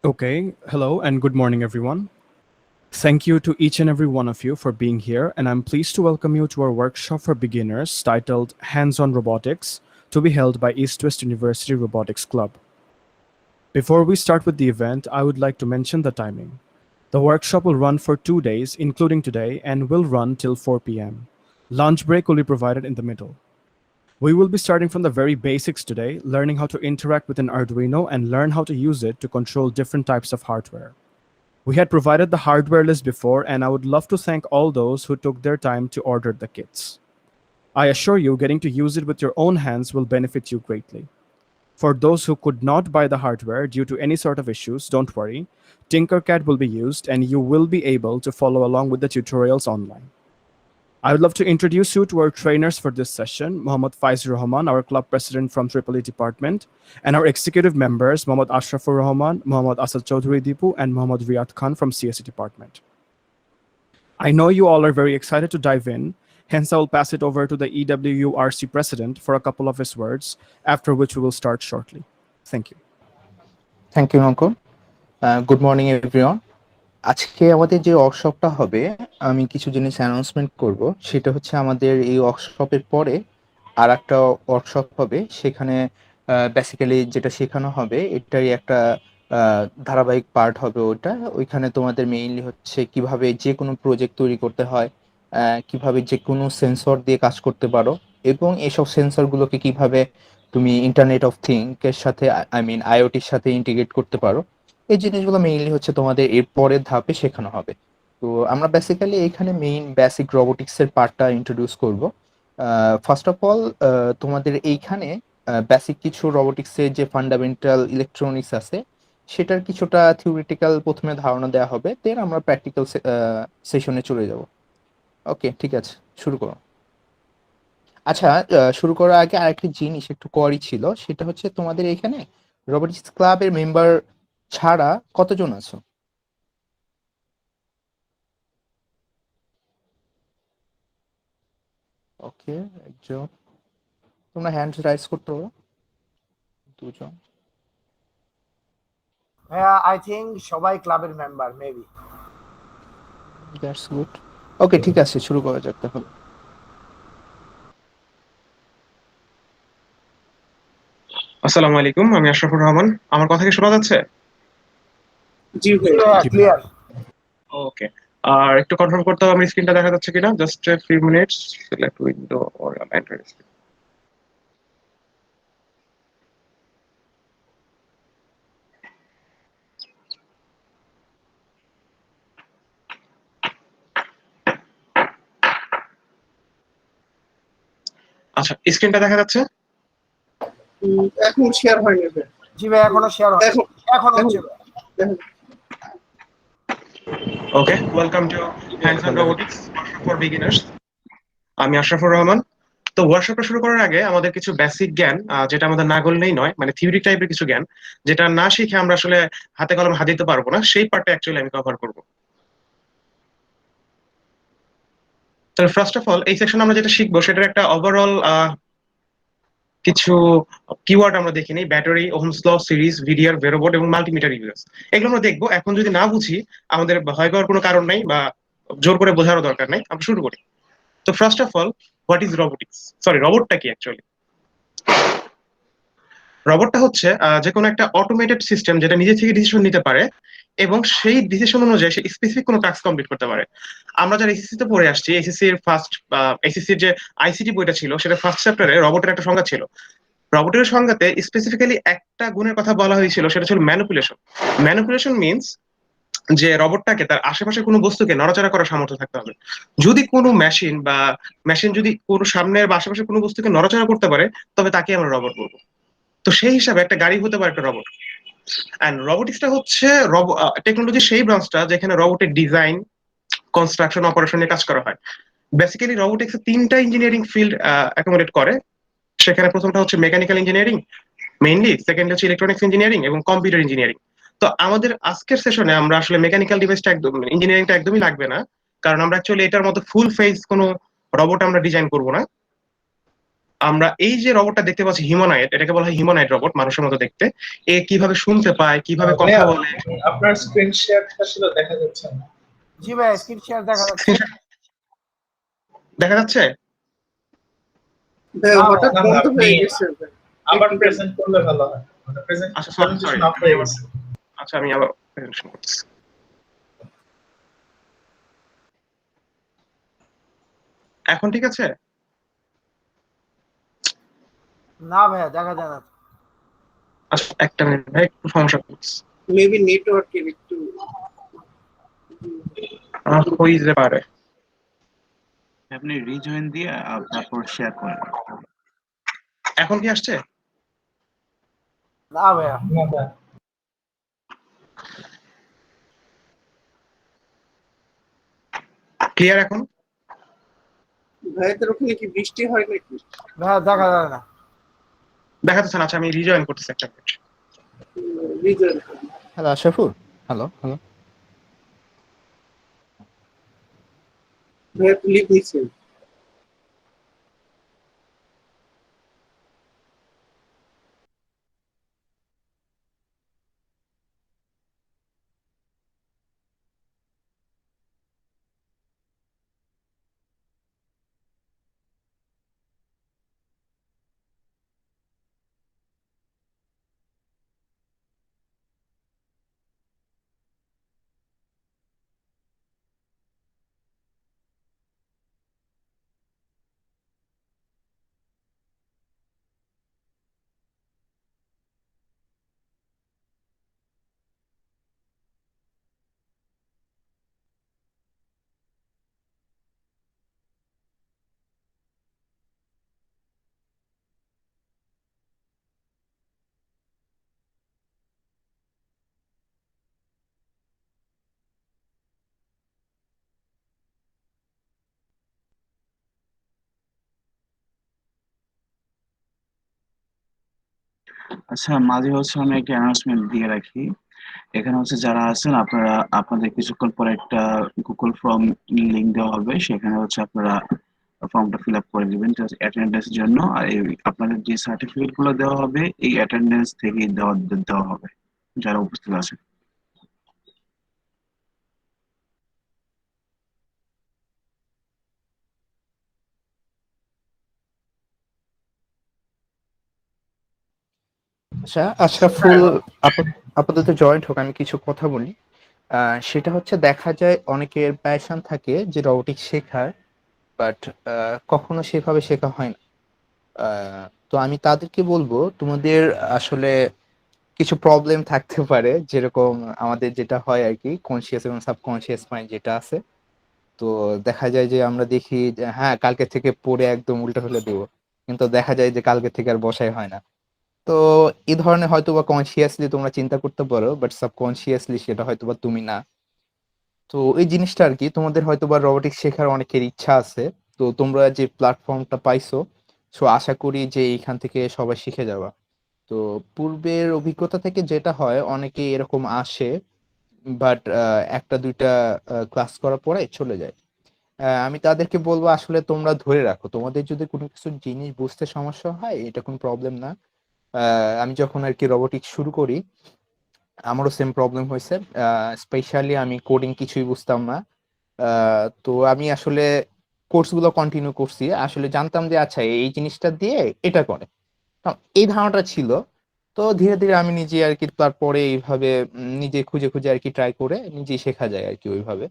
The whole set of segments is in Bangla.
Okay, hello and good morning, everyone. Thank you to each and every one of you for being here, and I'm pleased to welcome you to our workshop for beginners titled Hands on Robotics to be held by East West University Robotics Club. Before we start with the event, I would like to mention the timing. The workshop will run for 2 days, including today, and will run till 4 p.m. Lunch break will be provided in the middle. We will be starting from the very basics today, learning how to interact with an Arduino and learn how to use it to control different types of hardware. We had provided the hardware list before, and I would love to thank all those who took their time to order the kits. I assure you, getting to use it with your own hands will benefit you greatly. For those who could not buy the hardware due to any sort of issues, don't worry. Tinkercad will be used, and you will be able to follow along with the tutorials online. I would love to introduce you to our trainers for this session, Mohammad Faizur Rahman, our club president from EEE department, and our executive members, Mohammad Ashrafur Rahman, Mohammad Asad Chaudhuri Dipu, and Mohammad Riyad Khan from CSE department. I know you all are very excited to dive in, hence I will pass it over to the EWURC president for a couple of his words, after which we will start shortly. Thank you. Thank you, Ankur. Good morning, everyone. আজকে আমাদের যে ওয়ার্কশপটা হবে আমি কিছু জিনিস অ্যানাউন্সমেন্ট করব সেটা হচ্ছে আমাদের এই ওয়ার্কশপের পরে আর একটা ওয়ার্কশপ হবে সেখানে বেসিক্যালি যেটা শেখানো হবে এটারই একটা ধারাবাহিক পার্ট হবে ওটা ওইখানে তোমাদের মেইনলি হচ্ছে কিভাবে যে কোনো প্রজেক্ট তৈরি করতে হয় কিভাবে যে কোনো সেন্সর দিয়ে কাজ করতে পারো এবং এসব সেন্সরগুলোকে কিভাবে তুমি ইন্টারনেট অফ থিংকের সাথে আইওটির সাথে ইন্টিগ্রেট করতে পারো এই জিনিসগুলো মেইনলি হচ্ছে তোমাদের এর পরের ধাপে শেখানো হবে। তো আমরা বেসিক্যালি এখানে মেইন বেসিক রোবোটিক্সের পার্টটা ইন্ট্রোডিউস করব। ফার্স্ট অফ অল তোমাদের এইখানে বেসিক কিছু রোবোটিক্সের যে ফান্ডামেন্টাল ইলেকট্রনিক্স আছে সেটার কিছুটা থিওরিটিক্যাল প্রথমে ধারণা দেওয়া হবে, দেন আমরা প্র্যাকটিক্যাল সেশনে চলে যাব। ওকে, ঠিক আছে, শুরু করো। আচ্ছা, শুরু করার আগে আরেকটি জিনিস একটু কোয়ারি ছিল, সেটা হচ্ছে তোমাদের এখানে রোবোটিক্স ক্লাবের মেম্বার ছাড়া কতজন আছো? ওকে, একজন। তোমরা হ্যান্ড রাইজ করতে পারো। দুজন। আই থিঙ্ক সবাই ক্লাবের member maybe. That's good. Okay, ঠিক আছে, শুরু করা যাক তাহলে। আসসালামু আলাইকুম, আমি আশরাফুর রহমান। আমার কথা কি শোনা যাচ্ছে? জি ক্লিয়ার। ওকে, আর একটু কনফার্ম করতে হবে আমার স্ক্রিনটা দেখা যাচ্ছে কিনা। Just a few minutes, select window or enter screen. আচ্ছা, স্ক্রিনটা দেখা যাচ্ছে? এখন শেয়ার হয়নি। জি ভাই, এখনো শেয়ার হয়। এখন হচ্ছে। Okay, welcome to hands on robotics for beginners. আমি আশরাফুর রহমান। তো ওয়ার্কশপটা শুরু করার আগে আমাদের কিছু বেসিক জ্ঞান, যেটা আমাদের না বললেই নয়, মানে থিওরি টাইপের কিছু জ্ঞান যেটা না শিখে আমরা আসলে হাতে কলমে হাত দিতে পারবো না, সেই পার্টটা অ্যাকচুয়ালি আমি কভার করবো। তাহলে ফার্স্ট অফ অল এই সেকশনে আমরা যেটা শিখবো সেটার একটা ওভারঅল কিছু কিওয়ার্ড আমরা দেখে নিই: battery, Ohm's law, series, VDR, ভেরোবোর্ড এবং মাল্টিমিটার ইউএস। এগুলো আমরা দেখবো। এখন যদি না বুঝি আমাদের ভয় পাওয়ার কোনো কারণ নাই বা জোর করে বোঝারও দরকার নাই, আমরা শুরু করি। তো first of all, what is robotics? Sorry, রোবটটা কি অ্যাকচুয়ালি? রোবটটা হচ্ছে যে কোনো একটা অটোমেটেড সিস্টেম যেটা নিজে থেকে ডিসিশন নিতে পারে এবং সেই ডিসিশন অনুযায়ী সে স্পেসিফিক কোনো টাস্ক কমপ্লিট করতে পারে। আমরা যারা এসএসসি তে পড়ে আসছি, এসএসসি এর ফার্স্ট এসএসসি এর যে আইসিটি বইটা ছিল সেটা ফার্স্ট চ্যাপ্টারে রোবটের একটা সংজ্ঞা ছিল। রোবটের সংজ্ঞাতে স্পেসিফিক্যালি একটা গুণের কথা বলা হয়েছিল, সেটা ছিল ম্যানিপুলেশন। ম্যানিপুলেশন মিন্স যে রোবটটাকে তার আশেপাশে কোনো বস্তুকে নড়াচড়া করার সামর্থ্য থাকতে হবে। যদি কোনো মেশিন যদি কোনো সামনের বা আশেপাশে কোনো বস্তুকে নড়াচড়া করতে পারে তবে তাকে আমরা রোবট বলবো। তো সেই হিসাবে একটা গাড়ি হতে পারে একটা রোবট। এন্ড রোবোটিক্সটা হচ্ছে টেকনোলজির সেই ব্রাঞ্চটা যেখানে রোবটের ডিজাইন, কনস্ট্রাকশন, অপারেশন নিয়ে কাজ করা হয়। বেসিক্যালি রোবোটিক্স তিনটা ইঞ্জিনিয়ারিং ফিল্ড অ্যাকোমোডেট করে। সেখানে প্রথমটা হচ্ছে মেকানিক্যাল ইঞ্জিনিয়ারিং মেইনলি, সেকেন্ড হচ্ছে ইলেকট্রনিক্স ইঞ্জিনিয়ারিং এবং কম্পিউটার ইঞ্জিনিয়ারিং। তো আমাদের আজকের সেশনে আমরা আসলে মেকানিক্যাল ডিভাইসটা একদম ইঞ্জিনিয়ারিংটা একদমই লাগবে না, কারণ আমরা অ্যাকচুয়ালি এটার মতো ফুল ফেজ কোনো রোবট আমরা ডিজাইন করব না। আমরা এই যে রোবটটা দেখতে পাচ্ছি হিউম্যানয়েড, এটাকে বলা হয় হিউম্যানয়েড রোবট, মানুষের মতো দেখতে। এ কিভাবে শুনতে পায়, কিভাবে কথা ভাইয়া, বলে। আপনার স্ক্রিন শেয়ারটা আসলে দেখা যাচ্ছে না। জি ভাইয়া স্ক্রিন শেয়ার দেখা যাচ্ছে। দেখা যাচ্ছে? না হঠাৎ না, বন্ধ আপনি হয়ে গেছে। আবার প্রেজেন্ট করলে ভালো হয়, মানে আচ্ছা সরি প্রেজেন্টেশন সরি, অফ হয়ে গেছে। আচ্ছা আমি আবার presentation করছি। এখন ঠিক আছে? না ভাইয়া দেখা যায় না। আচ্ছা একটা মিনিট ভাই, একটু সমস্যা করছে। মেবি নেটওয়ার্কের একটু হইতে পারে। আপনি রিজয়েন দিয়ে তারপর শেয়ার করেন। এখন কি আসছে? না ভাইয়া। না ভাই, ক্লিয়ার এখন? ভাইয়াদের ওখানে কি বৃষ্টি হয় নাকি? ভাইয়া দেখা যায় না। দেখা যাচ্ছে না। আচ্ছা আমি রিজয়েন করতেছি একটা minute. Reason hello Ashraful, hello hello. ভাইয়া তো লিভ নিচ্ছেন। আচ্ছা, মাঝে হচ্ছে আমি একটা অ্যানাউন্সমেন্ট দিয়ে রাখি। এখানে হচ্ছে যারা আছেন আপনারা, আপনাদের কিছুক্ষণ পরে একটা গুগল ফর্ম লিংক দেওয়া হবে, সেখানে হচ্ছে আপনারা ফর্মটা ফিল আপ করে দিবেন জাস্ট অ্যাটেন্ডেন্সের জন্য। আর এই আপনাদের যে সার্টিফিকেট গুলো দেওয়া হবে এই অ্যাটেন্ডেন্স থেকেই দেওয়া দেওয়া হবে যারা উপস্থিত আছে। আচ্ছা আশরাফুল আপাতত জয়েন্ট হোক, আমি কিছু কথা বলি। সেটা হচ্ছে দেখা যায় অনেকের প্যাশন থাকে যে রোবোটিক্স শেখার, বাট কখনো সেভাবে শেখা হয় না। তো আমি তাদেরকে বলবো তোমাদের আসলে কিছু প্রবলেম থাকতে পারে, যেরকম আমাদের যেটা হয় আর কি, কনসিয়াস এবং সাবকনসিয়াস মাইন্ড যেটা আছে। তো দেখা যায় যে আমরা দেখি যে হ্যাঁ কালকে থেকে পড়ে একদম উল্টো হলে দেবো, কিন্তু দেখা যায় যে কালকে থেকে আর বসাই হয় না। তো এই ধরনের হয়তো বা কনসিয়াসলি তোমরা চিন্তা করতে পারো, বাট সাবকনসিয়াসলি সেটা হয়তো বা তুমি না। তো এই জিনিসটা আর কি, তোমাদের হয়তো বা রোবোটিক্স শেখার অনেকের ইচ্ছা আছে। তো তোমরা যে প্ল্যাটফর্মটা পাইছো, সো আশা করি যে এইখান থেকে সবাই শিখে যাবা। তো পূর্বের অভিজ্ঞতা থেকে যেটা হয়, অনেকে এরকম আসে, বাট একটা দুইটা ক্লাস করার পরে চলে যায়। আমি তাদেরকে বলবো আসলে তোমরা ধরে রাখো, তোমাদের যদি কোনো কিছু জিনিস বুঝতে সমস্যা হয় এটা কোনো প্রবলেম না। আমি যখন আর কি রোবোটিক্স শুরু করি, আমারও সেম প্রবলেম হয়েছে। স্পেশালি আমি কোডিং কিছুই বুঝতাম না। তো আমি আসলে কোর্সগুলো কন্টিনিউ করছি, আসলে জানতাম যে আচ্ছা এই জিনিসটা দিয়ে এটা করে, তো এই ধারণাটা ছিল। তো ধীরে ধীরে আমি নিজে আর কি তারপরে এইভাবে নিজে খুঁজে খুঁজে আর কি ট্রাই করে নিজেই শেখা যায় আর কি ওইভাবে।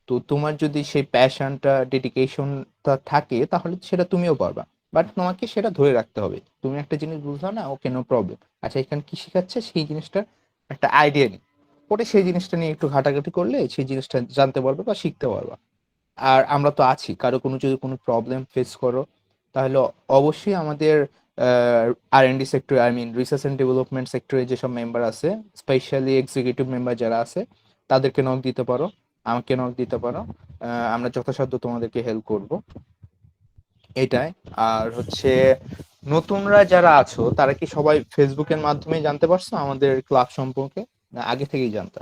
তো তোমার যদি সেই প্যাশনটা ডেডিকেশনটা থাকে তাহলে সেটা তুমিও পারবা, বাট তোমাকে সেটা ধরে রাখতে হবে। তুমি একটা জিনিস বুঝলো না, ওকে নো প্রবলেম, আচ্ছা এখানে কি শেখাচ্ছে সেই জিনিসটা একটা আইডিয়া নেই, পরে সেই জিনিসটা নিয়ে একটু ঘাটাঘাটি করলে সেই জিনিসটা জানতে পারবে বা শিখতে পারবা। আর আমরা তো আছি, কারো কোনো যদি কোনো প্রবলেম ফেস করো তাহলে অবশ্যই আমাদের R&D sector, I mean research and development সেক্টরে যেসব মেম্বার আছে, স্পেশালি এক্সিকিউটিভ মেম্বার যারা আছে, তাদেরকে নক দিতে পারো, আমাকে নক দিতে পারো। আমরা যথাসাধ্য তোমাদেরকে হেল্প করব, এটাই। আর হচ্ছে নতুনরা যারা আছো তারা কি সবাই ফেসবুকের মাধ্যমে জানতে পারছো আমাদের ক্লাব সম্পর্কে, না আগে থেকেই জানতা?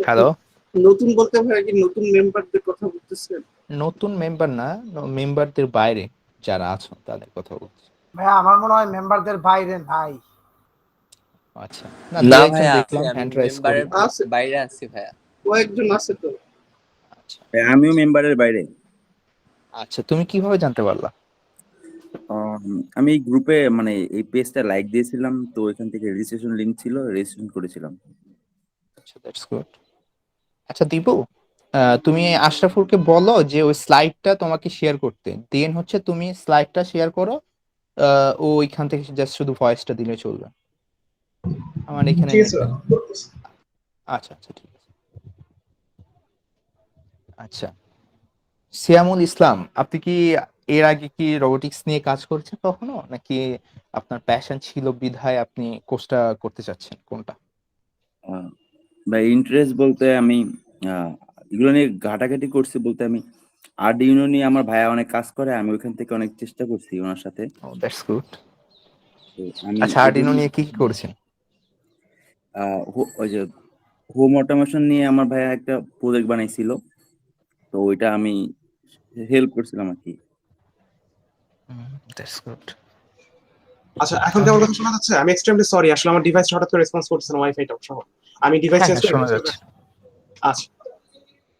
হ্যালো নতুন বলতে ভাই কি নতুন মেম্বারদের কথা বলতেছেন? নতুন মেম্বার না, মেম্বারদের বাইরে যারা আছো তাদের কথা বলছি। ভাইয়া আমার মনে হয় মেম্বারদের বাইরে নাই। আচ্ছা, না দু না একজন ভাইয়া আছে, দেখলাম আমি হ্যান্ড রাইজ করে। মেম্বারের আছে, বাইরে আছি ভাইয়া। কয়েকজন আছে তো। আচ্ছা আমিও মেম্বারের বাইরে। আচ্ছা, তুমি কিভাবে জানতে পারলা? আমি এই গ্রুপে মানে এই পেজটা লাইক দিয়েছিলাম, তো এখান থেকে রেজিস্ট্রেশন লিংক ছিল, রেজিস্ট্রেশন করেছিলাম। আচ্ছা, দ্যাটস গুড। আচ্ছা দীপু, তুমি আশরাফুলকে বলো যে ওই স্লাইডটা তোমাকে শেয়ার করতে, দেন হচ্ছে তুমি স্লাইডটা শেয়ার করো, ও ওইখান থেকে জাস্ট শুধু ভয়েসটা দিলে চলবে। আমার এখানে ঠিক আছে নেটটা, করতেছি। আচ্ছা আচ্ছা ঠিক আছে। আচ্ছা, সিয়ামুল ইসলাম, আপনি কি এর আগে কি রোবোটিক্স নিয়ে কাজ করেছেন কখনো, নাকি আপনার প্যাশন ছিল বিধায় আপনি কোর্সটা করতে চাচ্ছেন, কোনটা? আহ, বা ইন্টারেস্ট বলতে আমি আহ, এগুলো নিয়ে ঘাটাঘাটি করছি বলতে আমি আরডিনো নিয়ে আমার ভাইয়া অনেক কাজ করে, আমি ওইখান থেকে অনেক চেষ্টা করছি ওনার সাথে। ও দ্যাটস গুড। তো আমি আচ্ছা, এই আরডিনো জন্য নিয়ে কি কি করেছেন? ওই যে হোম অটোমেশন নিয়ে আমার ভাইয়া একটা প্রজেক্ট বানাইছিল, তো ওইটা আমি হেল্প করছিলাম আর কি। That's good. আচ্ছা, এখন কি আমার কথা শোনা যাচ্ছে? আমি এক্সট্রিমলি সরি, আসলে আমার ডিভাইস হঠাৎ করে রেসপন্স করতেছে না, ওয়াইফাইটা সহ। আমি ডিভাইস হ্যাঁ চেঞ্জ হ্যাঁ, করে শোনা next যাচ্ছে। আচ্ছা,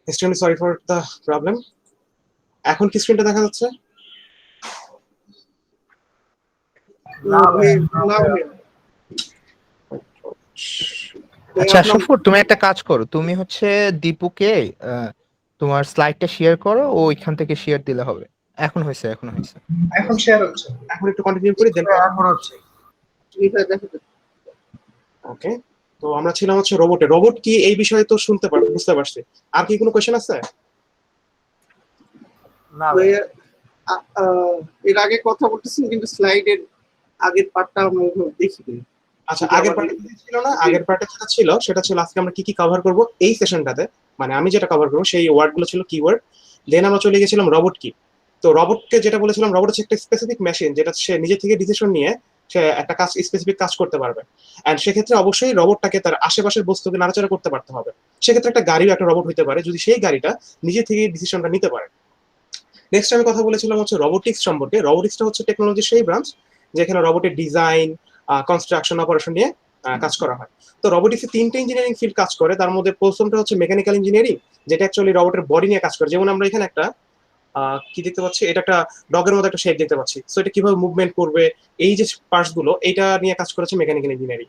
extremely sorry for the problem. এখন কি স্ক্রিনটা দেখা যাচ্ছে? না ভাই, ভাইয়া, না ভাই। আচ্ছা আপনার আশরাফুল, তুমি একটা কাজ করো, তুমি হচ্ছে দীপুকে তোমার স্লাইডটা শেয়ার করো, ও ওইখান থেকে শেয়ার দিলে হবে। এখন হয়েছে, এখন হয়েছে। এখন শেয়ার হচ্ছে। এখন একটু কন্টিনিউ করি দেন। এখন হচ্ছে। এটা দেখো তো। ওকে, তো আমরা ছিলাম হচ্ছে রোবটে। রোবট কি এই বিষয়ে তো শুনতে পারবো, বুঝতে পারছি। আর কি কোনো কোশ্চেন আছে? না ভাই, ভাইয়া। এর আগে কথা বলতেছেন কিন্তু স্লাইডের আগের পার্টটা আমরা ওইভাবে দেখিনি। আচ্ছা, যদি আগের আমাদের পার্টে ছিল না, আগের পার্টে যেটা ছিল সেটা ছিল আজকে আমরা কি কি কভার করব এই সেশনটাতে। মানে আমি যেটা কভার করবো সেই ওয়ার্ড গুলো ছিল কিওয়ার্ড। দেন আমরা চলে গেছিলাম রোবট কি। তো রোবটকে যেটা বলেছিলাম, রোবট হচ্ছে একটা স্পেসিফিক মেশিন, যেটা সে নিজে থেকে ডিসিশন নিয়ে সে একটা কাজ, স্পেসিফিক কাজ করতে পারবে। এন্ড সেক্ষেত্রে অবশ্যই রোবটটাকে তার আশেপাশের বস্তুকে নাড়াচাড়া করতে পারতে হবে। সেক্ষেত্রে একটা গাড়িও একটা রোবট হতে পারে যদি সেই গাড়িটা নিজে থেকে ডিসিশনটা নিতে পারে। নেক্সট আমি কথা বলেছিলাম হচ্ছে রোবোটিক্স সম্পর্কে। রোবোটিক্সটা হচ্ছে টেকনোলজির সেই ব্রাঞ্চ যেখানে রোবটের ডিজাইন, কনস্ট্রাকশন, অপারেশন নিয়ে কাজ করা হয়। তো রোবোটিক্সে তিনটে ইঞ্জিনিয়ারিং ফিল্ড কাজ করে, তার মধ্যে প্রথমটা হচ্ছে মেকানিক্যাল ইঞ্জিনিয়ারিং, যেটা অ্যাকচুয়ালি রোবটের বডি নিয়ে কাজ করে। যেমন আমরা এখানে একটা কি দেখতে পাচ্ছি, এটা একটা ডগের মতো একটা শেপ দেখতে পাচ্ছি। সো এটা কিভাবে মুভমেন্ট করবে, এই যে পার্টস গুলো, এইটা নিয়ে কাজ করেছে মেকানিক্যাল ইঞ্জিনিয়ারিং।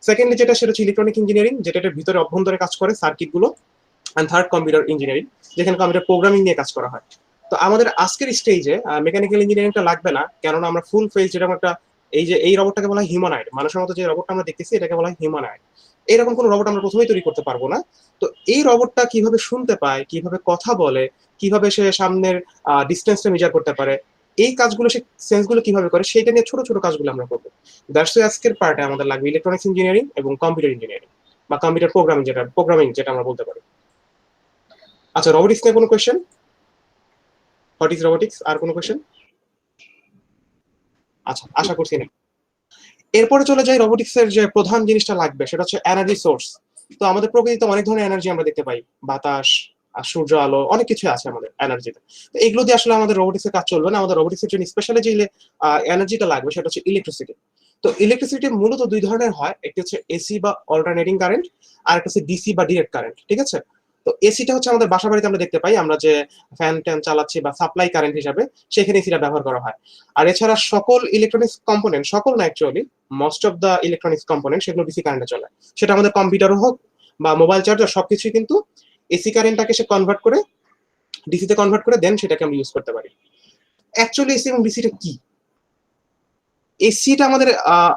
সেকেন্ডলি যেটা, সেটা হচ্ছে ইলেকট্রনিক ইঞ্জিনিয়ারিং, যেটা এটার ভিতরে অভ্যন্তরে কাজ করে সার্কিট গুলো। অ্যান্ড থার্ড কম্পিউটার ইঞ্জিনিয়ারিং, যেখানে কম্পিউটার প্রোগ্রামিং নিয়ে কাজ করা হয়। তো আমাদের আজকের স্টেজে মেকানিক্যাল ইঞ্জিনিয়ারিংটা লাগবে না, কেননা আমরা ফুল ফেজ যেরকম একটা, এই যে এই রোবটটাকে বলা হয় হিউম্যানয়েড, মানুষের মতো যে রোবটটা আমরা দেখতেছি এটাকে বলা হয় হিউম্যানয়েড। এরকম কোনো রোবট আমরা প্রথমেই তৈরি করতে পারবো না। তো এই রোবটটা কিভাবে শুনতে পায়, কিভাবে কথা বলে, কিভাবে সে সামনের ডিস্টেন্সটা মেজার করতে পারে, এই কাজগুলো, সে সেন্সগুলো কিভাবে করে, সেটা নিয়ে ছোট ছোট কাজগুলো আমরা করবো। দ্যাটস আজকের পার্টে আমাদের লাগবে ইলেকট্রনিক্স ইঞ্জিনিয়ারিং এবং কম্পিউটার ইঞ্জিনিয়ারিং বা কম্পিউটার প্রোগ্রামিং যেটা আমরা বলতে পারি। আচ্ছা, রোবোটিক্স নিয়ে কোনো কোয়েশ্চেন? What is robotics? আর কোনো কোয়েশ্চেন? আচ্ছা, আশা করছি না। এরপরে চলে যাই, রোবোটিক্স এর যে প্রধান জিনিসটা লাগবে সেটা হচ্ছে এনার্জি সোর্স। তো আমাদের প্রকৃতিতে অনেক ধরনের এনার্জি আমরা দেখতে পাই, বাতাস আর সূর্য আলো, অনেক কিছু আছে আমাদের এনার্জিতে। তো এগুলো দিয়ে আসলে আমাদের রোবোটিক্স এর কাজ চলবে না। আমাদের রোবোটিক্স এর জন্য স্পেশালি যে এনার্জিটা লাগবে সেটা হচ্ছে ইলেকট্রিসিটি। তো ইলেকট্রিসিটি মূলত দুই ধরনের হয়, একটি হচ্ছে এসি বা অল্টারনেটিং কারেন্ট, আর একটা হচ্ছে ডিসি বা ডিরেক্ট কারেন্ট। ঠিক আছে? তো এসিটা হচ্ছে আমাদের বাসা বাড়িতে আমরা দেখতে পাই, আমরা যে ফ্যান ট্যান চালাচ্ছি বা সাপ্লাই কারেন্ট হিসাবে, সেখানে এসিটা ব্যবহার করা হয়। আর এছাড়া সকল ইলেকট্রনিক্স কম্পোনেন্ট, সকল না actually most of the electronics component, সেগুলো ডিসি কারেন্টে চলে। সেটা আমাদের কম্পিউটারও হোক বা মোবাইল চার্জার, সবকিছুই কিন্তু এসি কারেন্টটাকে সে কনভার্ট করে ডিসিতে কনভার্ট করে দেন সেটাকে আমরা ইউজ করতে পারি। অ্যাকচুয়ালি এসি এবং ডিসিটা কি? এসিটা আমাদের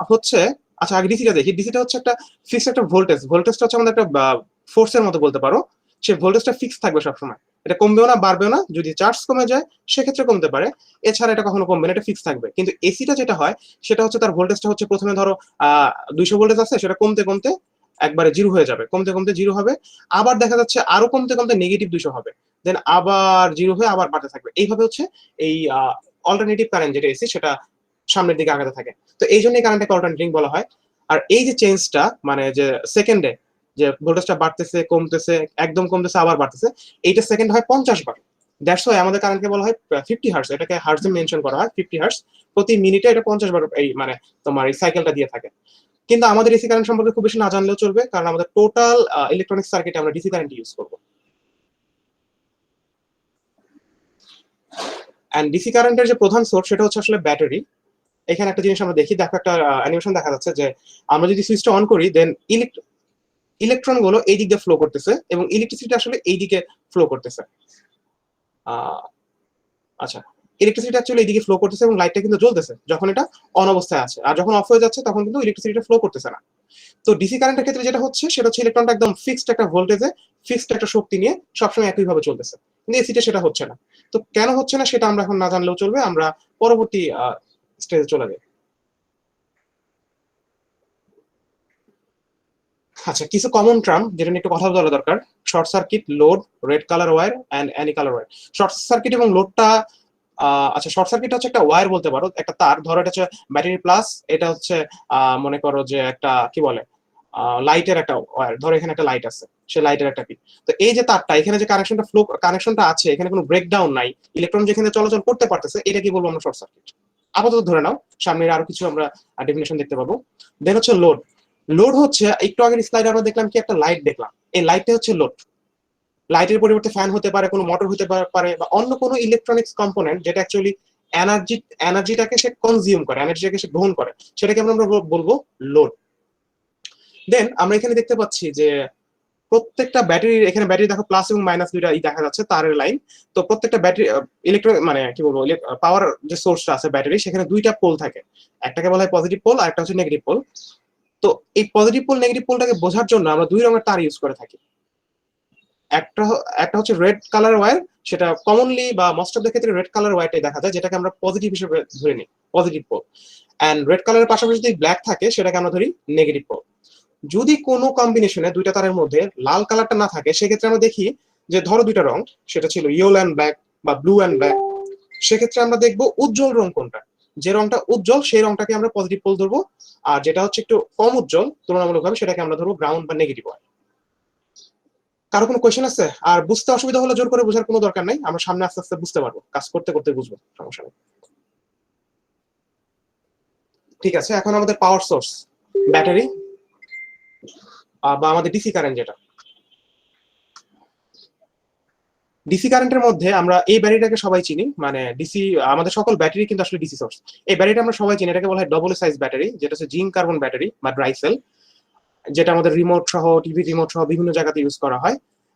হচ্ছে, আচ্ছা আগে ডিসিটা দেখি। ডিসিটা হচ্ছে একটা ফিক্সড একটা ভোল্টেজ। ভোল্টেজটা হচ্ছে আমাদের একটা ফোর্সের মতো বলতে পারো। সেই ভোল্টেজটা ফিক্স থাকবে সবসময়, এটা কমবেও না বাড়বেও না। যদি চার্জ কমে যায় সেক্ষেত্রে কমতে পারে, এছাড়া এটা কখনো কমবে না, এটা ফিক্স থাকবে। কিন্তু এসিটা যেটা হয় সেটা হচ্ছে তার ভোল্টেজটা হচ্ছে প্রথমে ধরো 200 ভোল্টেজ আছে, সেটা কমতে কমতে একবারে জিরো হয়ে যাবে, কমতে কমতে জিরো হবে, আবার দেখা যাচ্ছে আরো কমতে কমতে -200 হবে, দেন আবার জিরো হয়ে আবার বাড়তে থাকবে। এইভাবে হচ্ছে এই অল্টারনেটিভ কারেন্ট যেটা এসি, সেটা সামনের দিকে আগাতে থাকে। তো এই জন্যই কারেন্টটাকে অল্টারনেটিং বলা হয়। আর এই যে চেঞ্জটা, মানে যে সেকেন্ডে যে ভোল্টেজটা বাড়তেছে কমতেছে, একদম কমতেছে আবার বাড়তেছে, এইটা সেকেন্ড হয় 50 বার। দ্যাটস ওয়াই আমাদের কারেন্টকে বলা হয় 50 হার্টজ, এটাকে হার্টজে মেনশন করা হয় 50 হার্টজ, প্রতি মিনিটে এটা 50 বার এই মানে তোমার এই সাইকেলটা দিয়ে থাকে। কিন্তু আমাদের এসি কারেন্ট সম্পর্কে খুব বেশি না জানলেও চলবে, কারণ আমাদের টোটাল ইলেকট্রনিক সার্কিটে আমরা ডিসি কারেন্ট ইউজ করব। এন্ড ডিসি কারেন্টের যে প্রধান সোর্স সেটা হচ্ছে আসলে ব্যাটারি। এখানে একটা জিনিস আমরা দেখি, দেখো একটা অ্যানিমেশন দেখা যাচ্ছে যে আমরা যদি সুইচটা অন করি দেন ইলেকট্রন গুলো এই দিক দিয়ে ফ্লো করতেছে এবং ইলেকট্রিসিটি আসলে এই দিকে ফ্লো করতেছে। আচ্ছা, ইলেকট্রিসিটি অ্যাকচুয়ালি এইদিকে ফ্লো করতেছে এবং লাইটটা কিন্তু জ্বলতেছে যখন এটা অন অবস্থায় আছে, আর যখন অফ হয়ে যাচ্ছে তখন কিন্তু ইলেকট্রিসিটিটা ফ্লো করতেছে না। তো ডিসি কারেন্টের ক্ষেত্রে যেটা হচ্ছে সেটা হচ্ছে ইলেকট্রনটা একদম ফিক্সড একটা ভোল্টেজে ফিক্সড একটা শক্তি নিয়ে সবসময় একইভাবে চলতেছে, কিন্তু এসিতে সেটা হচ্ছে না। তো কেন হচ্ছে না সেটা আমরা এখন না জানলেও চলবে, আমরা পরবর্তী স্টেজে চলে যাই। আচ্ছা, কিছু কমন টার্ম যেটা নিয়ে একটু কথা বলা দরকার: short circuit, load, red colour wire and any colour wire. Short circuit এবং লোডটা আচ্ছা, শর্ট সার্কিট হচ্ছে একটা ওয়্যার বলতে পারো, একটা তার, ধরো এটা হচ্ছে ব্যাটারি প্লাস, এটা হচ্ছে মনে করো যে একটা কি বলে লাইটের একটা ওয়্যার, ধরো এখানে একটা লাইট আছে, সে লাইটের একটা পিন। তো এই যে তারটা, এখানে যে কানেকশনটা আছে, এখানে কোনো ব্রেকডাউন নাই, ইলেকট্রন যেখানে চলাচল করতে পারতেছে, এটা কি বলবো আমরা শর্ট সার্কিট। আপাতত ধরে নাও, সামনে আরো কিছু আমরা ডেফিনেশন দেখতে পাবো। দেন হচ্ছে লোড। লোড হচ্ছে একটু আগের স্লাইডে আমরা দেখলাম কি একটা লাইট দেখলাম, এই লাইটটা হচ্ছে লোড। লাইটের পরিবর্তে ফ্যান হতে পারে, কোনো মোটর হতে পারে, বা অন্য কোনো ইলেকট্রনিক্স কম্পোনেন্ট যেটা অ্যাকচুয়ালি এনার্জিটাকে সে কনজিউম করে, এনার্জিটাকে সে গ্রহণ করে, সেটাকে আমরা বলবো লোড। দেন আমরা এখানে দেখতে পাচ্ছি যে প্রত্যেকটা ব্যাটারি, এখানে ব্যাটারি দেখো প্লাস এবং মাইনাস দুইটা দেখা যাচ্ছে তারের লাইন। তো প্রত্যেকটা ব্যাটারি মানে কি বলবো পাওয়ার যে সোর্সটা আছে ব্যাটারি, সেখানে দুইটা পোল থাকে, একটাকে বলা হয় পজিটিভ পোল আর একটা হচ্ছে নেগেটিভ পোল। তো এই পজিটিভ পোল নেগেটিভ পোলটাকে বোঝার জন্য আমরা দুই রঙের তার ইউজ করে থাকি। একটা হচ্ছে রেড কালার ওয়্যার, সেটা কমনলি বা মোস্ট অফ দ্য ক্ষেত্রে রেড কালার ওয়্যারটাই দেখা যায়, যেটাকে আমরা পজিটিভ হিসেবে ধরে নিই, পজিটিভ পোল। এন্ড রেড কালারের পাশাপাশি যদি ব্ল্যাক থাকে সেটাকে আমরা ধরি নেগেটিভ পোল। যদি কোনো কম্বিনেশনে দুইটা তারের মধ্যে লাল কালারটা না থাকে, সেক্ষেত্রে আমরা দেখি যে ধরো দুইটা রং, সেটা ছিল ইয়েলো অ্যান্ড ব্ল্যাক বা ব্লু অ্যান্ড ব্ল্যাক, সেক্ষেত্রে আমরা দেখবো উজ্জ্বল রং কোনটা, যে রংটা উজ্জ্বল সেই রংটাকে আমরা পজিটিভ পোল ধরবো, আর যেটা হচ্ছে একটু কম উজ্জ্বল তুলনামূলকভাবে সেটাকে আমরা ধরবো গ্রাউন্ড বা নেগেটিভ ওয়্যার। কারো কোনো কোয়েশ্চেন আছে? আর বুঝতে অসুবিধা হলে জোর করে বোঝার কোনো দরকার নাই, আমরা সামনে আস্তে আস্তে বুঝতে পারবো, কাজ করতে করতে বুঝবো, সমস্যা নেই। ঠিক আছে, এখন আমাদের পাওয়ার সোর্স ব্যাটারি বা আমাদের ডিসি কারেন্ট, যেটা ডিসি কারেন্টের মধ্যে আমরা এই ব্যাটারিটাকে সবাই চিনি, মানে ডিসি, আমাদের সকল ব্যাটারি কিন্তু আসলে ডিসি সোর্স। এই ব্যাটারিটা আমরা সবাই চিনি, এটাকে বলা হয় ডবল সাইজ ব্যাটারি, যেটা হচ্ছে জিঙ্ক কার্বন ব্যাটারি বা ড্রাই সেল, যেটা আমাদের রিমোট সহ, টিভি রিমোট সহ বিভিন্ন জায়গাতে ইউজ করা হয়।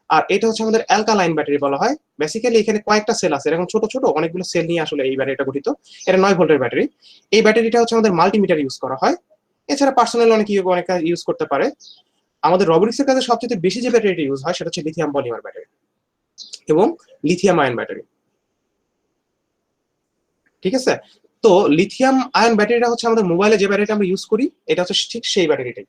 আর এটা হচ্ছে আমাদের অ্যালকালাইন ব্যাটারি বলা হয়। বেসিক্যালি এখানে কয়েকটা সেল আছে, এরকম ছোট ছোট অনেকগুলো সেল নিয়ে আসলে এই ব্যাটারিটা গঠিত। এটা 9 ভোল্টের ব্যাটারি। এই ব্যাটারিটা হচ্ছে আমাদের মাল্টিমিটার ইউজ করা হয়, এছাড়া পার্সোনাল অনেক ইউজ করতে পারে। আমাদের রোবোটিক্সের কাজে সবচেয়ে বেশি যে ব্যাটারিটা ইউজ হয় সেটা হচ্ছে লিথিয়াম পলিমার ব্যাটারি এবং লিথিয়াম আয়ন ব্যাটারি। ঠিক আছে, তো লিথিয়াম আয়ন ব্যাটারিটা হচ্ছে আমাদের মোবাইলে যে ব্যাটারিটা আমরা ইউজ করি, এটা হচ্ছে ঠিক সেই ব্যাটারিটাই।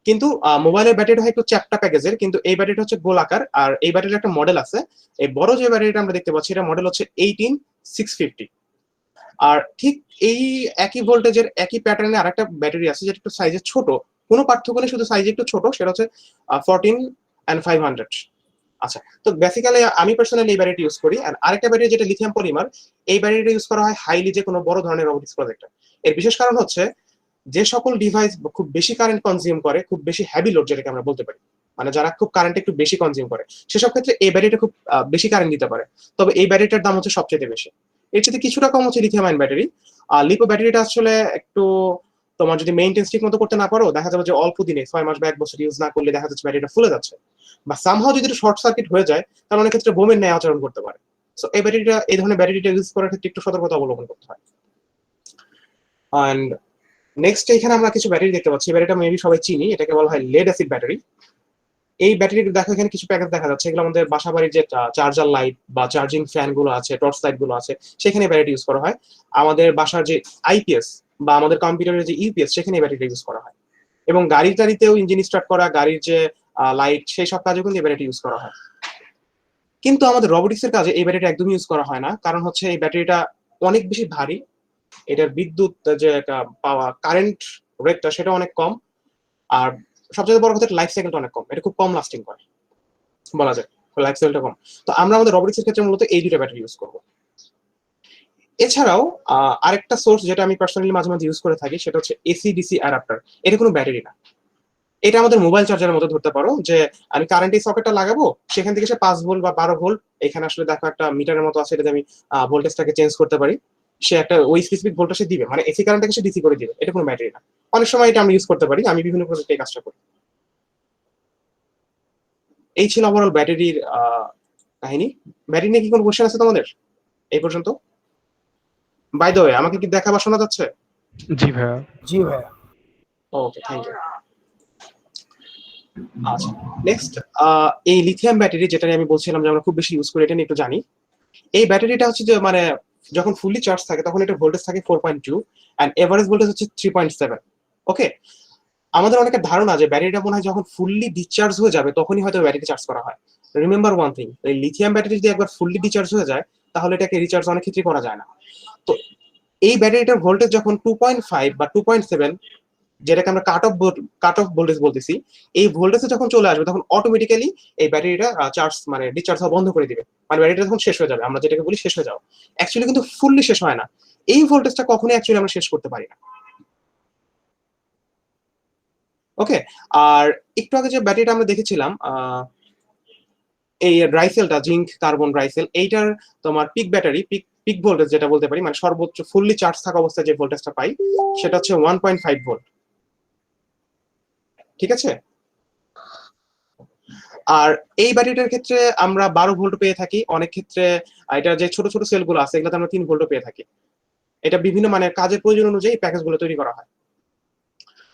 কিন্তু মোবাইলের ব্যাটারিটা হয় একটু চ্যাপ্টা প্যাকেজের, কিন্তু এই ব্যাটারিটা হচ্ছে গোলাকার। আর এই ব্যাটারির একটা মডেল আছে, এই বড় যে ব্যাটারিটা আমরা দেখতে পাচ্ছি, এটা মডেল হচ্ছে 18650। আর ঠিক এই একই ভোল্টেজের একই প্যাটার্নে আরেকটা ব্যাটারি আছে যেটা একটু সাইজে ছোট, কোনো পার্থক্য নেই, শুধু সাইজে একটু ছোট, সেটা হচ্ছে 14500। আচ্ছা, তো বেসিক্যালি আমি পার্সোনালি এই ব্যাটারি ইউজ করি। আর আরেকটা ব্যাটারি যেটা লিথিয়াম পলিমার, এই ব্যাটারিটা ইউজ করা হয় হাইলি যে কোনো বড় ধরনের রোবোটিক্স প্রজেক্টে। এর বিশেষ কারণ হচ্ছে যে সকল ডিভাইস খুব বেশি কারেন্ট কনজিউম করে, খুব বেশি হেভি লোড যেটাকে আমরা বলতে পারি, মানে যারা খুব কারেন্ট একটু বেশি কনজিউম করে, সেসব ক্ষেত্রে এই ব্যাটারিটা খুব বেশি কারেন্ট দিতে পারে। তবে এই ব্যাটারিটার দাম হচ্ছে সবচেয়ে বেশি। এর চেয়ে কিছুটা কম হচ্ছে লিথিয়াম আয়ন ব্যাটারি। আর লিপো ব্যাটারিটা আসলে একটু, তোমার যদি মেইনটেন্স ঠিক মতো করতে না পারো, দেখা যাবে যে অল্প দিনে 6 মাস বা 1 বছর ইউজ না করলে দেখা যাচ্ছে ব্যাটারিটা ফুলে যাচ্ছে, বা সামহাও যদি শর্ট সার্কিট হয়ে যায় তাহলে অনেক ক্ষেত্রে বোমের ন্যায় আচরণ করতে পারে। সো এই ব্যাটারিটা, এই ধরনের ব্যাটারিটা ইউজ করার ক্ষেত্রে একটু সতর্কতা অবলম্বন করতে হয়। অ্যান্ড নেক্সট এখানে আমরা কিছু ব্যাটারি দেখতে পাচ্ছি, ব্যাটারিটা মেবি সবাই চিনি, এটাকে বলা হয় লেড অ্যাসিড ব্যাটারি। এই ব্যাটারি দেখো এখানে কিছু প্যাকেজ দেখা যাচ্ছে, এগুলো আমাদের বাসাবাড়ির যে চার্জার লাইট বা চার্জিং ফ্যান গুলো আছে, টর্চ লাইট গুলো আছে, সেখানে ব্যাটারি ইউজ করা হয়। আমাদের বাসার যে আইপিএস বা আমাদের কম্পিউটারের যে ইউপিএস, সেখানে ব্যাটারি ইউজ করা হয়। এবং গাড়ির টাড়িতেও ইঞ্জিন স্টার্ট করা, গাড়ির যে লাইট, সেই সব কাজেও কিন্তু এই ব্যাটারি ইউজ করা হয়। কিন্তু আমাদের রোবোটিক্সের কাজে এই ব্যাটারিটা একদমই ইউজ করা হয় না, কারণ হচ্ছে এই ব্যাটারিটা অনেক বেশি ভারী, এটার বিদ্যুৎ যে পাওয়া কারেন্ট রেটটা সেটা অনেক কম, আর সবচেয়ে বড় কথা লাইফ সাইকেলটা অনেক কম, এটা খুব কম লাস্টিং করে বলা যায়, লাইফ সাইকেলটা কম। তো আমরা আমাদের রোবোটিক্সের ক্ষেত্রে মূলত এই দুটো ব্যাটারি ইউজ করব। এছাড়াও আরেকটা সোর্স যেটা আমি পার্সোনালি মাঝে মাঝে ইউজ করে থাকি সেটা হচ্ছে এসি ডিসি অ্যাডাপ্টার। এটা কোনো ব্যাটারি না, এটা আমাদের মোবাইল চার্জারের মতো ধরতে পারো, যে আমি কারেন্ট এই সকেটটা লাগাবো, সেখান থেকে সে 5 ভোল্ট বা 12 ভোল্ট, এখানে আসলে দেখো একটা মিটারের মতো আছে, এটাতে আমি ভোল্টেজটাকে চেঞ্জ করতে পারি, সে একটা ওই স্পেসিফিক ভোল্টেজ দিবে, মানে এসি কারেন্টটাকে সে ডিসি করে দিবে। এটা কোনো ব্যাটারি না। অনেক সময় এটা আমরা ইউজ করতে পারি, আমি বিভিন্ন প্রজেক্টে এই কাজটা করি। এই ছিল ওভারঅল ব্যাটারির কাহিনী। ব্যাটারি নিয়ে কি কোনো কোশ্চেন আছে তোমাদের এই পর্যন্ত? বাই দ্য ওয়ে, আমাকে কি দেখা বা শোনা যাচ্ছে? জি ভাইয়া। জি ভাইয়া। ওকে, থ্যাংক ইউ। আচ্ছা, নেক্সট এই লিথিয়াম ব্যাটারি যেটা আমি বলছিলাম যে আমরা খুব বেশি ইউজ করি, এটা নিয়ে একটু জানি। এই ব্যাটারিটা হচ্ছে যে মানে যখন ফুললি চার্জ থাকে তখন এটা ভোল্টেজ থাকে 4.2 এন্ড এভারেজ ভোল্টেজ হচ্ছে 3.7। ওকে, আমাদের অনেকের ধারণা যে ব্যাটারিটা মনে হয় যখন ফুললি ডিসচার্জ হয়ে যাবে তখনই হয়তো ব্যাটারি চার্জ করা হয়। রিমেম্বার ওয়ান থিং, এই লিথিয়াম ব্যাটারি যদি একবার ফুললি ডিসচার্জ হয়ে যায় তাহলে এটাকে রিচার্জ অনেক ক্ষেত্রে করা যায় না। তো এই ব্যাটারিটার ভোল্টেজ যখন 2.5 বা 2.7, যেটাকে আমরা কাট অফ ভোল্টেজ বলতেছি, এই ভোল্টেজে যখন চলে আসবে তখন অটোমেটিক্যালি এই ব্যাটারিটা চার্জ মানে ডিসচার্জ হওয়া বন্ধ করে দিবে, মানে ব্যাটারিটা তখন শেষ হয়ে যাবে। আমরা যেটাকে বলি শেষ হয়ে যাও, অ্যাকচুয়ালি কিন্তু ফুললি শেষ হয় না। এই ভোল্টেজটা কখনোই অ্যাকচুয়ালি আমরা শেষ করতে পারি না। ওকে, আর একটু আগে যে ব্যাটারিটা আমরা দেখেছিলাম এই ড্রাইসেলটা, জিঙ্ক কার্বন ড্রাইসেল, এইটার তোমার পিক ব্যাটারি পিক ভোল্টেজ যেটা বলতে পারি, মানে সর্বোচ্চ ফুললি চার্জ থাকা অবস্থায় যে ভোল্টেজটা পাই সেটা হচ্ছে 1.5 ভোল্ট। ঠিক আছে, আর এই ব্যাটারিটার ক্ষেত্রে আমরা 12 ভোল্ট পেয়ে থাকি, অনেক ক্ষেত্রে এটা যে ছোট ছোট সেলগুলো আছে এগুলোতে আমরা 3 ভোল্ট পেয়ে থাকি। এটা বিভিন্ন মানে কাজের প্রয়োজন অনুযায়ী প্যাকেজগুলো তৈরি করা হয়।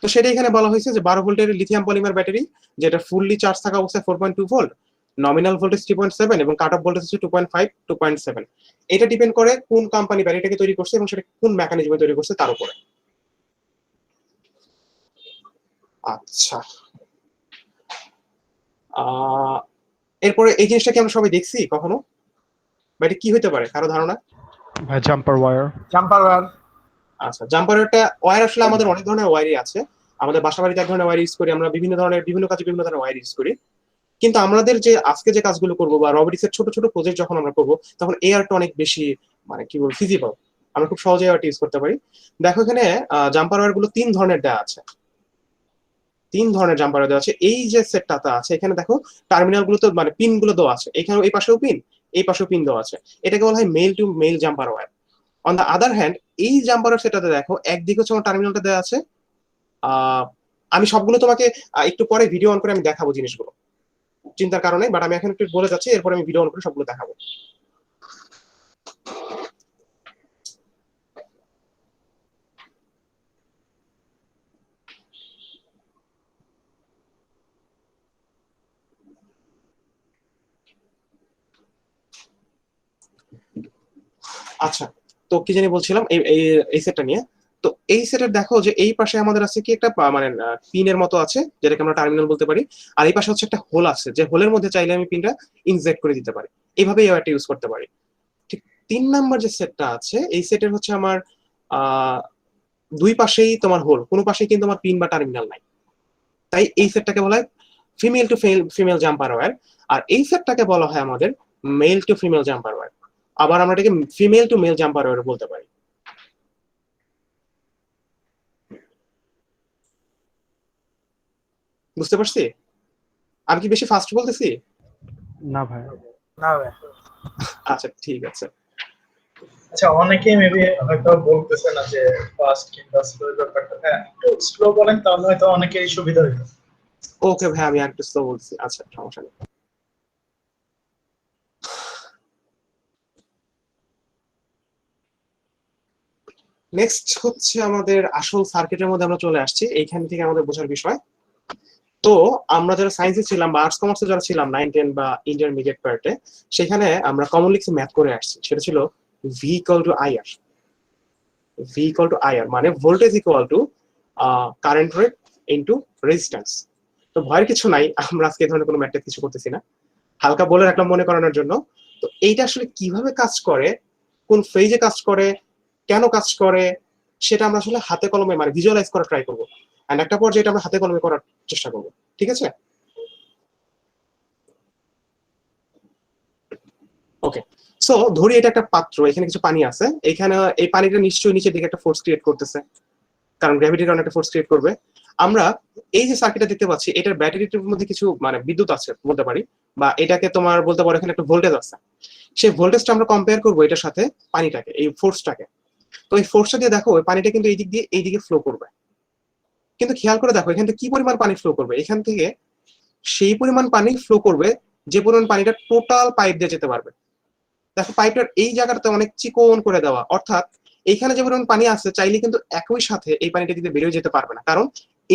তো সেটা এখানে বলা হয়েছে যে 12 ভোল্টের লিথিয়াম পলিমার ব্যাটারি, যেটা ফুললি চার্জ থাকা অবস্থায় 4.2 ভোল্ট, নমিনাল ভোল্টেজ 3.7 এবং কাট অফ ভোল্টেজ হচ্ছে 2.5 2.7। এটা ডিপেন্ড করে কোন কোম্পানি ব্যাটারিটাকে তৈরি করছে এবং সেটা কোন মেকানিজমে তৈরি করছে তার উপরে। আচ্ছা, এরপরে এই জিনিসটা কি আমরা সবাই দেখছি কখনো, বা এটা কি হতে পারে কারো ধারণা? ভাই জাম্পার ওয়্যার। Jumper wire. আচ্ছা, জাম্পার ওয়্যার আসলে আমাদের অনেক ধরনের ওয়্যারই আছে। আমাদের বাসা বাড়িতে এক ধরনের ওয়্যার ইউজ করি, আমরা বিভিন্ন কাজে বিভিন্ন ধরনের ওয়্যার ইউজ করি। কিন্তু আমাদের যে আজকে যে কাজগুলো করবো বা রোবোটিক্সের ছোট ছোট প্রজেক্ট যখন আমরা করবো তখন এআরটা অনেক বেশি মানে কি বলবো ফিজিবল, আমরা খুব সহজে এআরটা ইউজ করতে পারি। দেখো এখানে জাম্পার ওয়্যার গুলো 3 ধরনের দেওয়া আছে, 3 ধরনের জাম্পার ওয়্যার দেওয়া আছে। এই যে সেটটাতে আছে এখানে দেখো টার্মিনাল গুলো তো মানে পিন গুলো দেওয়া আছে, এখানে এই পাশেও পিন এই পাশেও পিন দেওয়া আছে, এটাকে বলা হয় male to male jumper wire. On the other hand এই জাম্পার সেটাতে দেখো একদিকে হচ্ছে আমার টার্মিনালটা দেওয়া আছে। আমি সবগুলো তোমাকে একটু পরে ভিডিও অন করে আমি দেখাবো জিনিসগুলো, চিন্তার কারণে, বাট আমি এখন একটু বলে যাচ্ছি, এরপর আমি ভিডিও অন করে সবগুলো দেখাবো। আচ্ছা, তো কি জানি বলছিলাম এই সেটটা নিয়ে। তো এই সেটের দেখো যে এই পাশে আমাদের আছে কি একটা মানে পিনের মতো আছে যেটাকে আমরা টার্মিনাল বলতে পারি, আর এই পাশে হচ্ছে একটা হোল আছে, যে হোলের মধ্যে চাইলে আমি পিনটা ইনজেক্ট করে দিতে পারি, এইভাবে একটা ইউজ করতে পারি। ঠিক 3 নাম্বার যে সেটটা আছে এই সেটের হচ্ছে আমার দুই পাশেই তোমার হোল, কোনো পাশেই কিন্তু আমার পিন বা টার্মিনাল নাই, তাই এই সেটটাকে বলা হয় female to female jumper wire. আর এই সেটটাকে বলা হয় আমাদের male to female jumper wire. আবার আমরা এটাকে female to male jumper wire বলতে পারি। বুঝতে পারছি? আমি কি বেশি ফাস্ট বলতেছি? না ভাই। না ভাই। আচ্ছা, ঠিক আছে। আচ্ছা, অনেকেই মেবি হয়তো বলতেছে না যে ফাস্ট কিংবা স্লো ব্যাপারটা। হ্যাঁ, একটু স্লো বলেন তাহলে হয়তো অনেকেরই সুবিধা হইতো। ওকে ভাই, আমি একটু স্লো বলছি। আচ্ছা, সমস্যা নেই। নেক্সট হচ্ছে আমাদের আসল সার্কিটের মধ্যে আমরা চলে আসছি, এইখান থেকে আমাদের বোঝার বিষয়। তো আমরা যারা সায়েন্সে ছিলাম বা আর্টস কমার্সে যারা ছিলাম 9, 10 বা ইন্টারমিডিয়েট পার্টে, সেখানে আমরা কমনলি কিছু ম্যাথ করে আসছি, সেটা ছিল V equal to IR. V equal to IR মানে voltage equal to current rate into resistance. তো ভয়ের কিছু নাই, আমরা আজকে এই ধরনের কোনো ম্যাথ কিছু করতেছি না, হালকা বলে রাখলাম মনে করানোর জন্য। তো এইটা আসলে কিভাবে কাজ করে, কোন ফেজে কাজ করে, কেন কাজ করে, সেটা আমরা আসলে হাতে কলমে মানে ভিজুয়ালাইজ করা ট্রাই করবো। এন্ড একটা পর্যায়ে এটা আমরা হাতে কলমে করার চেষ্টা করব, ঠিক আছে? ওকে, সো ধরি এটা একটা পাত্র, এখানে কিছু পানি আছে, এখানে এই পানিটা নিশ্চয়ই নিচের দিকে একটা ফোর্স ক্রিয়েট করতেছে, কারণ গ্র্যাভিটির কারণে একটা ফোর্স ক্রিয়েট করবে। আমরা এই যে সার্কিটটা দেখতে পাচ্ছি, এটার ব্যাটারিটির মধ্যে কিছু মানে বিদ্যুৎ আছে বলতে পারি, বা এটাকে তোমার বলতে পারো এখানে একটা ভোল্টেজ আছে। সেই ভোল্টেজটা আমরা কম্পেয়ার করবো এটার সাথে পানিটাকে, এই ফোর্সটাকে। তো এই ফোর্সটা দিয়ে দেখো ওই পানিটা কিন্তু এই দিক দিয়ে এই দিকে ফ্লো করবে, কিন্তু খেয়াল করে দেখো এখান থেকে কি পরিমাণ পানি ফ্লো করবে, এখান থেকে সেই পরিমাণ পানি ফ্লো করবে যে পরিমাণ পানিটা টোটাল পাইপ দিয়ে যেতে পারবে। দেখো পাইপটার এই জায়গাটাতে অনেক চিকন করে দেওয়া, অর্থাৎ এইখানে যে পরিমাণ পানি আছে চাইলে কিন্তু একই সাথে এই পানিটা দিতে বেরিয়ে যেতে পারবে না, কারণ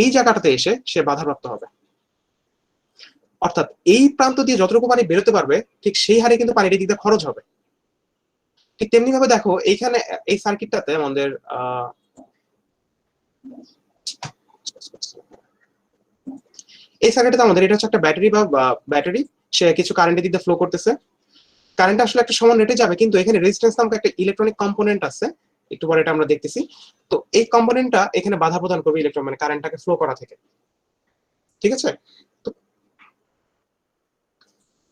এই জায়গাটাতে এসে সে বাধাপ্রাপ্ত হবে। অর্থাৎ এই প্রান্ত দিয়ে যতটুকু পানি বেরোতে পারবে ঠিক সেই হারে কিন্তু পানিটা দিতে খরচ হবে। ঠিক তেমনি ভাবে দেখো এইখানে এই সার্কিটটাতে আমাদের এই সার্কিটটাতে আমাদের এটা হচ্ছে একটা ব্যাটারি বা ব্যাটারি, সে কিছু কারেন্টের দিকে ফ্লো করতেছে। কারেন্ট আসলে একটা সমান রেটে যাবে, কিন্তু এখানে রেজিস্ট্যান্স নামক একটা ইলেকট্রনিক কম্পোনেন্ট আছে, একটু পরে এটা আমরা দেখতেছি। তো এই কম্পোনেন্টটা এখানে বাধা প্রদান করবে ইলেকট্রন মানে কারেন্টটাকে ফ্লো করা থেকে, ঠিক আছে? তো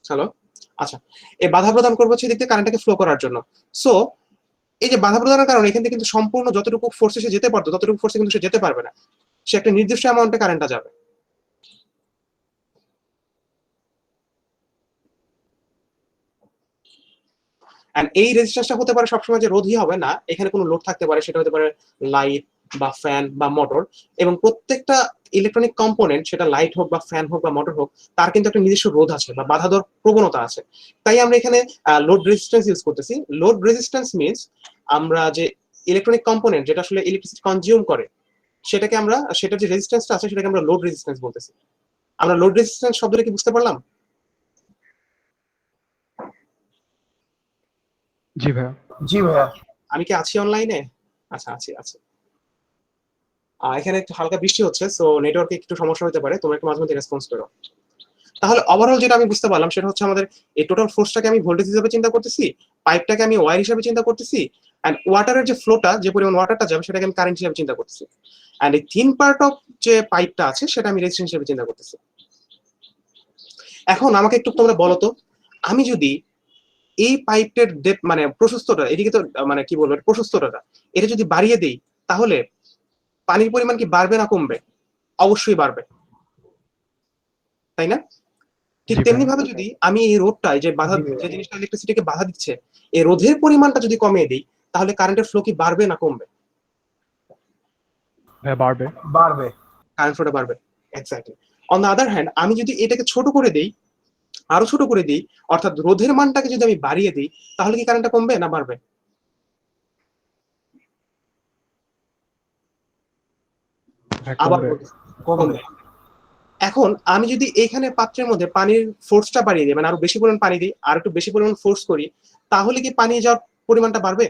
হ্যালো, আচ্ছা, এই বাধা প্রদান করবে হচ্ছে এদিক থেকে কারেন্টটাকে ফ্লো করার জন্য। সো এই যে বাধা প্রদানের কারণে এখান থেকে কিন্তু সম্পূর্ণ যতটুকু ফোর্সে সে যেতে পারতো ততটুকু ফোর্সে কিন্তু সে যেতে পারবে না, সে একটা নির্দিষ্ট অ্যামাউন্টে কারেন্টটা যাবে। এন্ড এই রেজিস্ট্যান্সটা হতে পারে সবসময় যে রোধই হবে না, এখানে কোনো লোড থাকতে পারে, সেটা হতে পারে লাইট বা ফ্যান বা মোটর, এবং প্রত্যেকটা ইলেকট্রনিক কম্পোনেন্ট সেটা লাইট হোক বা ফ্যান হোক বা মোটর হোক তার কিন্তু একটা নিজস্ব রোধ আছে বা বাধা দেওয়ার প্রবণতা আছে। তাই আমরা এখানে লোড রেজিস্ট্যান্স ইউজ করতেছি। লোড রেজিস্ট্যান্স মিনস আমরা যে ইলেকট্রনিক কম্পোনেন্ট যেটা আসলে ইলেকট্রিসিটি কনজিউম করে সেটাকে আমরা, সেটার যে রেজিস্ট্যান্সটা আছে সেটাকে আমরা লোড রেজিস্ট্যান্স বলতেছি। আমরা লোড রেজিস্ট্যান্স শব্দটা কি বুঝতে পারলাম? জি ভাইয়া। জি ভাইয়া। আমি কি আছি অনলাইনে? আচ্ছা, আছি আছি। এখানে একটু হালকা বৃষ্টি হচ্ছে, সো নেটওয়ার্কে একটু সমস্যা হতে পারে, তোমরা একটু মাঝে মধ্যে রেসপন্স করো। তাহলে ওভারঅল যেটা আমি বুঝতে পারলাম সেটা হচ্ছে আমাদের এই টোটাল ফোর্সটাকে আমি ভোল্টেজ হিসেবে চিন্তা করতেছি, পাইপটাকে আমি ওয়্যার হিসেবে চিন্তা করতেছি, এন্ড ওয়াটারের যে ফ্লোটা যে পরিমাণ ওয়াটারটা যাবে সেটাকে আমি কারেন্ট হিসেবে চিন্তা করতেছি, এন্ড এই থিন পার্ট অফ যে পাইপটা আছে সেটা আমি রেজিস্ট্যান্স হিসেবে চিন্তা করতেছি। এখন আমাকে একটু তোমরা বলো তো, আমি যদি এই পাইপের ডেপথ মানে প্রশস্তটা, এদিকে তো মানে কি বলবো প্রশস্তটা, এটা যদি বাড়িয়ে দেই তাহলে পানির পরিমাণ কি বাড়বে না কমবে? অবশ্যই বাড়বে, তাই না? ঠিক জি তেমনি ভাইয়া। ভাবে যদি আমি এই রোধটা, যে বাধা, যে জিনিসটা ইলেকট্রিসিটিকে বাধা দিচ্ছে, এই রোধের পরিমাণটা যদি কমিয়ে দিই তাহলে কারেন্টের ফ্লো কি বাড়বে না কমবে? ভাইয়া বাড়বে। বাড়বে। কারেন্ট ফ্লোটা বাড়বে, exactly. On the other hand আমি যদি এটাকে ছোট করে দিই, আরো ছোট করে দিই, অর্থাৎ রোধের মানটাকে যদি আমি বাড়িয়ে দিই তাহলে কি কারেন্টটা কমবে না বাড়বে? ভাই আবার কমবে। বলছি, কমবে। এখন আমি যদি এইখানে পাত্রের মধ্যে পানির ফোর্সটা বাড়িয়ে দিই, মানে আরো বেশি পরিমাণ পানি দিই, আর একটু বেশি পরিমাণ ফোর্স করি, তাহলে কি পানি যাওয়ার পরিমাণটা বাড়বে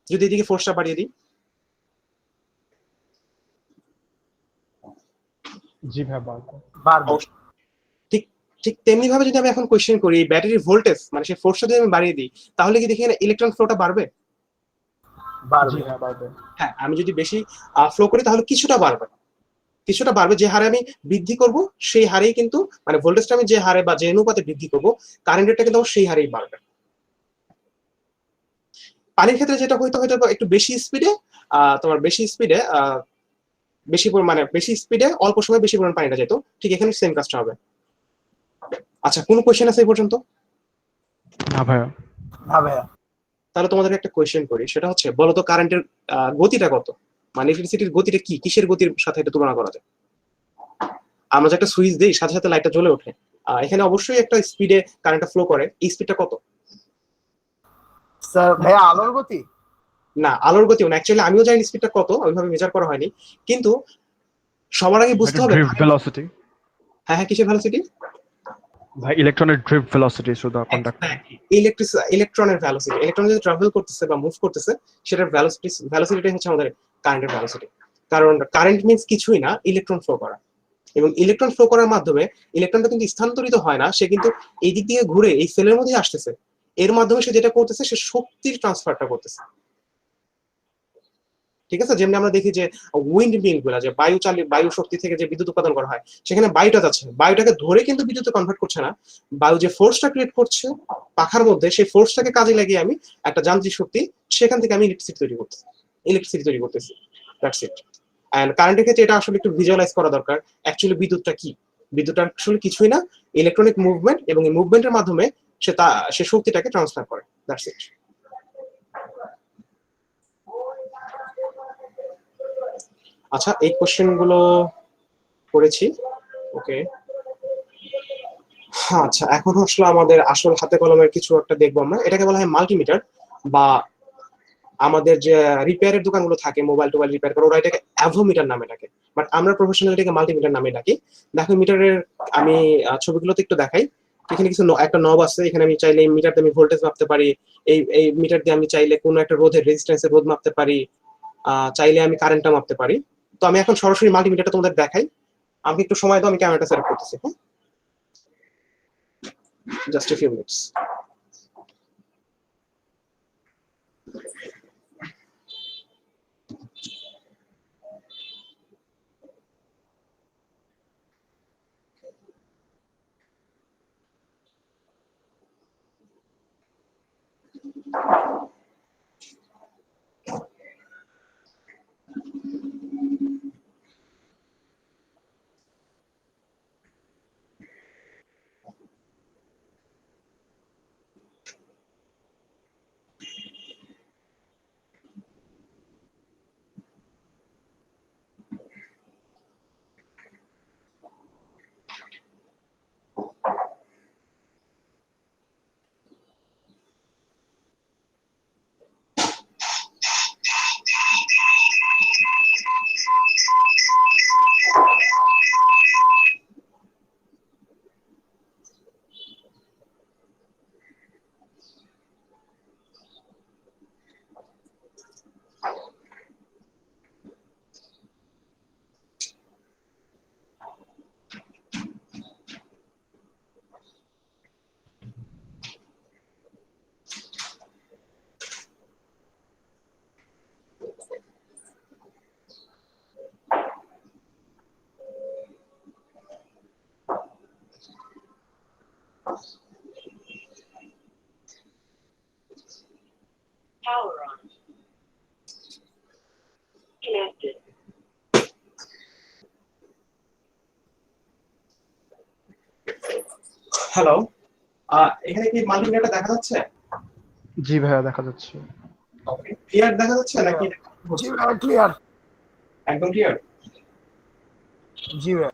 যদি এদিকে ফোর্সটা বাড়িয়ে দিই? জি ভাইয়া বাড়বে। বাড়বে। ঠিক ঠিক তেমনি ভাবে যদি আমি এখন কোয়েশ্চেন করি ব্যাটারির ভোল্টেজ মানে সেই ফোর্সটা যদি আমি বাড়িয়ে দিই তাহলে কি দেখি ইলেকট্রন ফ্লোটা বাড়বে? জি বাড়বে। ভাইয়া বাড়বে। হ্যাঁ, আমি যদি বেশি ফ্লো করি তাহলে কিছুটা বাড়বে, কিছুটা বাড়বে। যে হারে আমি বৃদ্ধি করব সেই হারেই কিন্তু মানে ভোল্টেজটা আমি যে হারে বা যে অনুপাতে বৃদ্ধি করব কারেন্টটা কিন্তু সেই হারেই বাড়বে। পানির ক্ষেত্রে যেটা হয়তো হয়তো একটু বেশি স্পিডে তোমার বেশি স্পিডে অল্প সময় বেশি পরিমাণ পানিটা যেত, ঠিক এখানে সেম কাজটা হবে। আচ্ছা, কোনো কোয়েশ্চেন আছে এই পর্যন্ত? না ভাইয়া। না ভাইয়া। তাহলে তোমাদের একটা কোয়েশ্চেন করি, সেটা হচ্ছে বলো তো কারেন্টের গতিটা কত, মানে ইলেকট্রিসিটির গতিটা কি, কিসের গতির সাথে এটা তুলনা করা যায়? আমরা যে একটা সুইচ দিই সাথে সাথে লাইটটা জ্বলে ওঠে, এখানে অবশ্যই একটা স্পিডে কারেন্টটা ফ্লো করে, এই স্পিডটা কত? স্যার ভাইয়া আলোর গতি। না, আলোর গতিও না, অ্যাকচুয়ালি আমিও জানি স্পিডটা কত, ওইভাবে মেজার করা হয়নি, কিন্তু সবার আগে বুঝতে হবে। Drift velocity. হ্যাঁ হ্যাঁ, কিসের ভ্যালোসিটি? ভাই ইলেকট্রনের drift velocity through the conductor. ইলেকট্রনের ভ্যালোসিটি, ইলেকট্রন যদি ট্রাভেল করতেছে বা মুভ করতেছে সেটার ভ্যালোসিটিটাই হচ্ছে আমাদের কারেন্টের ভ্যালোসিটি। কারণ কারেন্ট মিন্স কিছুই না, ইলেকট্রন ফ্লো করা, এবং ইলেকট্রন ফ্লো করার মাধ্যমে ইলেকট্রনটা কিন্তু স্থানান্তরিত হয় না, সে কিন্তু এই দিক দিয়ে ঘুরে এই সেলের মধ্যে আসতেছে, এর মাধ্যমে সে যেটা করতেছে সে শক্তির ট্রান্সফারটা করতেছে। ঠিক আছে, যেমনি আমরা দেখি যে উইন্ড মিল গুলা, যে বায়ু শক্তি থেকে যে বিদ্যুৎ উৎপাদন করা হয়, সেখানে বায়ুটা যাচ্ছে, বায়ুটাকে ধরে কিন্তু বিদ্যুৎ কনভার্ট করছে না, বায়ু যে ফোর্সটা ক্রিয়েট করছে পাখার মধ্যে, সেই ফোর্সটাকে কাজে লাগিয়ে আমি একটা যান্ত্রিক শক্তি, সেখান থেকে আমি ইলেকট্রিসিটি তৈরি করতেছি। That's it. এন্ড কারেন্টের ক্ষেত্রে এটা আসলে একটু ভিজুয়ালাইজ করা দরকার। অ্যাকচুয়ালি বিদ্যুৎটা কি? বিদ্যুৎটা আসলে কিছুই না, ইলেকট্রনিক মুভমেন্ট, এবং এই মুভমেন্টের মাধ্যমে সে শক্তিটাকে ট্রান্সফার করে। That's it. আচ্ছা, এই কোশ্চেন গুলো করেছি। ওকে, আচ্ছা, এখন আসলে আমাদের আসল হাতে কলমের কিছু একটা দেখবো আমরা। এটাকে বলা হয় মাল্টিমিটার, বা আমাদের যে রিপেয়ারের দোকানগুলো থাকে, মোবাইল টোবাইল রিপেয়ার করে, ওরা এটাকে অ্যাভোমিটার নামে ডাকে, বাট আমরা প্রফেশনাল এটাকে মাল্টিমিটার নামে ডাকি। দেখো মিটারের আমি ছবিগুলোতে একটু দেখাই। এখানে কিছু একটা নব আছে, এখানে আমি চাইলে এই মিটার দিয়ে আমি ভোল্টেজ মাপতে পারি, এই মিটার দিয়ে আমি চাইলে কোনো একটা রোধের রেজিস্ট্যান্সের রোধ মাপতে পারি, চাইলে আমি কারেন্টটা মাপতে পারি। তো আমি এখন সরাসরি মাল্টিমিটারটা তোমাদের দেখাই। আমাকে একটু সময় দাও, আমি ক্যামেরাটা সেট করতেছি। হ্যাঁ, just a few minutes. Power on. Connected. Hello, এখানে কি মাল্টিমিটারটা দেখা যাচ্ছে? জি ভাইয়া, দেখা যাচ্ছে। ওকে, ক্লিয়ার দেখা যাচ্ছে নাকি? জি ভাইয়া, ক্লিয়ার। একদম ক্লিয়ার। জি ভাইয়া।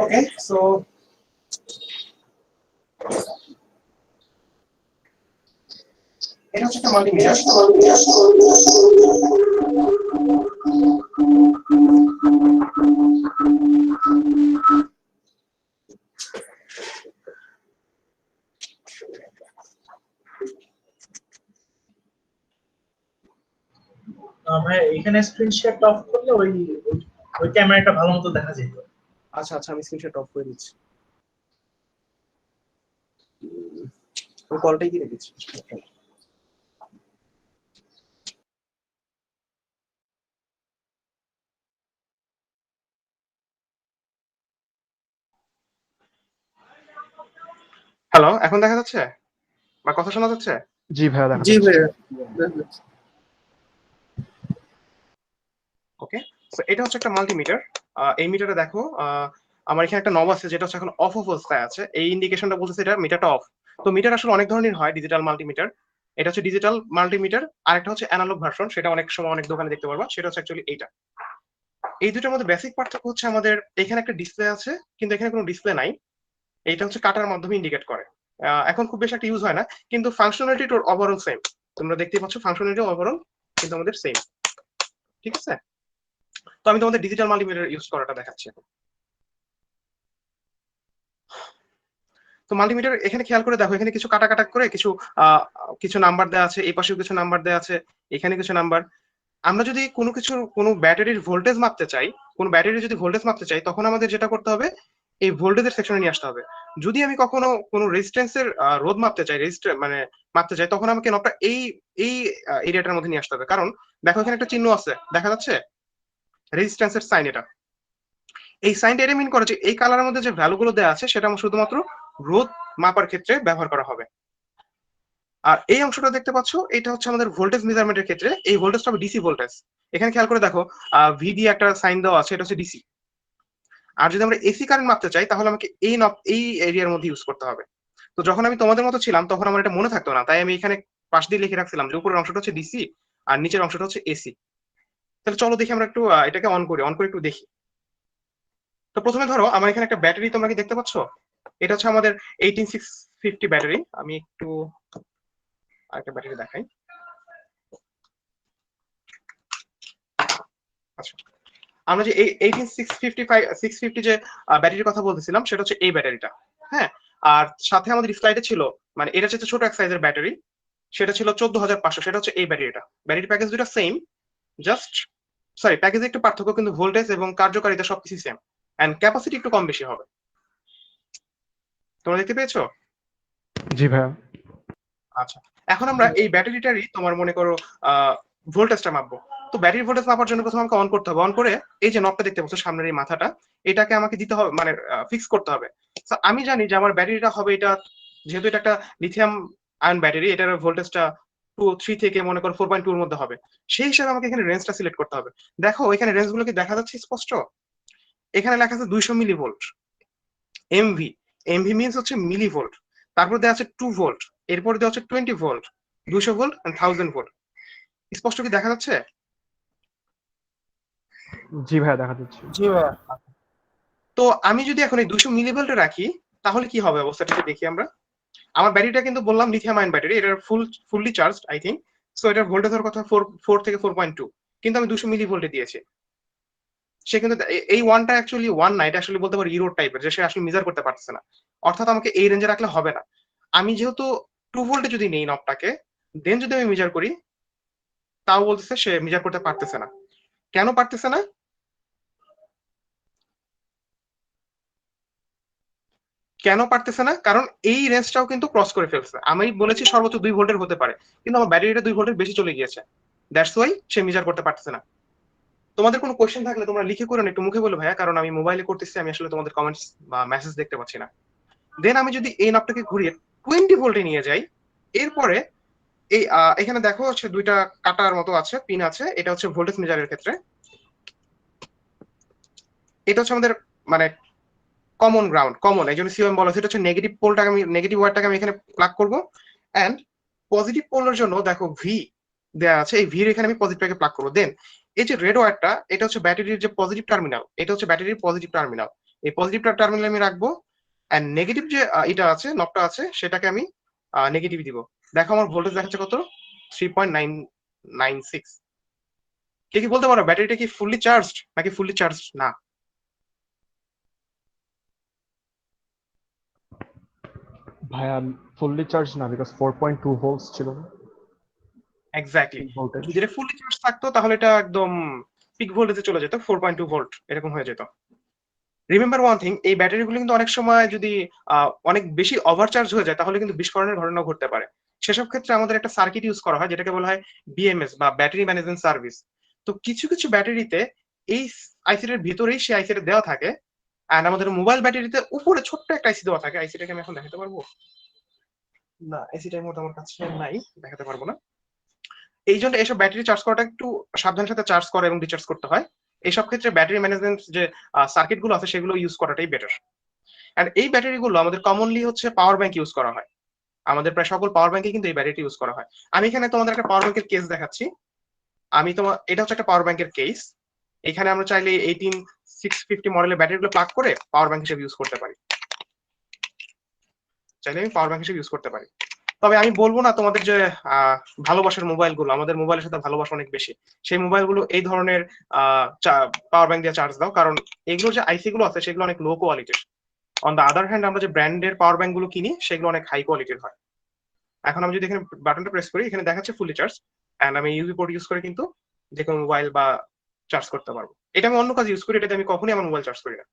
ওকে, সো এটা হচ্ছে একটা মাল্টিমিটার। ভাই এখানে স্ক্রিনশট অফ করলে ওই ক্যামেরাটা ভালো মতো দেখা যেত। আচ্ছা আচ্ছা, আমি স্ক্রিনশট অফ করে দিচ্ছি। আমি কলটাই কি রেখেছি। হ্যালো, এখন দেখা যাচ্ছে বা কথা শোনা যাচ্ছে? জি ভাইয়া, দেখা জি যাচ্ছে। ভাইয়া। ওকে, সো এটা হচ্ছে একটা মাল্টিমিটার। এই মিটারে দেখো, আমার এখানে একটা নব আছে যেটা হচ্ছে এখন অফ অবস্থায় আছে। এই ইন্ডিকেশনটা বলতেছে এটা মিটারটা অফ। তো মিটার আসলে অনেক ধরনের হয়, ডিজিটাল মাল্টিমিটার। এটা হচ্ছে ডিজিটাল মাল্টিমিটার। আরেকটা হচ্ছে অ্যানালগ ভার্সন, সেটা অনেক সময় অনেক দোকানে দেখতে পারবা। সেটা হচ্ছে অ্যাকচুয়ালি এইটা। এই দুটোর মধ্যে বেসিক পার্থক্য হচ্ছে আমাদের এখানে একটা ডিসপ্লে আছে, কিন্তু এখানে কোনো ডিসপ্লে নাই। এইটা হচ্ছে কাটার মাধ্যমে ইন্ডিকেট করে। এখন খুব বেশি একটা ইউজ হয় না, কিন্তু ফাংশনালিটি টোর ওভারঅল সেম। তোমরা দেখতেই পাচ্ছ ফাংশনালিটি ওভারঅল কিন্তু আমাদের সেম। ঠিক আছে, তো আমি তোমাদের ডিজিটাল মাল্টিমিটার ইউজ করাটা দেখাচ্ছি এখন। তো মাল্টিমিটার এখানে খেয়াল করে দেখো, এখানে কিছু কাটা কাটা করে কিছু নাম্বার দেওয়া আছে, এই পাশেও কিছু নাম্বার দেওয়া আছে, এখানে কিছু নাম্বার। আমরা যদি কোনো ব্যাটারির ভোল্টেজ মাপতে চাই, কোনো ব্যাটারির যদি ভোল্টেজ মাপতে চাই, তখন আমাদের যেটা করতে হবে, এই ভোল্টেজের সেকশনে নিয়ে আসতে হবে। যদি আমি কখনো কোনো রেজিস্ট্যান্সের রোধ মাপতে চাই, মাপতে চাই, তখন আমাকে নবটা এই এরিয়াটার মধ্যে নিয়ে আসতে হবে। কারণ দেখো এখানে একটা চিহ্ন আছে, দেখা যাচ্ছে রেজিস্ট্যান্সের সাইন। এই সাইনটা এটা মিন করে যে এই কালারের মধ্যে যে ভ্যালুগুলো দেওয়া আছে সেটা শুধুমাত্র রোধ মাপার ক্ষেত্রে ব্যবহার করা হবে। আর এই অংশটা দেখতে পাচ্ছ, এটা হচ্ছে আমাদের ভোল্টেজ মেজারমেন্টের ক্ষেত্রে। এই ভোল্টেজটা হবে ডিসি ভোল্টেজ। এখানে খেয়াল করে দেখো, ভি দিয়ে একটা সাইন দেওয়া আছে, এটা হচ্ছে ডিসি। আর যদি আমরা এসি কারেন্ট মাপতে চাই, তাহলে আমাকে এই এরিয়ার মধ্যে ইউজ করতে হবে। তো যখন আমি তোমাদের মতো ছিলাম, তখন আমার এটা মনে থাকতো না, তাই আমি এখানে পাশ দিয়ে লিখে রাখছিলাম যে উপরের অংশটা হচ্ছে ডিসি আর নিচের অংশটা হচ্ছে এসি। তাহলে চলো দেখি আমরা একটু এটাকে অন করে একটু দেখি। তো প্রথমে ধরো আমার এখানে একটা ব্যাটারি, তোমরা কি দেখতে পাচ্ছ? এটা হচ্ছে আমাদের 18650 ব্যাটারি। আমি একটু আরেকটা ব্যাটারি দেখাই। আচ্ছা, আমরা যে এই 18650 যে ব্যাটারির কথা বলতেছিলাম, সেটা হচ্ছে এই ব্যাটারিটা। হ্যাঁ, আর সাথে আমাদের স্লাইডে ছিল, মানে এটা হচ্ছে ছোট এক সাইজের ব্যাটারি, সেটা ছিল 14500, সেটা হচ্ছে এই ব্যাটারিটা। ব্যাটারি প্যাকেজ দুটো সেম, জাস্ট প্যাকেজে একটু পার্থক্য, কিন্তু ভোল্টেজ এবং কার্যকারিতা সবকিছু সেম, এন্ড ক্যাপাসিটি একটু কম বেশি হবে। তোমরা দেখতে পেয়েছো? জি ভাইয়া। আচ্ছা, এখন আমরা এই ব্যাটারিটারই তোমার মনে করো ভোল্টেজটা মাপবো। তো ব্যাটারি ভোল্টেজ মাপার জন্য প্রথমে আমাকে অন করতে হবে। অন করে এই যে নবটা দেখতে পাচ্ছ সামনের এই মাথাটা, এটাকে আমাকে দিতে হবে, মানে ফিক্স করতে হবে। তো আমি জানি যে আমার ব্যাটারিটা হবে এটা, যেহেতু এটা একটা লিথিয়াম আয়ন ব্যাটারি, এটার ভোল্টেজটা 3 থেকে মনে করো 4.2 এর মধ্যে হবে। সেই হিসাবে আমাকে এখানে রেঞ্জটা সিলেক্ট করতে হবে। দেখো এখানে রেঞ্জগুলো কি দেখা যাচ্ছে স্পষ্ট? এখানে লেখা আছে 200 মিলিভোল্ট। এমভি, এমভি মিন্স হচ্ছে মিলিভোল্ট। তারপর দেওয়া আছে 2 ভোল্ট, এরপর দেওয়া আছে 20 ভোল্ট, 200 ভোল্ট এন্ড 1000 ভোল্ট। স্পষ্ট কি দেখা যাচ্ছে? জি ভাইয়া, দেখা যাচ্ছে। জি ভাইয়া। তো আমি যদি এখন এই 200 মিলিভোল্টে রাখি, তাহলে কি হবে অবস্থাটা দেখি আমরা। আমার ব্যাটারিটা কিন্তু বললাম লিথিয়াম আয়ন ব্যাটারি, এটা fully charged I think. So এটার ভোল্টেজের কথা 4 থেকে 4.2, কিন্তু আমি 200 মিলিভোল্টে দিয়েছি। সে কিন্তু এই ওয়ানটা অ্যাকচুয়ালি ওয়ান না, এটা আসলে বলতে পারি ইরোড টাইপের, যে সে আসলে মেজার করতে পারতেছে না। অর্থাৎ আমাকে এই রেঞ্জে রাখলে হবে না। আমি যেহেতু 2 ভোল্টে যদি নেই নবটাকে, দেন যদি আমি মেজার করি, তাও বলতেছে সে মেজার করতে পারতেছে না। কেন পারতেছে না? কেন পারতেছে না? কারণ এই রেঞ্জটাও কিন্তু ক্রস করে ফেলছে। আমি বলেছি সর্বোচ্চ 2 ভোল্টের হতে পারে, কিন্তু আমার ব্যাটারিটা 2 ভোল্টের বেশি চলে গিয়েছে। দ্যাটস ওয়াই সে মেজার করতে পারতেছে না। তোমাদের কোনো কোয়েশ্চেন থাকলে তোমরা লিখে করো না, একটু মুখে বলো ভাইয়া, কারণ আমি মোবাইলে করতেছি, আমি আসলে তোমাদের কমেন্টস বা মেসেজ দেখতে পাচ্ছি না। দেন আমি যদি এই নবটাকে ঘুরিয়ে 20 ভোল্টে নিয়ে যাই, এরপরে এই এখানে দেখো হচ্ছে দুইটা কাটার মতো আছে, পিন আছে, এটা হচ্ছে ভোল্টেজ মেজারের ক্ষেত্রে। এটা হচ্ছে আমাদের মানে কমন গ্রাউন্ড, কমন, এই জন্য সিওএম বলা হচ্ছে। এটা হচ্ছে নেগেটিভ পোলটাকে, আমি নেগেটিভ ওয়্যারটাকে আমি এখানে প্লাগ করব, এন্ড পজিটিভ পোলের জন্য দেখো ভি দেওয়া আছে, এই ভি এর এখানে আমি পজিটিভটাকে প্লাগ করবো। দেন এই যে রেড ওয়্যারটা, এটা হচ্ছে ব্যাটারির যে পজিটিভ টার্মিনাল, এটা হচ্ছে ব্যাটারির পজিটিভ টার্মিনাল। এই পজিটিভ টার্মিনাল আমি রাখবো, এন্ড নেগেটিভ যে এটা আছে, নবটা আছে, সেটাকে আমি নেগেটিভ দিব। দেখো আমার ভোল্টেজ দেখাচ্ছে কত, 3.996। কে কি বলতে পারো ব্যাটারিটা কি ফুললি চার্জড নাকি ফুললি চার্জড না? ভাইয়া ফুললি চার্জ না, বিকজ 4.2 ভোল্টস ছিল না এক্স্যাক্টলি। ভোল্টেজ। যদি এটা ফুললি চার্জ থাকতো, তাহলে এটা একদম পিক ভোল্টেজে চলে যেত, 4.2 ভোল্ট এরকম হয়ে যেত। রিমেম্বার ওয়ান থিং, এই ব্যাটারিগুলো কিন্তু অনেক সময় যদি অনেক বেশি ওভারচার্জ হয়ে যায়, তাহলে কিন্তু বিস্ফোরণের ঘটনা ঘটতে পারে। সেসব ক্ষেত্রে আমাদের একটা সার্কিট ইউজ করা হয়, যেটাকে বলা হয় বিএমএস বা ব্যাটারি ম্যানেজমেন্ট সার্ভিস। তো কিছু কিছু ব্যাটারিতে এই আইসিটির ভিতরেই সে আইসিটি দেওয়া থাকে, এন্ড আমাদের মোবাইল ব্যাটারিতে উপরে ছোট্ট একটা আইসি দেওয়া থাকে। আইসিটাকে আমি এখন দেখাতে পারবো না, আইসিটার মধ্যে আমার কাছে নাই, দেখাতে পারবো না। এই জন্য এইসব ব্যাটারি চার্জ করাটা একটু সাবধানের সাথে চার্জ করা এবং রিচার্জ করতে হয়। এইসব ক্ষেত্রে ব্যাটারি ম্যানেজমেন্ট যে সার্কিট গুলো আছে, সেগুলো ইউজ করাটাই বেটার। এন্ড এই ব্যাটারি গুলো আমাদের কমনলি হচ্ছে পাওয়ার ব্যাংক ইউজ করা হয়। আমাদের প্রায় সকল পাওয়ার ব্যাংকে কিন্তু এই ব্যাটারিটি ইউজ করা হয়। আমি এখানে তোমাদের একটা পাওয়ার ব্যাংকের কেস দেখাচ্ছি। এটা হচ্ছে একটা পাওয়ার ব্যাংকের কেস। এখানে আমরা চাইলে 18650 মডেলের ব্যাটারিগুলো প্লাগ করে পাওয়ার ব্যাংক হিসেবে ইউজ করতে পারি। চাইলে আমি পাওয়ার ব্যাংক হিসেবে ইউজ করতে পারি। তবে আমি বলবো না তোমাদের যে ভালোবাসার মোবাইলগুলো, আমাদের মোবাইলের সাথে ভালোবাসা অনেক বেশি, সেই মোবাইলগুলো এই ধরনের পাওয়ার ব্যাংক দিয়ে চার্জ দাও, কারণ এগুলো যে আইসি গুলো আছে, সেগুলো অনেক লো কোয়ালিটির। অন দ্য আদার হ্যান্ড, আমরা যে ব্র্যান্ডের পাওয়ার ব্যাংক গুলো কিনি, সেগুলো অনেক হাই কোয়ালিটির হয়। এখন আমি যদি এখানে বাটনটা প্রেস করি, এখানে দেখাচ্ছে ফুললি চার্জ, এন্ড আমি ইউবি পোর্ট ইউজ করে কিন্তু যে কোনো মোবাইল বা চার্জ করতে পারবো। এটা আমি অন্য কাজে ইউজ করি, এটাতে আমি কখনোই আমার মোবাইল চার্জ করি না।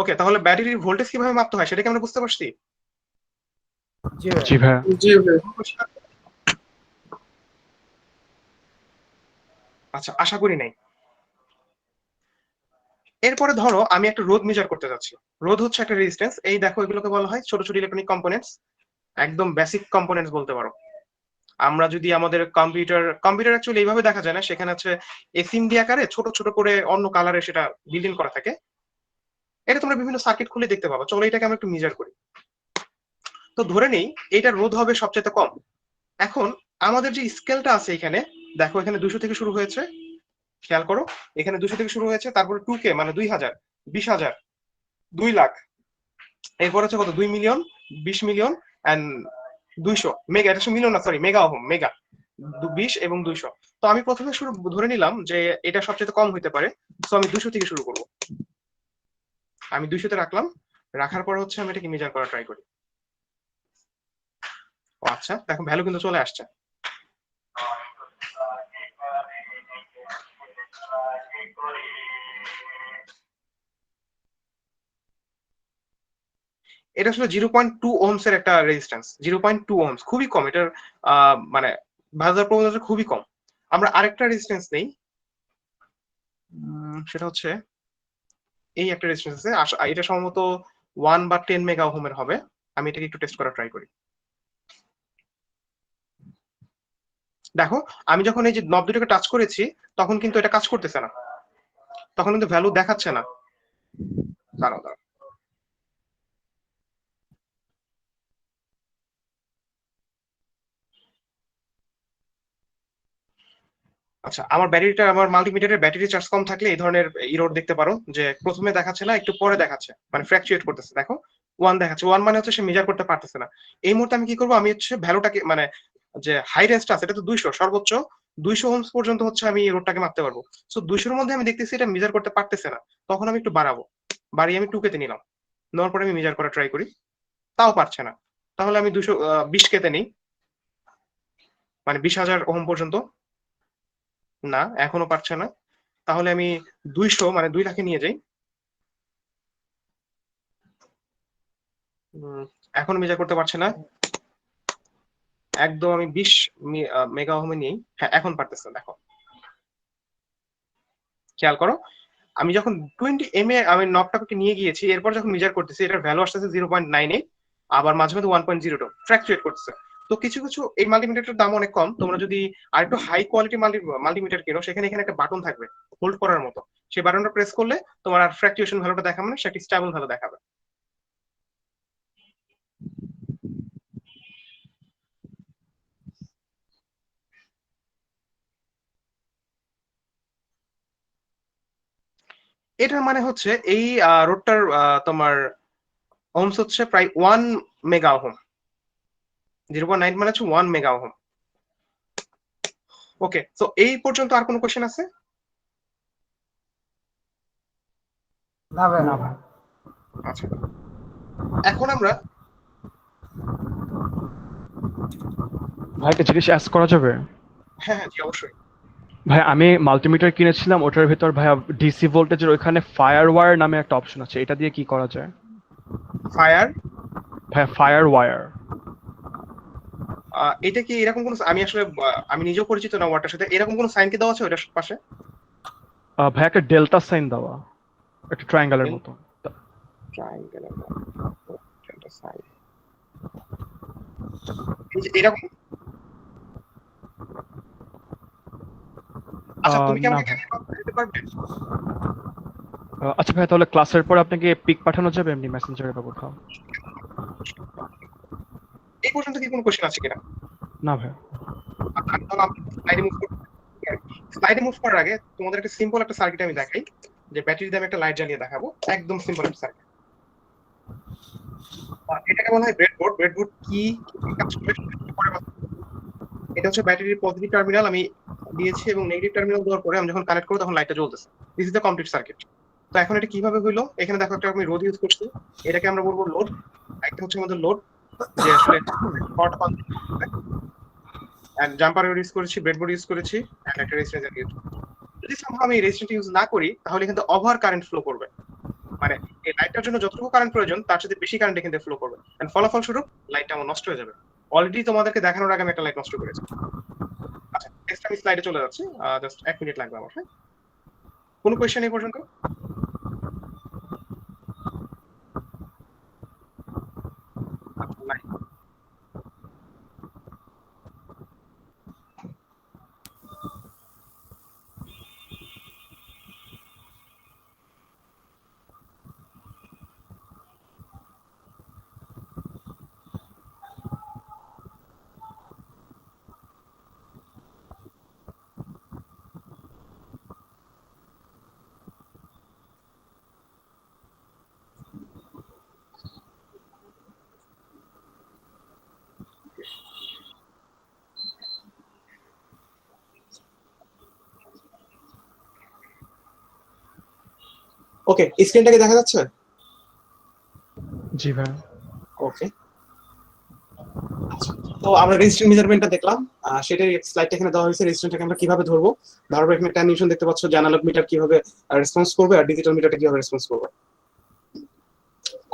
ওকে, তাহলে ব্যাটারির ভোল্টেজ কিভাবে মাপতে হয় সেটা কি আমরা বুঝতে পারছি? জি ভাইয়া। জি ভাইয়া। জি ভাই। আচ্ছা, আশা করি নাই। এরপরে ধরো আমি একটা রোধ মেজার করতে যাচ্ছি। রোধ হচ্ছে একটা রেজিস্ট্যান্স। এই দেখো এগুলোকে বলা হয় ছোট ছোট ইলেকট্রনিক কম্পোনেন্টস, একদম বেসিক কম্পোনেন্টস বলতে পারো। আমরা যদি আমাদের কম্পিউটার অ্যাকচুয়ালি এইভাবে দেখা যায় না, সেখানে হচ্ছে এসএমডি আকারে ছোট ছোট করে অন্য কালারে সেটা বিল্ড ইন করা থাকে। এটা তোমরা বিভিন্ন সার্কিট খুলে দেখতে পাবো। চলো এটাকে আমরা একটু মেজার করি। তো ধরে নেই এইটার রোধ হবে সবচেয়ে কম। এখন আমাদের যে স্কেলটা আছে এখানে, দেখো এখানে 200 থেকে শুরু হয়েছে, খেয়াল করো এখানে 200 থেকে শুরু হয়েছে, তারপরে 2K মানে 2000, 20,000, 2 লাখ, এরপর হচ্ছে কত 2 মিলিয়ন, 20 মিলিয়ন এন্ড 200 মেগা। এটা মিলিয়ন না, সরি, মেগা ওহম, মেগা 20 এবং 200। তো আমি প্রথমে শুরু ধরে নিলাম যে এটা সবচেয়ে কম হতে পারে, সো আমি 200 থেকে শুরু করব। আমি 200 তে রাখলাম, রাখার পর হচ্ছে আমি এটাকে মেজার করা ট্রাই করি। ও আচ্ছা, দেখো ভ্যালু কিন্তু চলে আসছে। এটা আসলে 0.2 ওহমস এর একটা রেজিস্ট্যান্স। 0.2 ওহমস খুবই কম, এটার মানে বাজার প্রবণতা খুবই কম। আমরা আরেকটা রেজিস্ট্যান্স নেই, সেটা হচ্ছে এই একটা রেজিস্ট্যান্স আছে, এটা সম্ভবত 1 বা 10 মেগা ওহমের হবে। আমি এটাকে একটু টেস্ট করা ট্রাই করি। দেখো আমি যখন এই যে নব দুটোকে টাচ করেছি তখন কিন্তু এটা কাজ করতেছে না, তখন কিন্তু ভ্যালু দেখাচ্ছে না। দাঁড়াও দাঁড়াও, আচ্ছা আমার মাল্টিমিটারের ব্যাটারি চার্জ কম থাকলে এই ধরনের ইরর দেখতে পারো, যে প্রথমে দেখাচ্ছে না, একটু পরে দেখাচ্ছে, মানে ফ্ল্যাকচুয়েট করতেছে। দেখো 1 দেখাচ্ছে, 1 মানে হচ্ছে সে মেজার করতে পারতেছে না। এই মুহূর্তে আমি কি করবো, আমি হচ্ছে ভ্যালুটাকে মানে যে হাই রেঞ্জটা আছে এটা তো 200, সর্বোচ্চ 200 ওহমস পর্যন্ত হচ্ছে আমি রোডটাকে মাপতে পারবো। সো 200 এর মধ্যে আমি দেখতেছি এটা মেজার করতে পারতেছে না, তখন আমি একটু বাড়াবো, বাড়িয়ে আমি 2K তে নিলাম। নেওয়ার পরে আমি মেজার করা ট্রাই করি, তাও পারছে না। তাহলে আমি 220K তে নিই, মানে 20,000 ওহম পর্যন্ত। না, এখনো পারছে না। তাহলে আমি 200 মানে 2 লাখে নিয়ে যাই। এখনো মেজার করতে পারছে না। একদম আমি 20 মেগা ওহমে নিই। হ্যাঁ, এখন পারতেছে। দেখো খেয়াল করো, আমি যখন 20 এম এ আমি নবটাকে নিয়ে গিয়েছি, এরপর যখন মেজার করতেছি এটার ভ্যালু আসতেছে 0.98, আবার মাঝে মাঝে 1.02 ফ্ল্যাকচুয়েট করতেছে। তো কিছু কিছু এই মাল্টিমিটারটার দাম অনেক কম, তোমরা যদি আরেকটু হাই কোয়ালিটি মাল্টিমিটার কিনো, সেখানে এখানে একটা বাটন থাকবে হোল্ড করার মতো, সেই বাটনটা প্রেস করলে তোমার আর ফ্ল্যাকচুয়েশন ভ্যালুটা দেখাবে না, সে একটা স্টেবল ভ্যালু দেখাবে। এটার মানে হচ্ছে এই রোডটার তোমার ওহমস হচ্ছে প্রায় 1 মেগা ওহম। 0.9 মানে হচ্ছে 1 মেগা ওহম। ওকে, সো এই পর্যন্ত আর কোনো কোশ্চেন আছে? না ভাই, না ভাই। আচ্ছা, এখন আমরা ভাই একটা জিনিস অ্যাস্ক করা যাবে? হ্যাঁ হ্যাঁ জি অবশ্যই। ভাই আমি মাল্টিমিটার কিনেছিলাম, ওটার ভিতর ভাই ডিসি ভোল্টেজের ওইখানে ফায়ার ওয়্যার নামে একটা অপশন আছে, এটা দিয়ে কি করা যায়? ফায়ার, ভাই ফায়ার ওয়্যার। এটা কি এরকম কোনো, আমি আসলে আমি নিজেও পরিচিত না ওয়ার্ডটার সাথে, এরকম কোনো সাইন কি দেওয়া আছে ওটার পাশে? ভাই একটা ডেল্টা সাইন দেওয়া, একটা ট্রায়াঙ্গেলের মতো। ট্রায়াঙ্গেলের মতো একটা সাইন, এরকম। আচ্ছা তুমি কি না আমাকে ভাই। দিতে পারবে? আচ্ছা ভাই, তাহলে ক্লাসের পর আপনাকে পিক পাঠানো যাবে এমনি মেসেঞ্জারে বা কোথাও? এই পর্যন্ত কি কোনো কোশ্চেন আছে কিনা? না ভাই। স্লাইডে মুভ করার আগে তোমাদের একটা সিম্পল একটা সার্কিট আমি দেখাই, যে ব্যাটারি দিয়ে আমি একটা লাইট জ্বালিয়ে দেখাবো, একদম সিম্পল একটা সার্কিট। এটাকে বলা হয় ব্রেডবোর্ড। ব্রেডবোর্ড কি কাজ করে পরে কথা বলবো। এটা হচ্ছে ব্যাটারির পজিটিভ টার্মিনাল আমি দিয়েছি, এবং নেগেটিভ টার্মিনাল দেওয়ার পরে আমি যখন কানেক্ট করব তখন লাইটটা জ্বলতেছে। This is the complete circuit. তো এখন এটা কিভাবে হইলো, এখানে দেখো একটা আমি রোড ইউজ করছি, এটাকে আমরা বলবো লোড। একটা হচ্ছে আমাদের লোড, যে আসলে এন্ড জাম্পার ইউজ করেছি, ব্রেডবোর্ড ইউজ করেছি, এন্ড একটা রেজিস্ট্যান্স ইউজ। যদি somehow আমি রেজিস্ট্যান্স ইউজ না করি তাহলে কিন্তু ওভার কারেন্ট ফ্লো করবে, মানে এই লাইটটার জন্য যতটুকু কারেন্ট প্রয়োজন তার সাথে বেশি কারেন্ট এখান থেকে ফ্লো করবে, এন্ড ফলাফলস্বরূপ লাইটটা আমার নষ্ট হয়ে যাবে। অলরেডি তোমাদেরকে দেখানোর আগে আমি একটা লাইট নষ্ট করেছি। আচ্ছা, নেক্সট আমি স্লাইডে চলে যাচ্ছি, জাস্ট 1 মিনিট লাগবে আমার। হ্যাঁ, কোনো কোয়েশ্চেন এই পর্যন্ত? আচ্ছা, নাই। ওকে, স্ক্রিনটাকে দেখা যাচ্ছে? জি ভাই। ওকে, আচ্ছা, তো আমরা রেজিস্ট্যান্স মেজারমেন্টটা দেখলাম, সেটাই স্লাইডটা এখানে দেওয়া হয়েছে। রেজিস্ট্যান্সটাকে আমরা কিভাবে ধরবো, ধরবো এখানে একটা অ্যানিমেশন দেখতে পাচ্ছ যে অ্যানালগ মিটার কিভাবে রেসপন্স করবে আর ডিজিটাল মিটারটা কিভাবে রেসপন্স করবে।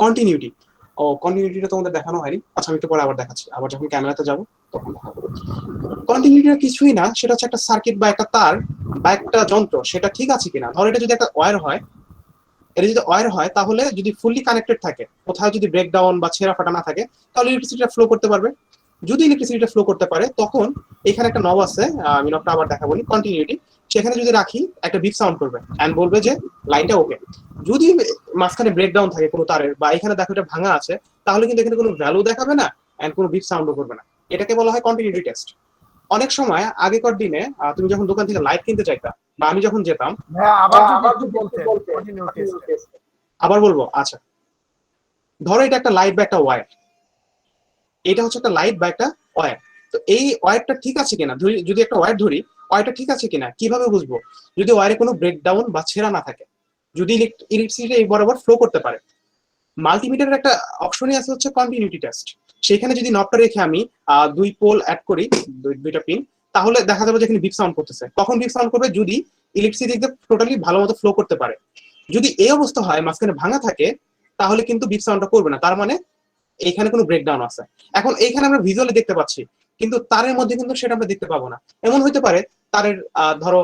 কন্টিনিউটি, কন্টিনিউটিটা তোমাদের দেখানো হয়নি। আচ্ছা, আমি একটু পরে আবার দেখাচ্ছি, আবার যখন ক্যামেরাতে যাবো তখন দেখাবো। কন্টিনিউটিটা কিছুই না, সেটা হচ্ছে একটা সার্কিট বা একটা তার বা একটা যন্ত্র, সেটা ঠিক আছে কিনা। ধর এটা যদি একটা ওয়্যার হয়, এটা যদি ওয়্যার হয় তাহলে যদি ফুললি কানেক্টেড থাকে, কোথাও যদি ব্রেকডাউন বা ছেঁড়া ফাটা না থাকে, তাহলে ইলেকট্রিসিটিটা ফ্লো করতে পারবে। যদি ইলেকট্রিসিটিটা ফ্লো করতে পারে তখন এখানে একটা নব আছে, আমি নবটা আবার দেখাবো, কন্টিনিউটি, সেখানে যদি রাখি একটা বিপ সাউন্ড করবে এন্ড বলবে যে লাইনটা ওকে। যদি মাঝখানে ব্রেকডাউন থাকে কোনো তারের বা এখানে দেখো এটা ভাঙা আছে, তাহলে কিন্তু এখানে কোনো ভ্যালু দেখাবে না এন্ড কোনো বিপ সাউন্ডও করবে না। এটাকে বলা হয় কন্টিনিউটি টেস্ট। অনেক সময় আগেকার দিনে তুমি যখন দোকান থেকে লাইট কিনতে চাইতা বা আমি যখন যেতাম, হ্যাঁ, আবার যদি একটু বলতেন কন্টিনিউ টেস্ট। আবার বলবো। আচ্ছা, ধরো এটা একটা লাইট বা একটা ওয়্যার, এটা হচ্ছে একটা লাইট বা একটা ওয়্যার। তো এই ওয়্যারটা ঠিক আছে কিনা, যদি একটা ওয়্যার ধরি, ওয়্যারটা ঠিক আছে কিনা কিভাবে বুঝবো? যদি ওয়্যারে কোনো ব্রেকডাউন বা ছেঁড়া না থাকে, যদি ইলেকট্রিসিটি এই বরাবর ফ্লো করতে পারে। মাল্টিমিটারের একটা অপশনই আছে হচ্ছে কন্টিনিউটি টেস্ট। সেখানে যদি নবটা রেখে আমি 2 পোল অ্যাড করি, দুইটা পিন, তাহলে দেখা যাবে যে এখানে বিপ সাউন্ড করতেছে। কখন বিপ সাউন্ড করবে? যদি ইলেকট্রিসিটি টোটালি ভালো মতো ফ্লো করতে পারে। যদি এই অবস্থা হয় মাঝখানে ভাঙা থাকে, তাহলে কিন্তু বিপ সাউন্ডটা করবে না, তার মানে এইখানে কোনো ব্রেকডাউন আছে। এখন এইখানে আমরা ভিজুয়ালি দেখতে পাচ্ছি, কিন্তু তারের মধ্যে কিন্তু সেটা আমরা দেখতে পাবো না। এমন হইতে পারে তারের ধরো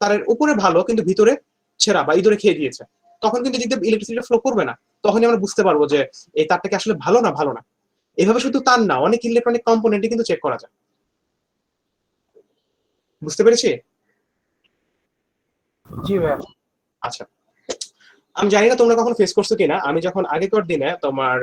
তারের উপরে ভালো কিন্তু ভিতরে ছেঁড়া বা ইঁদুরে খেয়ে দিয়েছে, তখন কিন্তু দেখতে ইলেকট্রিসিটি ফ্লো করবে না। তখনই আমরা বুঝতে পারবো যে এই তারটাকে আসলে ভালো না ভালো না। এভাবে শুধু তার না, অনেক ইলেকট্রনিক কম্পোনেন্টই কিন্তু চেক করা যায়। বুঝতে পেরেছি? জি ভাই। আচ্ছা, আমি জানি না তোমরা কখন ফেস করছো কিনা। আমি যখন আগেকার দিনে তোমার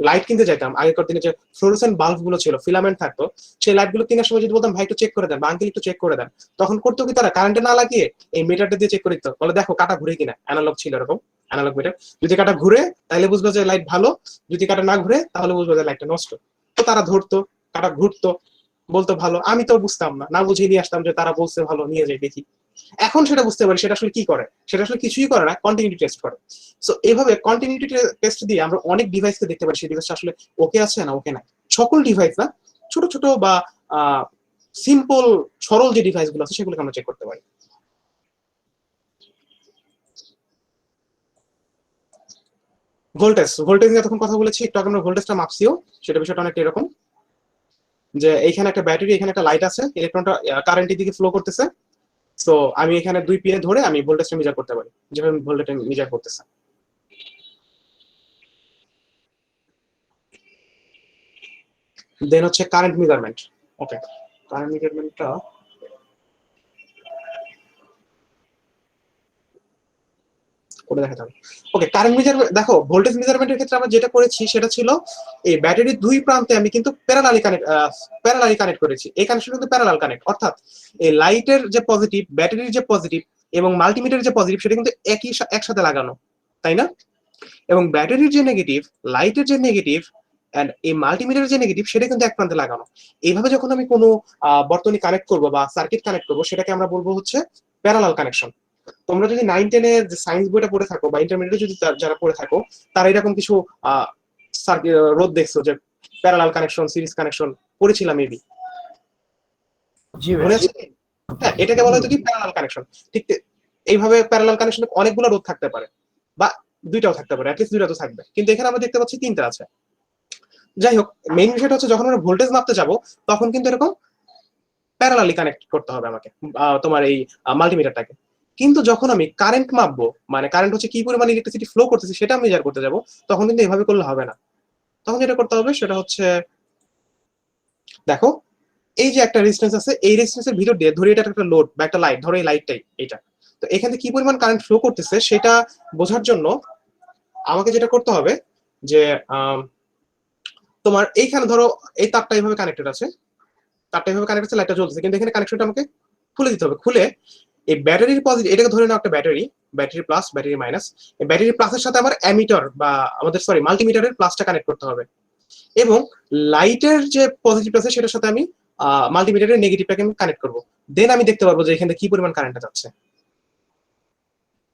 লাইট কিনতে যাইতাম, আগেকার দিনে যে ফ্লোরোসেন্ট বাল্ব গুলো ছিল, ফিলামেন্ট থাকতো, সেই লাইট গুলো কেনার সময় যদি বলতাম ভাই একটু চেক করে দেন বা আঙ্কেল একটু চেক করে দেন, তখন করতো কি তারা কারেন্টে না লাগিয়ে এই মিটারটা দিয়ে চেক করে দিত। বলে দেখো কাটা ঘুরে কিনা, অ্যানালগ ছিল এরকম, অ্যানালগ মিটার। যদি কাটা ঘুরে তাহলে বুঝবো যে লাইট ভালো, যদি কাটা না ঘুরে তাহলে বুঝবো যে লাইটটা নষ্ট। তো তারা ধরতো, কাটা ঘুরতো, বলতো ভালো। আমি তো বুঝতাম না, না বুঝিয়ে নিয়ে আসতাম যে তারা বলছে ভালো, নিয়ে যাই দেখি। এখন সেটা বুঝতে পারি সেটা আসলে কি করে। সেটা আসলে কিছুই করে না, কন্টিনিউটি টেস্ট করে। সো এইভাবে কন্টিনিউটি টেস্ট দিয়ে আমরা অনেক ডিভাইসকে দেখতে পারি সেই ডিভাইসটা আসলে ওকে আছে না ওকে না। সকল ডিভাইস না, ছোট ছোট বা সিম্পল সরল যে ডিভাইস গুলো আছে সেগুলোকে আমরা চেক করতে পারি। ভোল্টেজ নিয়ে তখন কথা বলেছি একটু আগে, আমরা ভোল্টেজটা মাপছিও, সেটা বিষয়টা অনেকটা এরকম যে এইখানে একটা ব্যাটারি, এখানে একটা লাইট আছে, ইলেকট্রনটা কারেন্টের দিকে ফ্লো করতেছে। সো আমি এখানে 2 পিনে ধরে আমি ভোল্টেজটা মেজার করতে পারি, যেভাবে ভোল্টেজটা মেজার করতেছে। দেন হচ্ছে কারেন্ট মেজারমেন্ট। ওকে, কারেন্ট মেজারমেন্টটা করে দেখাতে হবে। ওকে, কারেন্ট মেজারমেন্ট দেখো, ভোল্টেজ মেজারমেন্টের ক্ষেত্রে আমরা যেটা করেছি সেটা ছিল এই ব্যাটারির 2 প্রান্তে আমি কিন্তু প্যারালালি কানেক্ট করেছি। এই কানেকশন কিন্তু প্যারালাল কানেক্ট, অর্থাৎ এই লাইটের যে পজিটিভ, ব্যাটারির যে পজিটিভ এবং মাল্টিমিটারের যে পজিটিভ সেটা কিন্তু একসাথে লাগানো, তাই না? এবং ব্যাটারির যে নেগেটিভ, লাইটের যে নেগেটিভ এন্ড এই মাল্টিমিটারের যে নেগেটিভ সেটা কিন্তু এক প্রান্তে লাগানো। এইভাবে যখন আমি কোনো বর্তনী কানেক্ট করব বা সার্কিট কানেক্ট করব, সেটাকে আমরা বলবো হচ্ছে প্যারালাল কানেকশন। তোমরা যদি 9-10 এর সায়েন্স বইটা পড়ে থাকো বা ইন্টারমিডিয়েটে যদি যারা পড়ে থাকো, তারা এরকম কিছু রোধ দেখছো যে প্যারালাল কানেকশন, সিরিজ কানেকশন পড়েছিলাম মেবি। জি মনে ভাইয়া। আছে? হ্যাঁ, এটাকে বলা হয় কি প্যারালাল কানেকশন। ঠিক এইভাবে প্যারালাল কানেকশনে অনেকগুলো রোধ থাকতে পারে বা দুইটাও থাকতে পারে, অ্যাটলিস্ট দুইটা তো থাকবে, কিন্তু এখানে আমরা দেখতে পাচ্ছি তিনটা আছে। যাই হোক, মেইন বিষয়টা হচ্ছে যখন আমরা ভোল্টেজ মাপতে যাব তখন কিন্তু এরকম প্যারালালি কানেক্ট করতে হবে আমাকে তোমার এই মাল্টিমিটারটাকে। কিন্তু যখন আমি কারেন্ট মাপবো, মানে কারেন্ট হচ্ছে কি পরিমাণ ইলেকট্রিসিটি ফ্লো করতেছে সেটা মেজার করতে যাব, তখন কিন্তু এভাবে করলে হবে না। তখন যেটা করতে হবে সেটা হচ্ছে, দেখো এই যে একটা রেজিস্ট্যান্স আছে, এই রেজিস্ট্যান্সের ভিতর দিয়ে ধরে এটা একটা লোড বা একটা লাইট, ধরো এই লাইটটাই এটা, তো এখান থেকে কি পরিমাণ কারেন্ট ফ্লো করতেছে সেটা বোঝার জন্য আমাকে যেটা করতে হবে যে তোমার এইখানে ধরো এই তারটা এইভাবে কানেক্টেড আছে, তারটা এইভাবে কানেক্ট আছে, লাইটটা জ্বলছে, কিন্তু এখানে কানেকশনটা আমাকে খুলে দিতে হবে। খুলে এই ব্যাটারির পজিটিভ, এটাকে ধরে নাও একটা battery, battery plus battery minus, এই ব্যাটারি প্লাসের সাথে আমার অ্যামিটার বা আমাদের মাল্টিমিটারের প্লাসটা কানেক্ট করতে হবে, এবং লাইটের যে পজিটিভ আছে সেটার সাথে আমি মাল্টিমিটারের নেগেটিভটাকে আমি কানেক্ট করবো। দেন আমি দেখতে পারবো যে এখানে কি পরিমাণ কারেন্ট যাচ্ছে।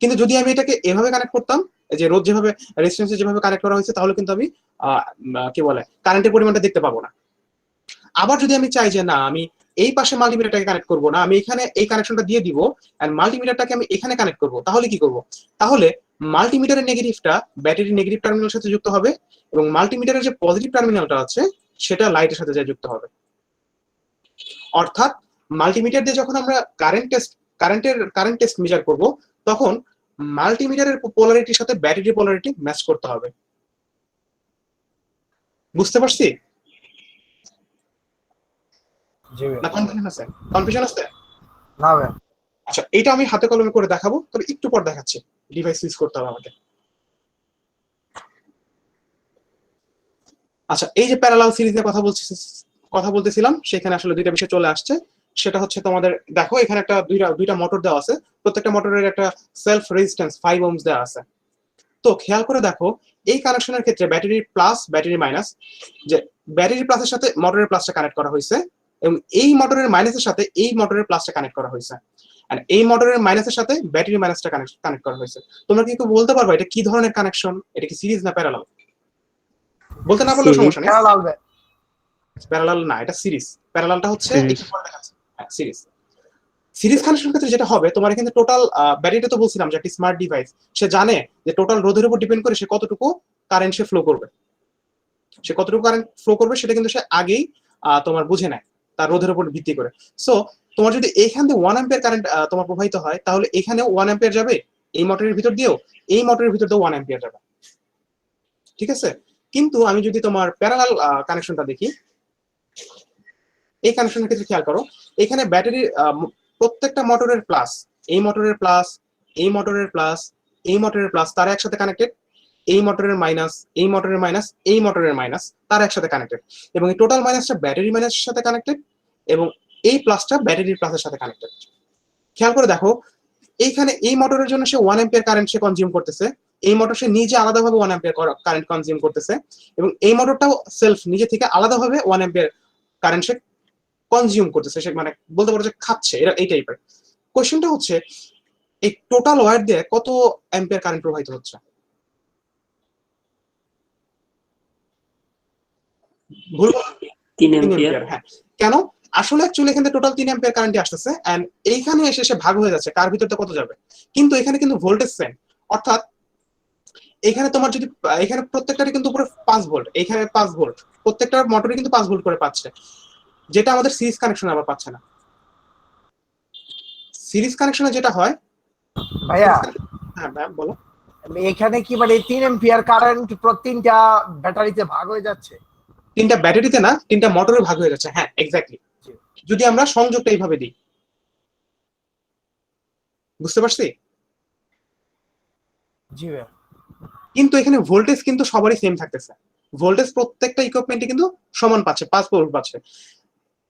কিন্তু যদি আমি এটাকে এভাবে কানেক্ট করতাম, যে রোদ যেভাবে রেজিস্ট্যান্সে যেভাবে কানেক্ট করা হয়েছে, তাহলে কিন্তু আমি কি বলে কারেন্টের পরিমাণটা দেখতে পাবো না। আবার যদি আমি চাই যে না, আমি এই পাশে মাল্টিমিটারটাকে কানেক্ট করবো না, আমি এখানে এই কানেকশনটা দিয়ে দিব এন্ড মাল্টিমিটারটাকে আমি এখানে কানেক্ট করবো, তাহলে কি করব? তাহলে মাল্টিমিটারের নেগেটিভটা ব্যাটারির নেগেটিভ টার্মিনালের সাথে যুক্ত হবে, এবং মাল্টিমিটারের যে পজিটিভ টার্মিনালটা আছে সেটা লাইটের সাথে যা যুক্ত হবে। অর্থাৎ মাল্টিমিটার দিয়ে যখন আমরা কারেন্ট টেস্ট মেজার করব, তখন মাল্টিমিটারের পোলারিটির সাথে ব্যাটারির পোলারিটি ম্যাচ করতে হবে। বুঝতে পারছি জি ভাইয়া। না? কনফিউশন আছে? কনফিউশন আছে? না ভাইয়া। আচ্ছা, এটা আমি হাতে কলমে করে দেখাবো, তবে একটু পর দেখাচ্ছি। ডিভাইস সুইচ করতে হবে আমাকে। আচ্ছা, এই যে প্যারালাল সিরিজের কথা বলতেছিলাম, সেখানে আসলে দুইটা বিষয় চলে আসছে। সেটা হচ্ছে তোমাদের দেখো এখানে একটা দুইটা মোটর দেওয়া আছে, প্রত্যেকটা মোটরের একটা সেলফ রেজিস্ট্যান্স 5 ওহমস দেওয়া আছে। তো খেয়াল করে দেখো এই কানেকশনের ক্ষেত্রে ব্যাটারি প্লাস ব্যাটারি মাইনাস, যে ব্যাটারি প্লাসের সাথে মোটরের প্লাসটা কানেক্ট করা হয়েছে, এবং এই মোটরের মাইনাসের সাথে এই মোটরের প্লাসটা কানেক্ট করা হয়েছে, আর এই মোটরের মাইনাসের সাথে ব্যাটারি মাইনাসটা কানেক্ট করা হয়েছে। তোমরা কি বলতে পারবে এটা কি ধরনের কানেকশন? এটা কি সিরিজ না প্যারালাল? বলতে না বললেও সমস্যা নেই। প্যারালাল ভাইয়া। প্যারালাল না, এটা সিরিজ। প্যারালালটা হচ্ছে Series. একটু পরে দেখাচ্ছি। হ্যাঁ, সিরিজ। সিরিজ কানেকশনের ক্ষেত্রে যেটা হবে, তোমার এখানে টোটাল ব্যাটারিটা তো বলছিলাম যে একটা স্মার্ট ডিভাইস, সে জানে যে টোটাল রোধের উপর ডিপেন্ড করে সে কতটুকু কারেন্ট সে ফ্লো করবে, সেটা কিন্তু সে আগেই তোমার বুঝে নেয় তার রোধের উপর ভিত্তি করে। সো তোমার যদি এখান থেকে 1 অ্যাম্পিয়ার কারেন্ট তোমার প্রবাহিত হয়, তাহলে এখানেও 1 অ্যাম্পিয়ার যাবে, এই মোটরের ভিতর দিয়েও, এই মোটরের ভিতর দিয়েও 1 অ্যাম্পিয়ার যাবে। ঠিক আছে? কিন্তু আমি যদি তোমার প্যারালাল কানেকশনটা দেখি, এই কানেকশনের ক্ষেত্রে খেয়াল করো, এখানে ব্যাটারির প্রত্যেকটা মোটরের প্লাস, এই মোটরের প্লাস, এই মোটরের প্লাস, এই মোটরের প্লাস তারা একসাথে কানেক্টেড, এই মোটরের মাইনাস, এই মোটরের মাইনাস, এই মোটরের মাইনাস তারা একসাথে কানেক্টেড, এবং এই টোটাল মাইনাসটা ব্যাটারি মাইনাসের সাথে কানেক্টেড, এবং এই প্লাসটা ব্যাটারির প্লাসের সাথে কানেক্টেড। খেয়াল করে দেখো এইখানে এই মোটরের জন্য সে 1 অ্যাম্পিয়ার কারেন্ট সে কনজিউম করতেছে, এই মোটর সে নিজে আলাদাভাবে 1 অ্যাম্পিয়ার কারেন্ট কনজিউম করতেছে, এবং এই মোটরটাও সেলফ নিজে থেকে আলাদাভাবে 1 অ্যাম্পিয়ার কারেন্ট সে কনজিউম করতেছে, সে মানে বলতে পারো যে খাচ্ছে, এটা এই টাইপের। কোশ্চেনটা হচ্ছে এই টোটাল ওয়্যার দিয়ে কত অ্যাম্পিয়ার কারেন্ট প্রবাহিত হচ্ছে? ভুল? 3 3 অ্যাম্পিয়ার। অ্যাম্পিয়ার। হ্যাঁ, কেন? আসলে অ্যাকচুয়ালি এখানে টোটাল 3 অ্যাম্পিয়ার কারেন্ট আসতেছে, এন্ড এইখানে এসে সে ভাগ হয়ে যাচ্ছে কার ভিতরতে কত যাবে। কিন্তু এখানে কিন্তু ভোল্টেজ সেম, অর্থাৎ এখানে তোমার যদি এখানে প্রত্যেকটারই কিন্তু উপরে 5 ভোল্ট, এখানে 5 ভোল্ট, প্রত্যেকটা মোটরই কিন্তু 5 ভোল্ট করে পাচ্ছে, যেটা আমাদের সিরিজ কানেকশন আবার পাচ্ছে না। সিরিজ কানেকশনে যেটা হয় ভাইয়া, হ্যাঁ ম্যাম বলো। এখানে কি মানে 3 অ্যাম্পিয়ার কারেন্ট প্রতিটা ব্যাটারিতে ভাগ হয়ে যাচ্ছে? 3টা ব্যাটারিতে না, 3টা মোটরে ভাগ হয়ে যাচ্ছে। হ্যাঁ, এক্স্যাক্টলি। যদি আমরা সংযোগটা এইভাবে দিই, বুঝতে পারছি? জি ভাইয়া। কিন্তু এখানে ভোল্টেজ কিন্তু সবারই সেম থাকতেছে, ভোল্টেজ প্রত্যেকটা ইকুইপমেন্টই কিন্তু সমান পাচ্ছে, 5 ভোল্ট পাচ্ছে।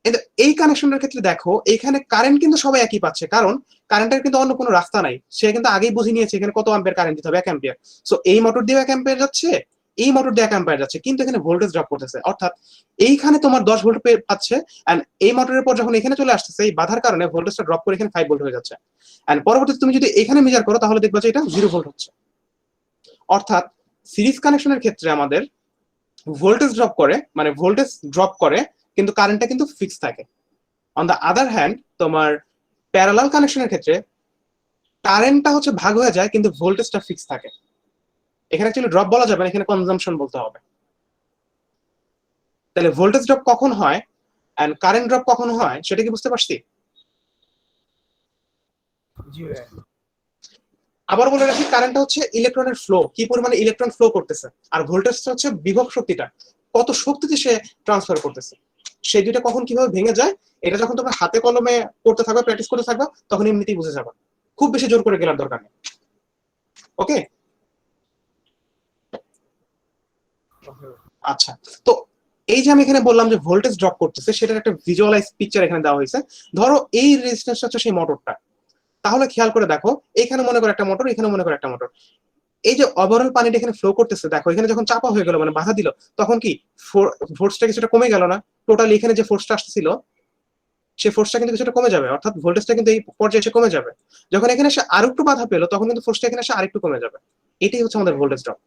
কিন্তু এই কানেকশনের ক্ষেত্রে দেখো এখানে কারেন্ট কিন্তু সবাই একই পাচ্ছে, কারণ কারেন্টের কিন্তু অন্য কোনো রাস্তা নাই, সে কিন্তু আগেই বুঝে নিয়েছে এখানে কত অ্যাম্পিয়ার কারেন্ট দিতে হবে, 1 অ্যাম্পিয়ার। সো এই মোটর দিয়ে 1 অ্যাম্পিয়ার যাচ্ছে, এই মোটর দিয়ে 1 অ্যাম্পিয়ার যাচ্ছে, কিন্তু এখানে ভোল্টেজ ড্রপ করতেছে, অর্থাৎ এইখানে তোমার 10 ভোল্ট পাচ্ছে, এন্ড এই মোটরের পর যখন এখানে চলে আসতেছে এই বাধার কারণে ভোল্টেজটা ড্রপ করে এখানে 5 ভোল্ট হয়ে যাচ্ছে, এন্ড পরবর্তীতে তুমি যদি এখানে মেজার করো তাহলে দেখবা যে এটা 0 ভোল্ট হচ্ছে। অর্থাৎ সিরিজ কানেকশনের ক্ষেত্রে আমাদের ভোল্টেজ ড্রপ করে, মানে ভোল্টেজ ড্রপ করে কিন্তু কারেন্টটা কিন্তু ফিক্স থাকে। অন দ্য আদার হ্যান্ড তোমার প্যারালাল কানেকশনের ক্ষেত্রে কারেন্টটা হচ্ছে ভাগ হয়ে যায় কিন্তু ভোল্টেজটা ফিক্স থাকে। এখানে অ্যাকচুয়ালি ড্রপ বলা যাবে না, এখানে কনজাম্পশন বলতে হবে। তাহলে ভোল্টেজ ড্রপ কখন হয় এন্ড কারেন্ট ড্রপ কখন হয় সেটা কি বুঝতে পারছি? জি ভাই। আবার বলে রাখি, কারেন্টটা হচ্ছে ইলেকট্রনের ফ্লো, কি পরিমাণে ইলেকট্রন ফ্লো করতেছে, আর ভোল্টেজটা হচ্ছে বিভব শক্তিটা, কত শক্তিতে সে ট্রান্সফার করতেছে। সেই দুইটা কখন কিভাবে ভেঙে যায় এটা যখন তোমরা হাতে কলমে করতে থাকবে, প্র্যাকটিস করতে থাকবে, তখন এমনিতেই বুঝে যাবে। খুব বেশি জোর করে গেলার দরকার নেই। ওকে, আচ্ছা। তো এই যে আমি এখানে বললাম যে ভোল্টেজ ড্রপ করতেছে, সেটার একটা ভিজুয়ালাইজ পিকচার এখানে দেওয়া হয়েছে। ধরো এই রেজিস্ট্যান্সটা হচ্ছে সেই মোটরটা, তাহলে খেয়াল করে দেখো, এখানে মনে করো একটা মোটর, এখানে মনে করো একটা মোটর। এই যে ওভারঅল পানিটা এখানে ফ্লো করতেছে, দেখো এখানে যখন চাপা হয়ে গেল, মানে বাধা দিল, তখন কি ফোর্সটা কিছুটা কমে গেল না? টোটালি এখানে যে ফোর্সটা আসছিল সেই ফোর্সটা কিন্তু কিছুটা কমে যাবে, অর্থাৎ ভোল্টেজটা কিন্তু এই পর্যায়ে এসে কমে যাবে। যখন এখানে এসে আরেকটু বাধা পেলো, তখন কিন্তু ফোর্সটা এখানে এসে আরেকটু কমে যাবে। এটাই হচ্ছে আমাদের ভোল্টেজ ড্রপ।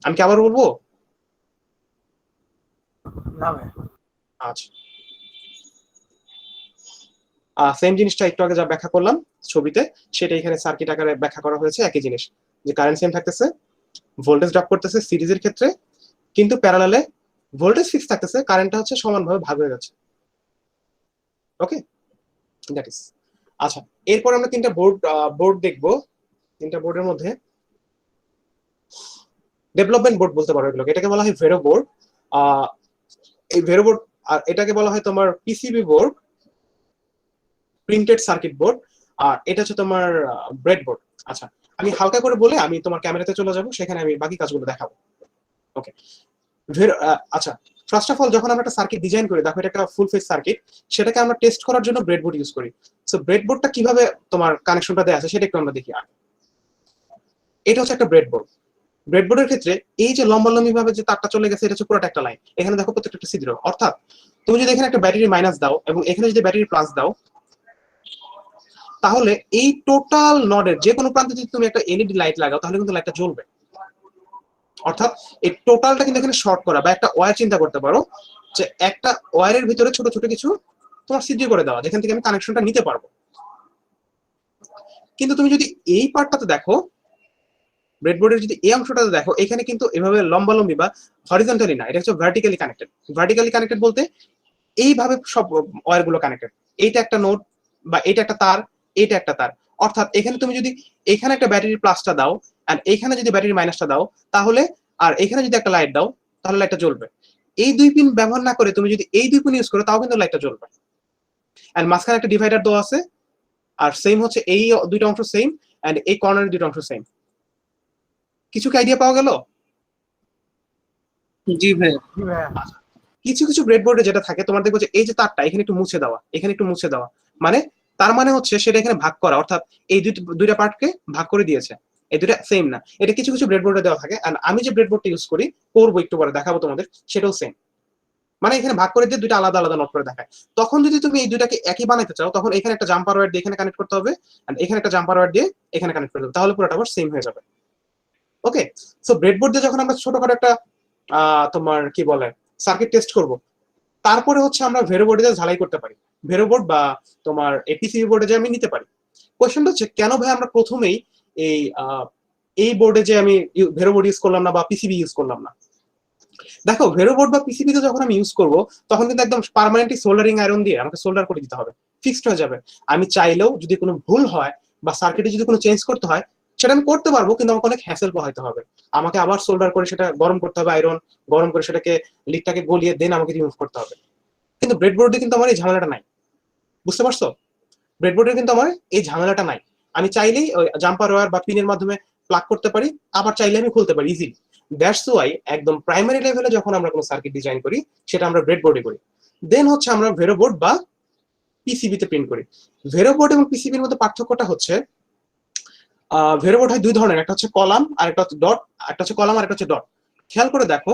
আমি কি আবার বলবো? না ভাই। আচ্ছা, সেম জিনিসটা একটু আগে যা ব্যাখ্যা করলাম ছবিতে, সেটা এখানে সার্কিট আকারে ব্যাখ্যা করা হয়েছে। একই জিনিস, যে কারেন্ট সেম থাকতেছে, ভোল্টেজ ড্রপ করতেছে সিরিজের ক্ষেত্রে, কিন্তু প্যারালালে ভোল্টেজ ফিক্স থাকতেছে, কারেন্টটা হচ্ছে সমানভাবে ভাগ হয়ে যাচ্ছে। ওকে, দ্যাট ইজ। আচ্ছা, এরপর আমরা তিনটা বোর্ড দেখবো। তিনটা বোর্ডের মধ্যে ডেভেলপমেন্ট বোর্ড বলতে পারো এগুলোকে। এটাকে বলা হয় ভেরো বোর্ড। এই ভেরো বোর্ড, আর এটাকে বলা হয় তোমার PCB board, printed circuit board, আর এটা হচ্ছে তোমার ব্রেড বোর্ড। আচ্ছা, আমি হালকা করে বলে আমি তোমার ক্যামেরাতে চলে যাব, সেখানে আমি বাকি কাজগুলো দেখাবো। ওকে, আচ্ছা, ফার্স্ট অফ অল যখন আমরা একটা সার্কিট ডিজাইন করি, দেখো এটা একটা ফুল ফেজ সার্কিট, সেটাকে আমরা টেস্ট করার জন্য ব্রেডবোর্ড ইউজ করি। সো ব্রেডবোর্ডটা কিভাবে তোমার কানেকশনটা দেয়া আছে সেটা একটু আমরা দেখি। এটা হচ্ছে একটা ব্রেডবোর্ড। ব্রেডবোর্ডের ক্ষেত্রে এই যে লম্বালম্বি ভাবে যে তারটা চলে গেছে, এটা হচ্ছে পুরোটা একটা লাইন। এখানে দেখো প্রত্যেকটা ছিদ্র, অর্থাৎ তুমি যদি এখানে একটা ব্যাটারি মাইনাস দাও এবং এখানে যদি ব্যাটারি প্লাস দাও, তাহলে এই টোটাল নডের যে কোনো প্রান্তে যদি তুমি একটা এলইডি লাইট লাগাও, তাহলে কিন্তু লাইটটা জ্বলবে। অর্থাৎ এই টোটালটা কিন্তু এখানে শর্ট করা, বা একটা ওয়্যার চিন্তা করতে পারো যে একটা ওয়্যারের ভিতরে ছোট ছোট কিছু তোমার ছিদ্র করে দেওয়া, যেখান থেকে আমি কানেকশনটা নিতে পারবো। কিন্তু তুমি যদি এই পার্টটাতে দেখো, ব্রেডবোর্ডের যদি এই অংশটাতে দেখো, এখানে কিন্তু এভাবে লম্বালম্বি বা হরিজন্টালি না, এটা হচ্ছে ভার্টিক্যালি কানেক্টেড। ভার্টিক্যালি কানেক্টেড বলতে এইভাবে সব ওয়্যার গুলো কানেক্টেড। এইটা একটা নোড, বা এটা একটা তার, এটা একটা তার। অর্থাৎ এখানে তুমি যদি এখানে একটা ব্যাটারি প্লাসটা দাও আর এখানে যদি ব্যাটারি মাইনাসটা দাও, তাহলে, আর এখানে যদি একটা লাইট দাও, তাহলে লাইটটা জ্বলবে। এই দুই পিন ব্যবহার না করে তুমি যদি এই দুই পিন ইউজ করো, তাও কিন্তু লাইটটা জ্বলবে। এন্ড মাঝখানে একটা ডিভাইডার দেওয়া আছে, আর সেম হচ্ছে এই দুইটা অংশ সেম, এন্ড এই কর্নারের দুইটা অংশ সেম। কিছু কি আইডিয়া পাওয়া গেল? জি ভাই। জি ভাই। কিছু কিছু ব্রেডবোর্ডে যেটা থাকে, তোমার দেখবো যে এই যে তারটা এখানে একটু মুছে দেওয়া, এখানে একটু মুছে দেওয়া, মানে তার মানে হচ্ছে সেটা এখানে ভাগ করা, অর্থাৎ এই দুইটা পার্টকে ভাগ করে দিয়েছে। এই দুইটা সেম না, এটা কিছু কিছু ব্রেডবোর্ডে দেওয়া থাকে। আর আমি যে ব্রেডবোর্ডটা ইউজ করি, করবো একটু পরে দেখাবো তোমাদের, সেটাও সেম। মানে এখানে ভাগ করে দিয়ে দুইটা আলাদা আলাদা নোট করে দেখায়। তখন যদি তুমি এই দুইটাকে একই বানাতে চাও, তখন এখানে একটা জাম্পার ওয়্যার দিয়ে এখানে কানেক্ট করতে হবে, আর এখানে একটা জাম্পার ওয়্যার দিয়ে এখানে কানেক্ট করতে হবে, তাহলে পুরোটা আবার সেম হয়ে যাবে। ওকে, সো ব্রেডবোর্ড দিয়ে যখন আমরা ছোটখাটো একটা তোমার কি বলে সার্কিট টেস্ট করব, তারপরে হচ্ছে আমরা ভেরো বোর্ডে ঝালাই করতে পারি, ভেরো বোর্ড বা তোমার এপিসিবি বোর্ডে যে আমি নিতে পারি। কোয়েশ্চেনটা হচ্ছে, কেন ভাই আমরা প্রথমেই এই বোর্ডে যে আমি ভেরো বোর্ড ইউজ করলাম না বা পিসিবি ইউজ করলাম না? দেখো, ভেরো বোর্ড বা পিসিবি তে যখন আমি ইউজ করব, তখন কিন্তু একদম পার্মানেন্টলি সোল্ডারিং আয়রন দিয়ে আমাকে সোল্ডার করে দিতে হবে, ফিক্সড হয়ে যাবে। আমি চাইলেও যদি কোনো ভুল হয় বা সার্কিটে যদি কোনো চেঞ্জ করতে হয়, সেটা আমি করতে পারবো, কিন্তু আমাকে অনেক হ্যাসেল পোহাইতে হবে। আমাকে আবার সোল্ডার করে সেটা গরম করতে হবে, আয়রন গরম করে সেটাকে লিডটাকে গলিয়ে দেন আমাকে রিমুভ করতে হবে। কিন্তু ব্রেডবোর্ডে কিন্তু আমার এই ঝামেলাটা নাই। বুঝতে পারছো? ব্রেডবোর্ডে কিন্তু আমার এই ঝামেলাটা নাই। আমি চাইলেই ওই জাম্পার ওয়্যার বা পিনের মাধ্যমে প্লাগ করতে পারি, আবার চাইলে আমি খুলতে পারি ইজিলি। দ্যাটস ওয়াই একদম প্রাইমারি লেভেলে যখন আমরা কোনো সার্কিট ডিজাইন করি, সেটা আমরা ব্রেডবোর্ডে করি। দেন হচ্ছে আমরা ভেরো বোর্ড বা পিসিবিতে প্রিন্ট করি। ভেরো বোর্ড এবং পিসিবির মধ্যে পার্থক্যটা হচ্ছে, ভেরো বোর্ড হয় দুই ধরনের, একটা হচ্ছে কলাম আর একটা হচ্ছে ডট, একটা হচ্ছে কলাম আর একটা হচ্ছে ডট। খেয়াল করে দেখো,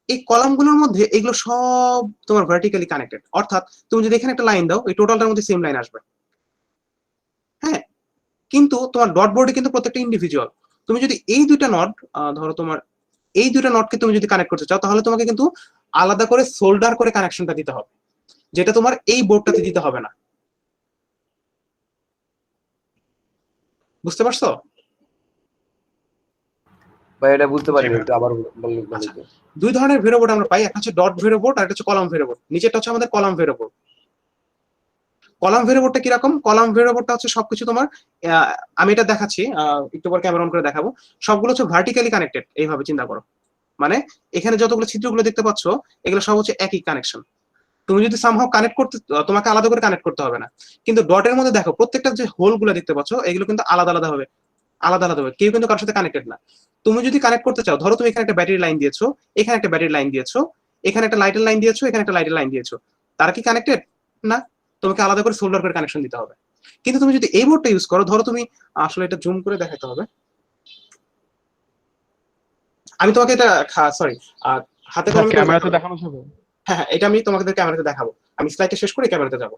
এই কলামগুলোর মধ্যে এগুলো সব তোমার ভার্টিক্যালি কানেক্টেড, অর্থাৎ তুমি যদি এখানে একটা লাইন দাও, এই টোটালটার মধ্যে সেম লাইন আসবে। হ্যাঁ, কিন্তু তোমার ডট বোর্ডে কিন্তু প্রত্যেকটা ইন্ডিভিজুয়াল। তুমি যদি এই দুইটা নট, ধরো তোমার এই দুইটা নটকে তুমি যদি কানেক্ট করতে চাও, তাহলে তোমাকে কিন্তু আলাদা করে সোল্ডার করে কানেকশনটা দিতে হবে, যেটা তোমার এই বোর্ডটাতে দিতে হবে না। বুঝতে পারছো? ভাই এটা বুঝতে পারিনি, একটু আবার বললে আচ্ছা, দুই ধরনের ভেরো বোর্ড আমরা পাই, একটা হচ্ছে ডট ভেরো বোর্ড আর একটা হচ্ছে কলাম ভেরো বোর্ড। নিচেরটা হচ্ছে আমাদের কলাম ভেরো বোর্ড। কলাম ভেরো বোর্ডটা কিরকম? কলাম ভেরো বোর্ডটা হচ্ছে সবকিছু তোমার, আমি এটা দেখাচ্ছি, একটু পর ক্যামেরা অন করে দেখাবো। সবগুলো হচ্ছে ভার্টিক্যালি কানেক্টেড, এইভাবে চিন্তা করো। মানে এখানে যতগুলো ছিদ্রগুলো দেখতে পাচ্ছ এগুলো সব হচ্ছে একই কানেকশন। তুমি যদি সামহাও কানেক্ট করতে, তোমাকে আলাদা করে কানেক্ট করতে হবে না। কিন্তু ডটের মধ্যে দেখো প্রত্যেকটা যে হোল গুলো দেখতে পাচ্ছ এগুলো কিন্তু আলাদা আলাদা হবে, কেউ কিন্তু কারোর সাথে কানেক্টেড না। তুমি যদি কানেক্ট করতে চাও, ধরো তুমি এখানে একটা ব্যাটারি লাইন দিয়েছো, এখানে একটা ব্যাটারি লাইন দিয়েছো, এখানে একটা লাইটের লাইন দিয়েছো, এখানে একটা লাইটের লাইন দিয়েছো, তারা কি কানেক্টেড? না, তোমাকে আলাদা করে সোল্ডার করে কানেকশন দিতে হবে। কিন্তু তুমি যদি এই বোর্ডটা ইউজ করো, ধরো তুমি, আসলে এটা জুম করে দেখাতে হবে, আমি তোমাকে এটা, সরি, হাতে কলমে করে ক্যামেরাতে দেখাবো। দেখানো যাবে? হ্যাঁ হ্যাঁ, এটা আমি তোমাকে ক্যামেরাতে দেখাবো। আমি স্লাইডটা শেষ করে ক্যামেরাতে যাবো।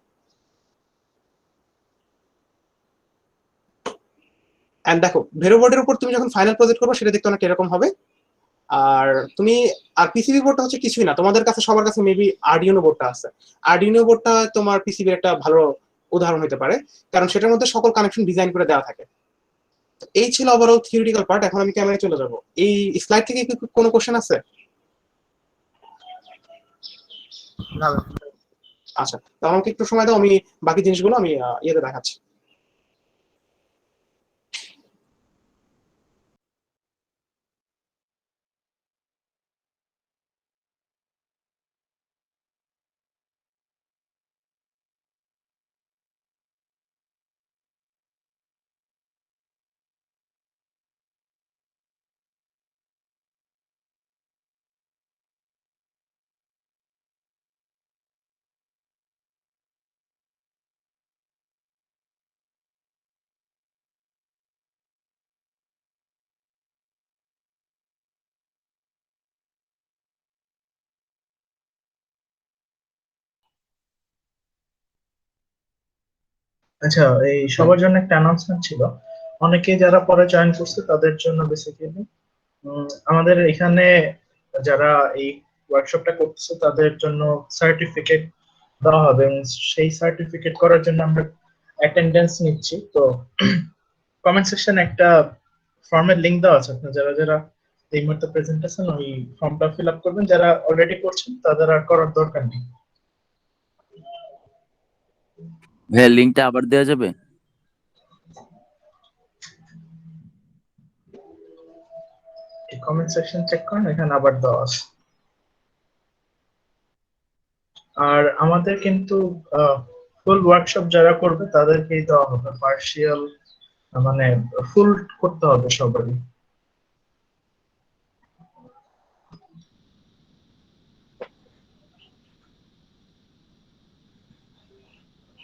এন্ড দেখো ভেরো বোর্ডের উপর তুমি যখন ফাইনাল প্রজেক্ট করবে সেটা দেখতে অনেক এরকম হবে। আর তুমি, আর পিসিবি বোর্ডটা হচ্ছে কিছুই না, তোমাদের কাছে সবার কাছে মেবি আরডিনো বোর্ডটা আছে। আরডিনো বোর্ডটা তোমার পিসিবির একটা ভালো উদাহরণ হতে পারে, কারণ সেটার মধ্যে সকল কানেকশন ডিজাইন করে দেওয়া থাকে। এই ছিল ওভারঅল থিওরিটিক্যাল পার্ট। এখন আমি ক্যামেরায় চলে যাব। এই স্লাইড থেকে কি কোনো কোশ্চেন আছে? আচ্ছা, তাহলে আমাকে একটু সময় দাও, আমি বাকি জিনিসগুলো আমি ইয়েতে দেখাচ্ছি। আচ্ছা, এই সবার জন্য একটা অ্যানাউন্সমেন্ট ছিল। অনেকে যারা পরে জয়েন করছে তাদের জন্য বেসিক্যালি আমাদের এখানে যারা এই ওয়ার্কশপটা করতেছে তাদের জন্য সার্টিফিকেট দেওয়া হবে, এবং সেই সার্টিফিকেট করার জন্য আমরা অ্যাটেন্ডেন্স নিচ্ছি। তো কমেন্ট সেকশনে একটা ফর্মের লিংক দেওয়া আছে, আপনারা যারা যারা এই মুহূর্তে প্রেজেন্ট আছেন ওই ফর্মটা ফিল আপ করবেন, যারা অলরেডি করছেন তাদের আর করার দরকার নেই। ভাইয়া লিঙ্কটা আবার দেওয়া যাবে? কমেন্ট সেকশন চেক করেন, এখানে আবার দেওয়া আছে। আর আমাদের কিন্তু ফুল ওয়ার্কশপ যারা করবে তাদেরকেই দেওয়া হবে, পার্শিয়াল মানে ফুল করতে হবে সবারই।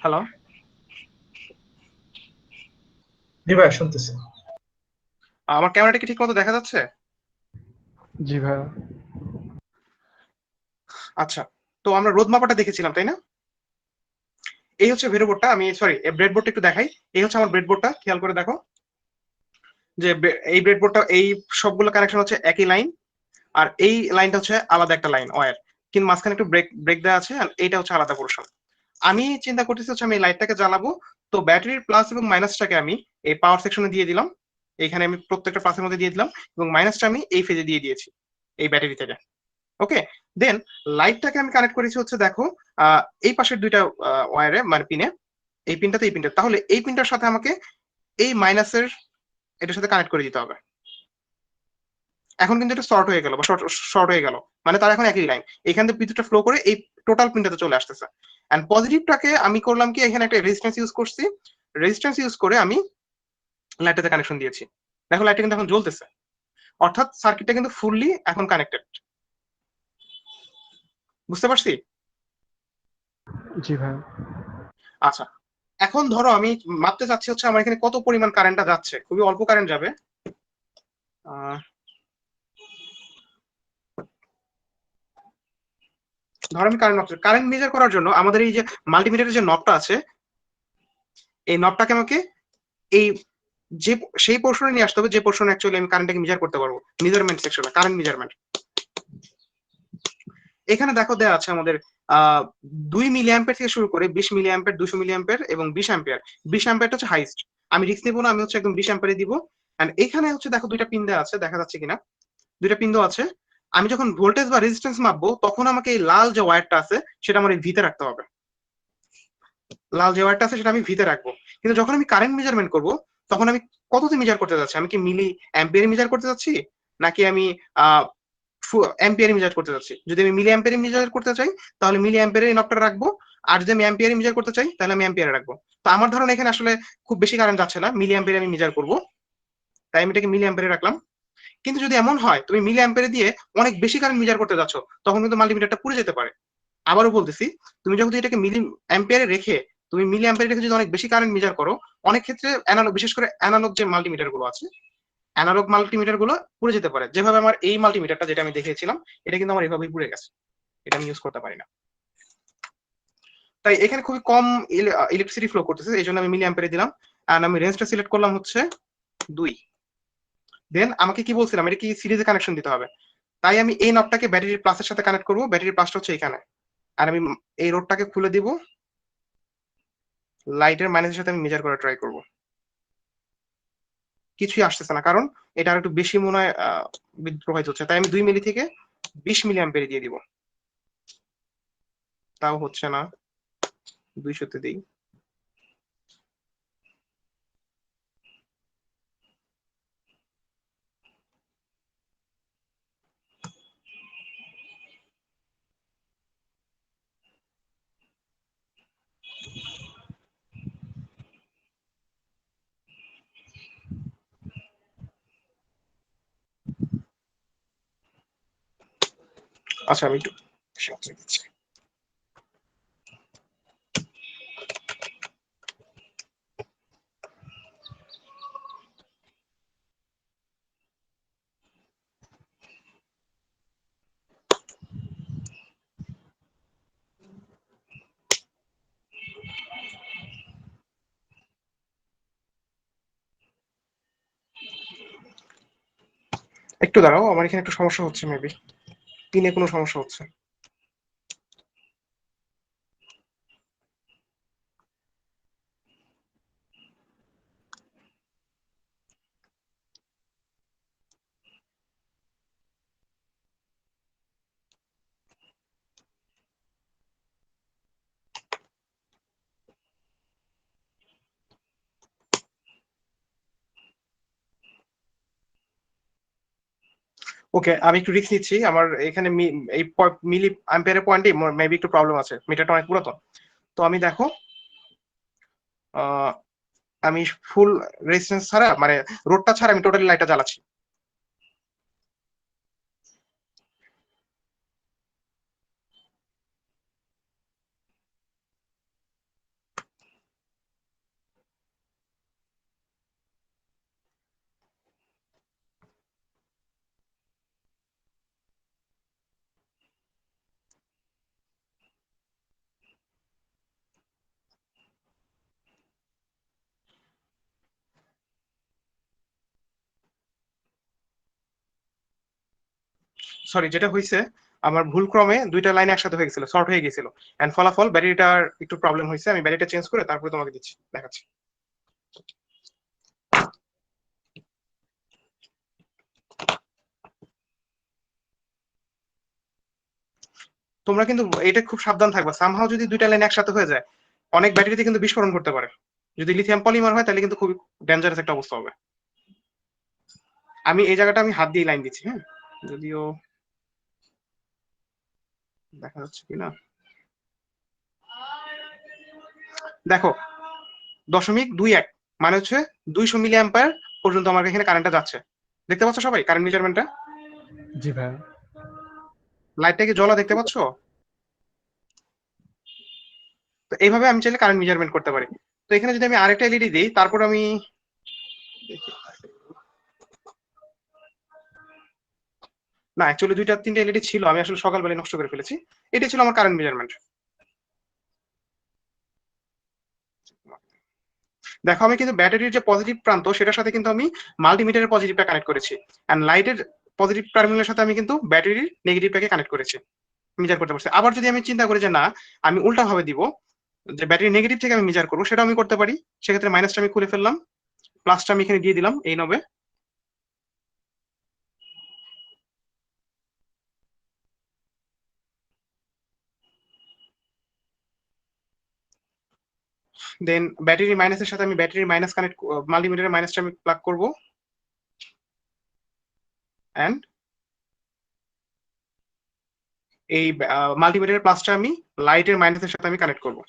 হ্যালো, জি ভাই শুনতেছি। আমার ক্যামেরাটা কি ঠিক মতো দেখা যাচ্ছে? জি ভাইয়া। আচ্ছা, তো আমরা রোদ মাপাটা দেখেছিলাম তাই না? এই হচ্ছে ভেরো বোর্ডটা, আমি সরি ব্রেড বোর্ডটা একটু দেখাই। এই হচ্ছে আমার ব্রেড বোর্ডটা, খেয়াল করে দেখো যে এই ব্রেড বোর্ডটা, এই সবগুলো কানেকশন হচ্ছে একই লাইন, আর এই লাইনটা হচ্ছে আলাদা একটা লাইন ওয়্যার, কিন্তু মাঝখানে একটু ব্রেক ব্রেক দেওয়া আছে, আর এইটা হচ্ছে আলাদা পোর্শন। আমি চিন্তা করতেছি হচ্ছে আমি এই লাইটটাকে জ্বালাবো, তো ব্যাটারির প্লাস এবং মাইনাসটাকে আমি এই পাওয়ার সেকশনে দিয়ে দিলাম। এখানে আমি প্রত্যেকটা প্লাসের মধ্যে দিয়ে দিলাম, এবং মাইনাসটা আমি এই ফেজে দিয়ে দিয়েছি এই ব্যাটারি থেকে। ওকে, দেন লাইটটাকে আমি কানেক্ট করেছি হচ্ছে দেখো এই পাশের দুইটা ওয়্যারে, মানে পিনে, এই পিনটাতে এই পিনটা, তাহলে এই পিনটার সাথে আমাকে এই মাইনাসের এটার সাথে কানেক্ট করে দিতে হবে। এখন কিন্তু এটা শর্ট হয়ে গেল বা শর্ট হয়ে গেল, মানে তার এখন একই লাইন, এখান থেকে বিদ্যুৎটা ফ্লো করে এই টোটাল পিনটাতে চলে আসতেছে। এন্ড পজিটিভটাকে আমি করলাম কি, এখানে একটা রেজিস্ট্যান্স ইউজ করছি, রেজিস্ট্যান্স ইউজ করে আমি লাইটটাতে কানেকশন দিয়েছি। দেখো লাইটটা কিন্তু এখন জ্বলতেছে, অর্থাৎ সার্কিটটা কিন্তু ফুললি এখন কানেক্টেড। বুঝতে পারছি? জি ভাইয়া। আচ্ছা, এখন ধরো আমি মাপতে চাচ্ছি হচ্ছে আমার এখানে কত পরিমাণ কারেন্টটা যাচ্ছে, খুবই অল্প কারেন্ট যাবে। ধরো আমি কারেন্ট মেজার করার জন্য আমাদের এই যে মাল্টিমিটারের যে নবটা আছে, এই নবটাকে আমাকে এই যে সেই পোর্শনে নিয়ে আসতে হবে যে পোর্শনে অ্যাকচুয়ালি আমি কারেন্টটাকে মেজার করতে পারবো, মেজারমেন্ট সেকশনে কারেন্ট মেজারমেন্ট। এখানে দেখো দেওয়া আছে আমাদের 2 মিলি অ্যাম্পিয়ার থেকে শুরু করে 20 মিলি অ্যাম্পিয়ার, 200 মিলি অ্যাম্পিয়ার এবং 20 অ্যাম্পিয়ার। 20 অ্যাম্পিয়ারটা হচ্ছে হাইস্ট। আমি রিস্ক নেবো না, আমি হচ্ছে একদম 20 অ্যাম্পিয়ারে দিব। এন্ড এখানে হচ্ছে দেখো দুইটা পিন দেওয়া আছে, দেখা যাচ্ছে কিনা, দুইটা পিন দেওয়া আছে। আমি যখন ভোল্টেজ বা রেজিস্ট্যান্স মাপবো তখন আমাকে এই লাল যে ওয়্যারটা আছে সেটা আমার এই ভিতে রাখতে হবে। লাল যে ওয়্যারটা আছে সেটা আমি ভিতে রাখবো। কিন্তু যখন আমি কারেন্ট মেজারমেন্ট করব তখন আমি কততে মেজার করতে যাচ্ছি? আমি কি মিলি অ্যাম্পিয়ারে মেজার করতে যাচ্ছি নাকি আমি অ্যাম্পিয়ারে মেজার করতে যাচ্ছি? যদি আমি মিলি অ্যাম্পিয়ারে মেজার করতে চাই তাহলে মিলি অ্যাম্পিয়ারে এই নবটা রাখবো, আর যদি আমি অ্যাম্পিয়ারে মেজার করতে চাই তাহলে আমি অ্যাম্পিয়ারে রাখবো। তো আমার ধারণা এখানে আসলে খুব বেশি কারেন্ট যাচ্ছে না, মিলি অ্যাম্পিয়ারে আমি মেজার করব, তাই আমি এটাকে মিলি অ্যাম্পিয়ারে রাখলাম। কিন্তু যদি এমন হয় তুমি মিলি অ্যাম্পিয়ারে দিয়ে অনেক বেশি কারেন্ট মেজার করতে যাচ্ছ তখন কিন্তু মাল্টিমিটারটা পুড়ে যেতে পারে। আবারও বলতেছি, তুমি যখন এটাকে মিলি অ্যাম্পিয়ারে রেখে তুমি মিলি অ্যাম্পিয়ারে রেখে যদি অনেক বেশি কারেন্ট মেজার করো, অনেক ক্ষেত্রে অ্যানালগ, বিশেষ করে অ্যানালগ যে মাল্টিমিটার গুলো আছে, অ্যানালগ মাল্টিমিটার গুলো পুড়ে যেতে পারে। যেভাবে আমার এই মাল্টিমিটারটা যেটা আমি দেখিয়েছিলাম এটা কিন্তু আমার এভাবেই পুড়ে গেছে, এটা আমি ইউজ করতে পারি না। তাই এখানে খুবই কম ইলেকট্রিসিটি ফ্লো করতেছে, এই জন্য আমি মিলি অ্যাম্পিয়ারে দিলাম। আর আমি রেঞ্জটা সিলেক্ট করলাম হচ্ছে 2। দেন আমাকে কি বলছিলাম, এটা কি সিরিজে কানেকশন দিতে হবে, তাই আমি এই নবটাকে ব্যাটারির প্লাসের সাথে কানেক্ট করব। ব্যাটারির প্লাসটা হচ্ছে এখানে, আর আমি এই রোডটাকে খুলে দিব, লাইটের মাইনাসের সাথে আমি মেজার করে ট্রাই করব। কিছুই আসতেছে না, কারণ এটা আর একটু বেশি মনে হয় বিদ্যুৎ প্রবাহিত হচ্ছে। তাই আমি 2 মিলি থেকে 20 মিলি অ্যাম্পিয়ারে দিয়ে দিব। তাও হচ্ছে না, 200 তে দিই। আচ্ছা আমি একটু দিচ্ছি। একটু দাঁড়াও, আমার এখানে একটু সমস্যা হচ্ছে, মেবি পিনে কোনো সমস্যা হচ্ছে। ওকে, আমি একটু রিস্ক নিচ্ছি। আমার এখানে এই মিলি অ্যাম্পিয়ারের পয়েন্টে মেবি একটু প্রবলেম আছে, মিটারটা অনেক পুরাতন। তো আমি দেখো আমি ফুল রেজিস্ট্যান্স ছাড়া, মানে রোডটা ছাড়া আমি টোটালি লাইটটা জ্বালাচ্ছি। সরি, যেটা হয়েছে আমার ভুল ক্রমে দুইটা লাইন একসাথে হয়ে গেছিল, শর্ট হয়ে গেছিল, এন্ড ফলাফল ব্যাটারিটার একটু প্রবলেম হয়েছে। আমি ব্যাটারিটা চেঞ্জ করে তারপরে তোমাকে দিচ্ছি, দেখাচ্ছি। তোমরা কিন্তু এটা খুব সাবধান থাকবা, সামহাও যদি দুইটা লাইন একসাথে হয়ে যায় অনেক ব্যাটারিতে কিন্তু বিস্ফোরণ করতে পারে। যদি লিথিয়াম পলিমার হয় তাহলে কিন্তু খুব ডেঞ্জারাস একটা অবস্থা হবে। আমি এই জায়গাটা আমি হাত দিয়ে লাইন দিচ্ছি, হ্যাঁ, যদিও দেখা যাচ্ছে কিনা দেখো, 0.21 মানে হচ্ছে 200 মিলি অ্যাম্পিয়ার পর্যন্ত আমার এখানে কারেন্টটা যাচ্ছে। দেখতে পাচ্ছ সবাই কারেন্ট মেজারমেন্টটা? জি ভাই। লাইটটা কি জ্বলা দেখতে পাচ্ছ? তো এইভাবে আমি চাইলে কারেন্ট মেজারমেন্ট করতে পারি। তো এখানে যদি আমি আরেকটা এলইডি দিই, তারপর আমি না, অ্যাকচুয়ালি 2-3টে এলইডি ছিল, আমি আসলে সকালবেলায় নষ্ট করে ফেলেছি। এটা ছিল আমার কারেন্ট মেজারমেন্ট। দেখো আমি কিন্তু ব্যাটারির যে পজিটিভ প্রান্ত সেটার সাথে কিন্তু আমি মাল্টিমিটারের পজিটিভটা কানেক্ট করেছি, এন্ড লাইটের পজিটিভ টার্মিনালের সাথে আমি কিন্তু ব্যাটারির নেগেটিভটাকে কানেক্ট করেছি। মেজার করতে পারছি। আবার যদি আমি চিন্তা করি যে না আমি উল্টা ভাবে দিব, যে ব্যাটারি নেগেটিভ থেকে আমি মেজার করবো, সেটাও আমি করতে পারি। সেক্ষেত্রে মাইনাসটা আমি খুলে ফেললাম, প্লাসটা আমি এখানে দিয়ে দিলাম এই নবে। দেন ব্যাটারি মাইনাসের সাথে আমি ব্যাটারির মাইনাস কানেক্ট, মাল্টিমিটারের মাইনাসটা আমি প্লাগ করব, এন্ড এই মাল্টিমিটারের প্লাসটা আমি লাইটের মাইনাসের সাথে আমি কানেক্ট করব।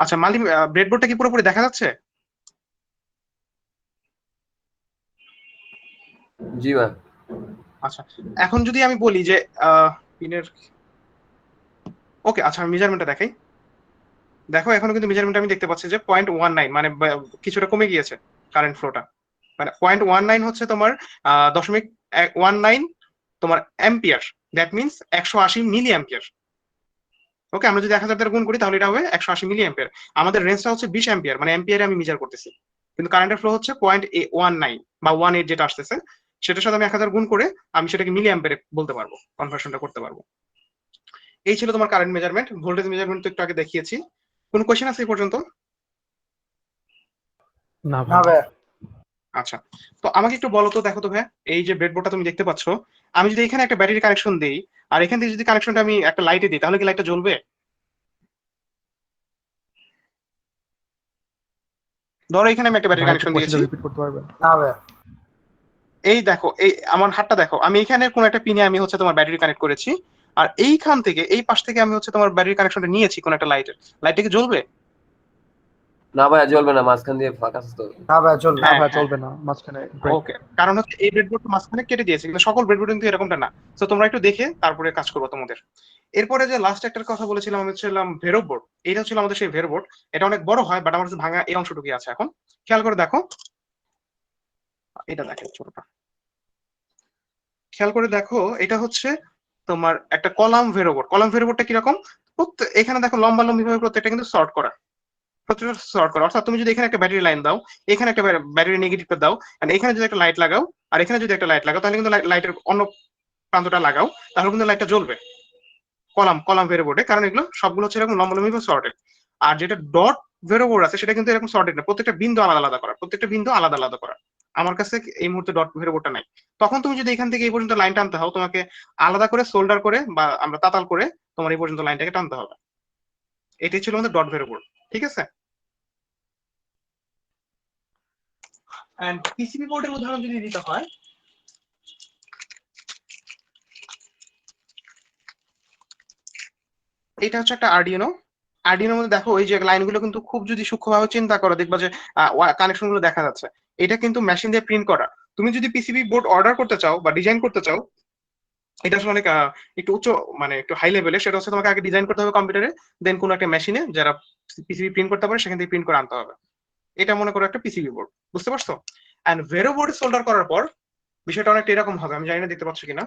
আচ্ছা, ব্রেডবোর্ডটা কি পুরোপুরি দেখা যাচ্ছে? জি ম্যাম। আচ্ছা, এখন যদি আমি বলি যে পিনের, ওকে আচ্ছা আমি মেজারমেন্টটা দেখাই। দেখো এখনো কিন্তু মেজারমেন্ট আমি দেখতে পাচ্ছি যে 0.19, মানে কিছুটা কমে গিয়েছে কারেন্ট ফ্লোটা। মানে 0.19 হচ্ছে তোমার 0.19 তোমার ampere, that means 180 milliampere. Okay, আমরা যদি 1000 দ্বারা গুণ করি তাহলে এটা হবে 180 মিলি অ্যাম্পিয়ার। আমাদের রেঞ্জটা হচ্ছে 20 অ্যাম্পিয়ার, মানে অ্যাম্পিয়ারে আমি মেজার করতেছি, কিন্তু কারেন্টের ফ্লো হচ্ছে 0.19 বা 18 যেটা আসতেছে, সেটার সাথে আমি 1000 গুণ করে আমি সেটাকে মিলি অ্যাম্পিয়ারে বলতে পারবো, কনভার্সনটা করতে পারবো। এই ছিল তোমার কারেন্ট মেজারমেন্ট। ভোল্টেজ মেজারমেন্ট তো একটু আগে দেখিয়েছি। কোন কোশ্চেন আছে এই পর্যন্ত? না না ভাই। ভাই, আচ্ছা, তো আমাকে একটু বলো তো, দেখো তো ভাই, এই যে ব্রেডবোর্ডটা তুমি দেখতে পাচ্ছ, আমি যদি এখানে একটা ব্যাটারি কানেকশন দিই আর এখান থেকে যদি কানেকশনটা আমি একটা লাইটে দিই, তাহলে কি লাইটটা জ্বলবে? ধরো এখানে আমি একটা ব্যাটারি ভাই একটু কানেকশন দিয়েছি, কোশ্চেনটা রিপিট করতে পারবেন? না ভাই, এই দেখো, এই আমার হাতটা দেখো, আমি এখানে কোন একটা পিনে আমি হচ্ছে তোমার ব্যাটারি কানেক্ট করেছি, আর এইখান থেকে এই পাশ থেকে আমি হচ্ছে তোমার ব্যাটারি কানেকশনটা নিয়েছি কোন একটা লাইটের, লাইটটা কি জ্বলবে? না ভাইয়া জ্বলবে না, মাঝখান দিয়ে ফাঁকা আছে তো। না ভাই চলবে। না হ্যাঁ ভাই হ্যাঁ, চলবে না, মাঝখানে ব্রেক। ওকে, কারণ হচ্ছে এই ব্রেডবোর্ড মাঝখানে কেটে দিয়েছে, কিন্তু সকল ব্রেডবোর্ড কিন্তু এরকমটা না। তো তোমরা একটু দেখে তারপরে কাজ করবো তোমাদের। এরপরে যে লাস্ট একটার কথা বলেছিলাম আমি হচ্ছিলাম ভেরো বোর্ড, এটা হচ্ছিল আমাদের সেই ভেরো বোর্ড। এটা অনেক বড় হয়, বাট আমার কাছে ভাঙা এই অংশটুকুই আছে। এখন খেয়াল করে দেখো, এটা দেখো ছোটটা, খেয়াল করে দেখো, এটা হচ্ছে তোমার একটা কলাম ভেরো বোর্ড। কলাম ভেরো বোর্ডটা কিরকম? এখানে দেখো লম্বা লম্বি ভাবে প্রত্যেকটা কিন্তু সর্ট করা, প্রত্যেকটা সর্ট করা। অর্থাৎ তুমি যদি এখানে একটা ব্যাটারি লাইন দাও, এখানে একটা ব্যাটারি নেগেটিভটা দাও, আর এখানে যদি একটা লাইট লাগাও, আর এখানে যদি একটা লাইট লাগাও, তাহলে কিন্তু লাইটের অন্য প্রান্তটা লাগাও, তাহলে কিন্তু লাইটটা জ্বলবে কলাম কলাম ভেরো বোর্ডে, কারণ এগুলো সবগুলো হচ্ছে এরকম লম্বা লম্বি সর্টেড। আর যেটা ডট ভেরো বোর্ড আছে সেটা কিন্তু এরকম সর্টেড না, প্রত্যেকটা বিন্দু আলাদা আলাদা করা, প্রত্যেকটা বিন্দু আলাদা আলাদা করা। আমার কাছে এই মুহূর্তে ডট ভেরো বোর্ডটা নাই। তখন তুমি যদি এখান থেকে এই পর্যন্ত লাইন টানতে হও, তোমাকে আলাদা করে সোল্ডার করে বা আমরা তাতাল করে তোমার এই পর্যন্ত লাইনটাকে টানতে হবে। এটাই ছিল আমাদের ডট ভেরো বোর্ড, ঠিক আছে? এন্ড পিসিবি বোর্ডের উদাহরণ যদি দিতে হয়, এটা হচ্ছে একটা আরডিনো। আরডিনোর মধ্যে দেখো এই যে লাইনগুলো কিন্তু খুব যদি সূক্ষ্মভাবে চিন্তা করো, দেখবা যে কানেকশন গুলো দেখা যাচ্ছে। এটা কিন্তু মেশিন দিয়ে প্রিন্ট করা। তুমি যদি পিসিবি বোর্ড অর্ডার করতে চাও বা ডিজাইন করতে চাও, এটা আসলে অনেক একটু উচ্চ, মানে একটু হাই লেভেলে। সেটা হচ্ছে তোমাকে আগে ডিজাইন করতে হবে কম্পিউটারে, দেন কোনো একটা মেশিনে যারা পিসিবি প্রিন্ট করতে পারে সেখান থেকে প্রিন্ট করে আনতে হবে। এটা মনে করো একটা পিসিবি বোর্ড, বুঝতে পারছো? এন্ড ভেরো বোর্ড সোল্ডার করার পর বিষয়টা অনেকটা এরকম হবে, আমি জানি না দেখতে পাচ্ছ কিনা।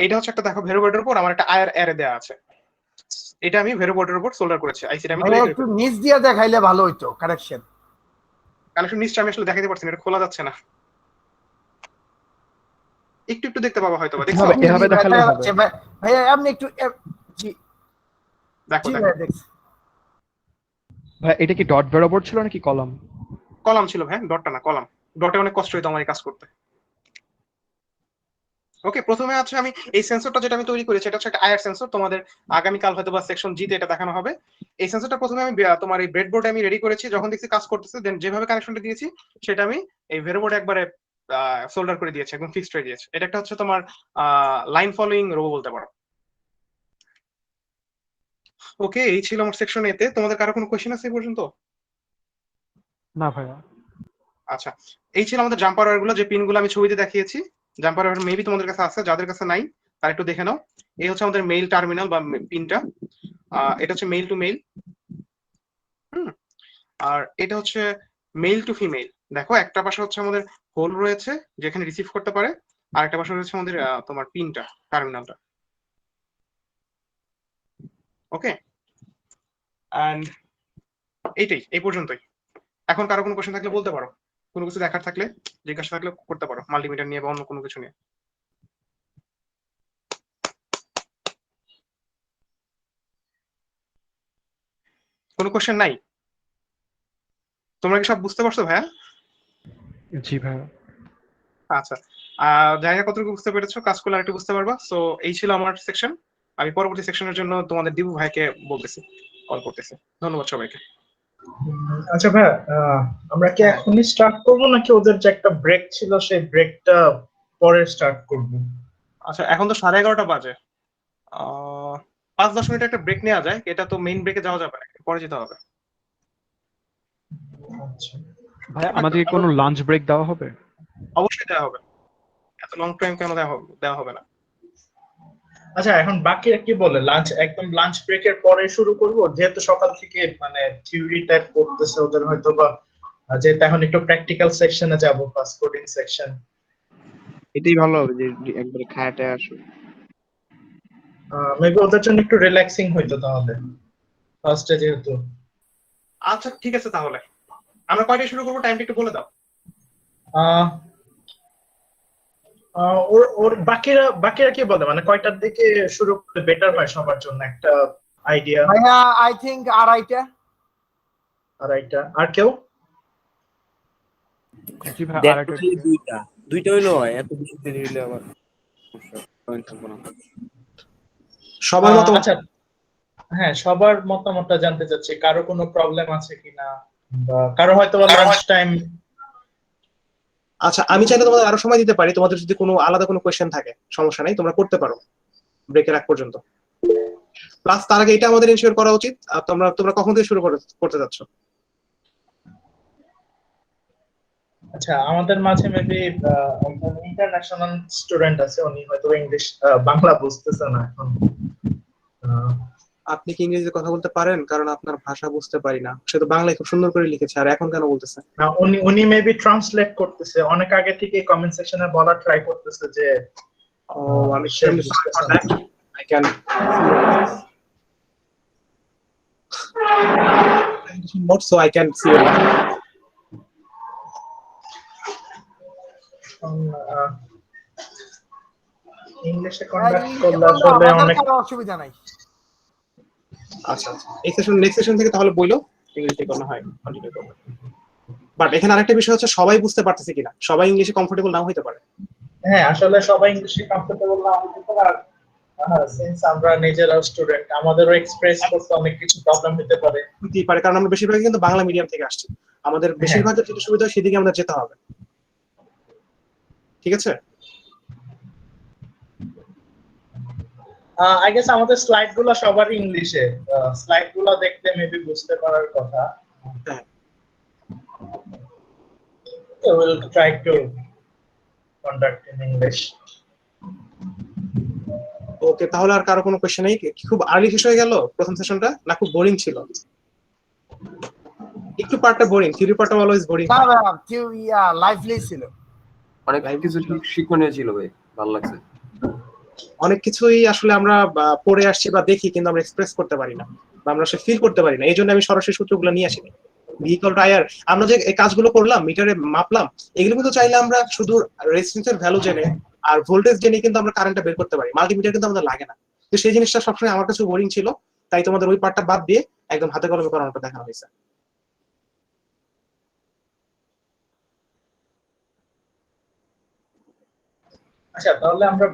এটা হচ্ছে একটা, দেখো ভেরো বোর্ডের উপর আমার একটা আয়ার অ্যারে দেওয়া আছে, এটা আমি ভেরো বোর্ডের উপর সোল্ডার করেছি, আইসিটা আমি ভাই তৈরি করে একটু নিচ দিয়ে দেখাইলে ভালো হইতো কানেকশন। কানেকশন নিচটা আমি আসলে দেখাতে পারছি না, এটা খোলা যাচ্ছে না, একটু একটু দেখতে পাবো হয়তো বা, দেখছো? এভাবে দেখালে হবে। ভাইয়া আপনি একটু জি দেখো জি দেখো, ভাইয়া দেখছি। ভাই এটা কি ডট ভেরো বোর্ড ছিল নাকি কলাম? কলাম ছিল ভাই, ডটটা না, কলাম। ডটে অনেক কষ্ট হইতো আমার এই কাজ করতে। ওকে, প্রথমে আছে আমি এই সেন্সরটা যেটা আমি তৈরি করেছি, এটা হচ্ছে একটা আয়ার সেন্সর। তোমাদের আগামীকাল হয়তো বা সেকশন জিতে এটা দেখানো হবে। এই সেন্সরটা প্রথমে আমি তোমার এই ব্রেডবোর্ডে আমি রেডি করেছি, যখন দেখছি কাজ করতেছে, দেন যেভাবে কানেকশনটা দিয়েছি সেটা আমি এই ভেরো বোর্ডে একবারে সোল্ডার করে দিয়েছি, একদম ফিক্সড হয়ে দিয়েছি। এটা একটা হচ্ছে তোমার লাইন ফলোইং রোবো বলতে পারো। ওকে, এই ছিল আমার সেকশন এতে। তোমাদের কারো কোনো কোয়েশ্চেন আছে এই পর্যন্ত? না ভাইয়া। আচ্ছা, এই ছিল আমাদের জাম্পার ওয়্যার গুলো, যে পিন গুলো আমি ছবিতে দেখিয়েছি। জাম্পার ওয়্যার মেবি তোমাদের কাছে আছে, যাদের কাছে নাই তারা একটু দেখে নাও। এই হচ্ছে আমাদের মেইল টার্মিনাল বা পিনটা, এটা হচ্ছে মেইল টু মেইল। আর এটা হচ্ছে মেইল টু ফিমেল। দেখো একটা পাশে হচ্ছে আমাদের হোল রয়েছে যেখানে রিসিভ করতে পারে, আর একটা পাশে রয়েছে আমাদের তোমার পিনটা, টার্মিনালটা। ওকে, এন্ড এইটাই, এই পর্যন্তই। এখন কারো কোনো কোশ্চেন থাকলে বলতে পারো, কোনো কিছু দেখার থাকলে জিজ্ঞাসা থাকলে করতে পারো, মাল্টিমিটার নিয়ে বা অন্য কোনো কিছু নিয়ে। কোনো কোশ্চেন নাই? তোমরা কি সব বুঝতে পারছো ভাইয়া? জি ভাইয়া। আচ্ছা, জানি না কতটুকু বুঝতে পেরেছো, কাজ করলে আরেকটু বুঝতে পারবা। সো এই ছিল আমার সেকশন। আমি পরবর্তী সেকশনের জন্য তোমাদের দিবু ভাইকে বলতেছি, কল করতেছি। ধন্যবাদ সবাইকে। আচ্ছা ভাই, আমরা কি হ্যাঁ। এখনই স্টার্ট করবো নাকি ওদের যে একটা ব্রেক ছিল সেই ব্রেকটা পরে স্টার্ট করব? আচ্ছা, এখন তো 11:30 বাজে। 5-10 মিনিট একটা ব্রেক নেওয়া যায়, এটা তো মেইন ব্রেকে যাওয়া যাবে না, পরে যেতে হবে। আচ্ছা ভাইয়া আমাদেরকে কোনো লাঞ্চ ব্রেক দেওয়া হবে? অবশ্যই দেওয়া হবে, এত লং টাইম কেন দেওয়া হবে না। আচ্ছা, এখন বাকিরা কি বলে, লাঞ্চ একদম লাঞ্চ ব্রেকের পরে শুরু করব? যেহেতু সকাল থেকে মানে থিওরি টাইপ করতেছে ওদের, হয়তো বা যেহেতু এখন একটু প্র্যাকটিক্যাল সেকশনে যাব, ফার্স্ট কোডিং সেকশন। এটাই ভালো হবে যে একবারে খায়াতে আসো। মেবি ওদের জন্য একটু রিল্যাক্সিং হইতো তাহলে ফার্স্টে যেহেতু। আচ্ছা ঠিক আছে, তাহলে আমরা কয়টায় শুরু করবো, টাইমটা একটু বলে দাও। আহ ওর ওর বাকিরা কি বলে, মানে কয়টার দিকে শুরু করলে বেটার হয় সবার জন্য, একটা আইডিয়া? ভাইয়া আই থিংক 2:30টা। আর কেউ? জি ভাই, দেড়টা আড়াইটার থেকে দিকে। দুইটা হইলো হয়, এত বেশি দেরি হইলে আবার সমস্যা, পয়েন্ট থাকবো না। সবার মতো। আচ্ছা, হ্যাঁ, সবার মতামতটা জানতে চাচ্ছি, কারো কোনো প্রবলেম আছে কিনা, বা কারো হয়তো লাঞ্চ টাইম। আচ্ছা, আমি চাইলে তোমাদের আরো সময় দিতে পারি, তোমাদের যদি কোনো আলাদা কোনো কোয়েশ্চেন থাকে সমস্যা নেই, তোমরা করতে পারো ব্রেকের আগ পর্যন্ত। প্লাস তার আগে এটা আমাদের ইনশিওর করা উচিত, তোমরা কখন থেকে শুরু করতে যাচ্ছ? আচ্ছা, আমাদের মাঝে মেবি ইন্টারন্যাশনাল স্টুডেন্ট আছে, উনি হয়তো ইংলিশ বাংলা বুঝতেছে না এখন। আপনি কি ইংরেজিতে কথা বলতে পারেন? কারণ আপনার ভাষা বুঝতে পারি না। সে তো বাংলায় খুব সুন্দর করে লিখেছে, আর এখন কেন বলতেছে? না, উনি মেবি ট্রান্সলেট করতেছে, অনেক আগে থেকে কমেন্ট সেকশনে বলা ট্রাই করতেছে যে আমি সে sorry for বুঝতেছে না। that. I can not, so I can see it. ইংলিশে কন্ডাক্ট করলে আসলে অনেক অসুবিধা নাই। আচ্ছা আচ্ছা, এই সেশন নেক্সট সেশন থেকে তাহলে বইলো ইংলিশে কোনো হয় কন্টিনিউ করব। বাট এখানে আরেকটা বিষয় হচ্ছে, সবাই বুঝতে পারতেছে কিনা, সবাই ইংলিশে কমফোর্টেবল নাও হতে পারে। হ্যাঁ, আসলে সবাই ইংলিশে কমফোর্টেবল না হতে পারে, আর সিন্স আমরা নিজেরা স্টুডেন্ট, আমাদেরও এক্সপ্রেস করতে অনেক কিছু প্রবলেম হতে পারে। হতেই পারে, কারণ আমরা বেশিরভাগই কিন্তু বাংলা মিডিয়াম থেকে আসছি, আমাদের বেশিরভাগ যেটা সুবিধা হয় সেদিকে আমাদের যেতে হবে। ঠিক আছে? আই গেস আমাদের স্লাইড গুলো সবারই ইংলিশে, স্লাইড গুলো দেখতে মেবি বুঝতে পারার কথা। হ্যাঁ, will try to conduct in English. Okay, তাহলে আর কারো কোনো কোশ্চেন নেই? খুব আর্লি শেষ হয়ে গেল প্রথম সেশনটা, না খুব বোরিং ছিল? একটু পার্টটা বোরিং, থিওরি পার্টটা অলওয়েজ বোরিং। না ভাই, কেউ লাইভলি ছিল। অনেক কিছু শিক্ষণীয় ছিল ভাই, ভালো লাগছে। অনেক কিছুই আসলে আমরা পড়ে আসছি বা দেখি, কিন্তু আমরা এক্সপ্রেস করতে পারি না, বা আমরা সে ফিল করতে পারি না। এই জন্য আমি সরাসরি সূত্রগুলো নিয়ে আসিনি। ভেহিকল টায়ার, আমরা যে এই কাজগুলো করলাম, মিটারে মাপলাম, এগুলো কিন্তু চাইলে আমরা শুধু রেজিস্ট্যান্সের ভ্যালু জেনে আর ভোল্টেজ জেনে কিন্তু আমরা কারেন্টটা বের করতে পারি। মাল্টিমিটার কিন্তু আমাদের লাগে না। তো সেই জিনিসটা সবসময় আমার কাছে বোরিং ছিল, তাই তোমাদের ওই পার্টটা বাদ দিয়ে একদম হাতে কলমে করানোটা দেখানো হয়েছে। আচ্ছা, তাহলে আমরা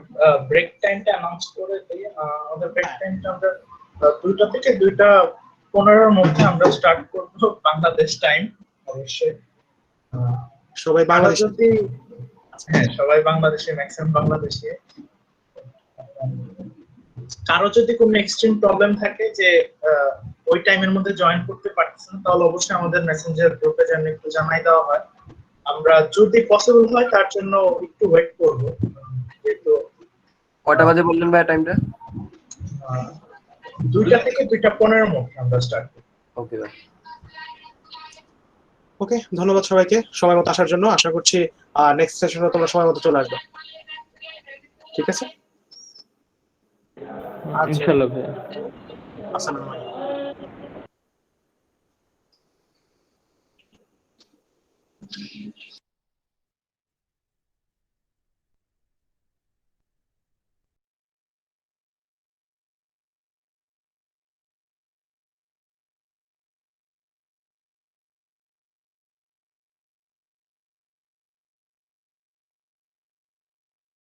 ব্রেক টাইমটা অ্যানাউন্স করে দিই। আমাদের ব্রেক টাইমটা আমরা 2টা থেকে 2:15 মধ্যে আমরা স্টার্ট করব বাংলাদেশ টাইম, অবশ্যই। সবাই বাংলাদেশে? হ্যাঁ, সবাই বাংলাদেশে, ম্যাক্সিমাম বাংলাদেশে। কারো যদি কোনো এক্সট্রিম প্রবলেম থাকে যে ওই টাইমের মধ্যে জয়েন করতে পারতেছে না, তাহলে অবশ্যই আমাদের মেসেঞ্জার গ্রুপে যেন একটু জানাই দেওয়া হয়। আমরা যদি পসিবল হয় তার জন্য একটু ওয়েট করব। যেহেতু কয়টা বাজে বললেন ভাই টাইমটা? 2টা থেকে 2:15 মধ্যে আমরা স্টার্ট করব। ওকে ভাই। ওকে, ধন্যবাদ সবাইকে সময় মতো আসার জন্য। আশা করছি নেক্সট সেশনে তোমরা সময় মতো চলে আসবে। ঠিক আছে? ইনশাআল্লাহ ভাইয়া। আসসালামু আলাইকুম।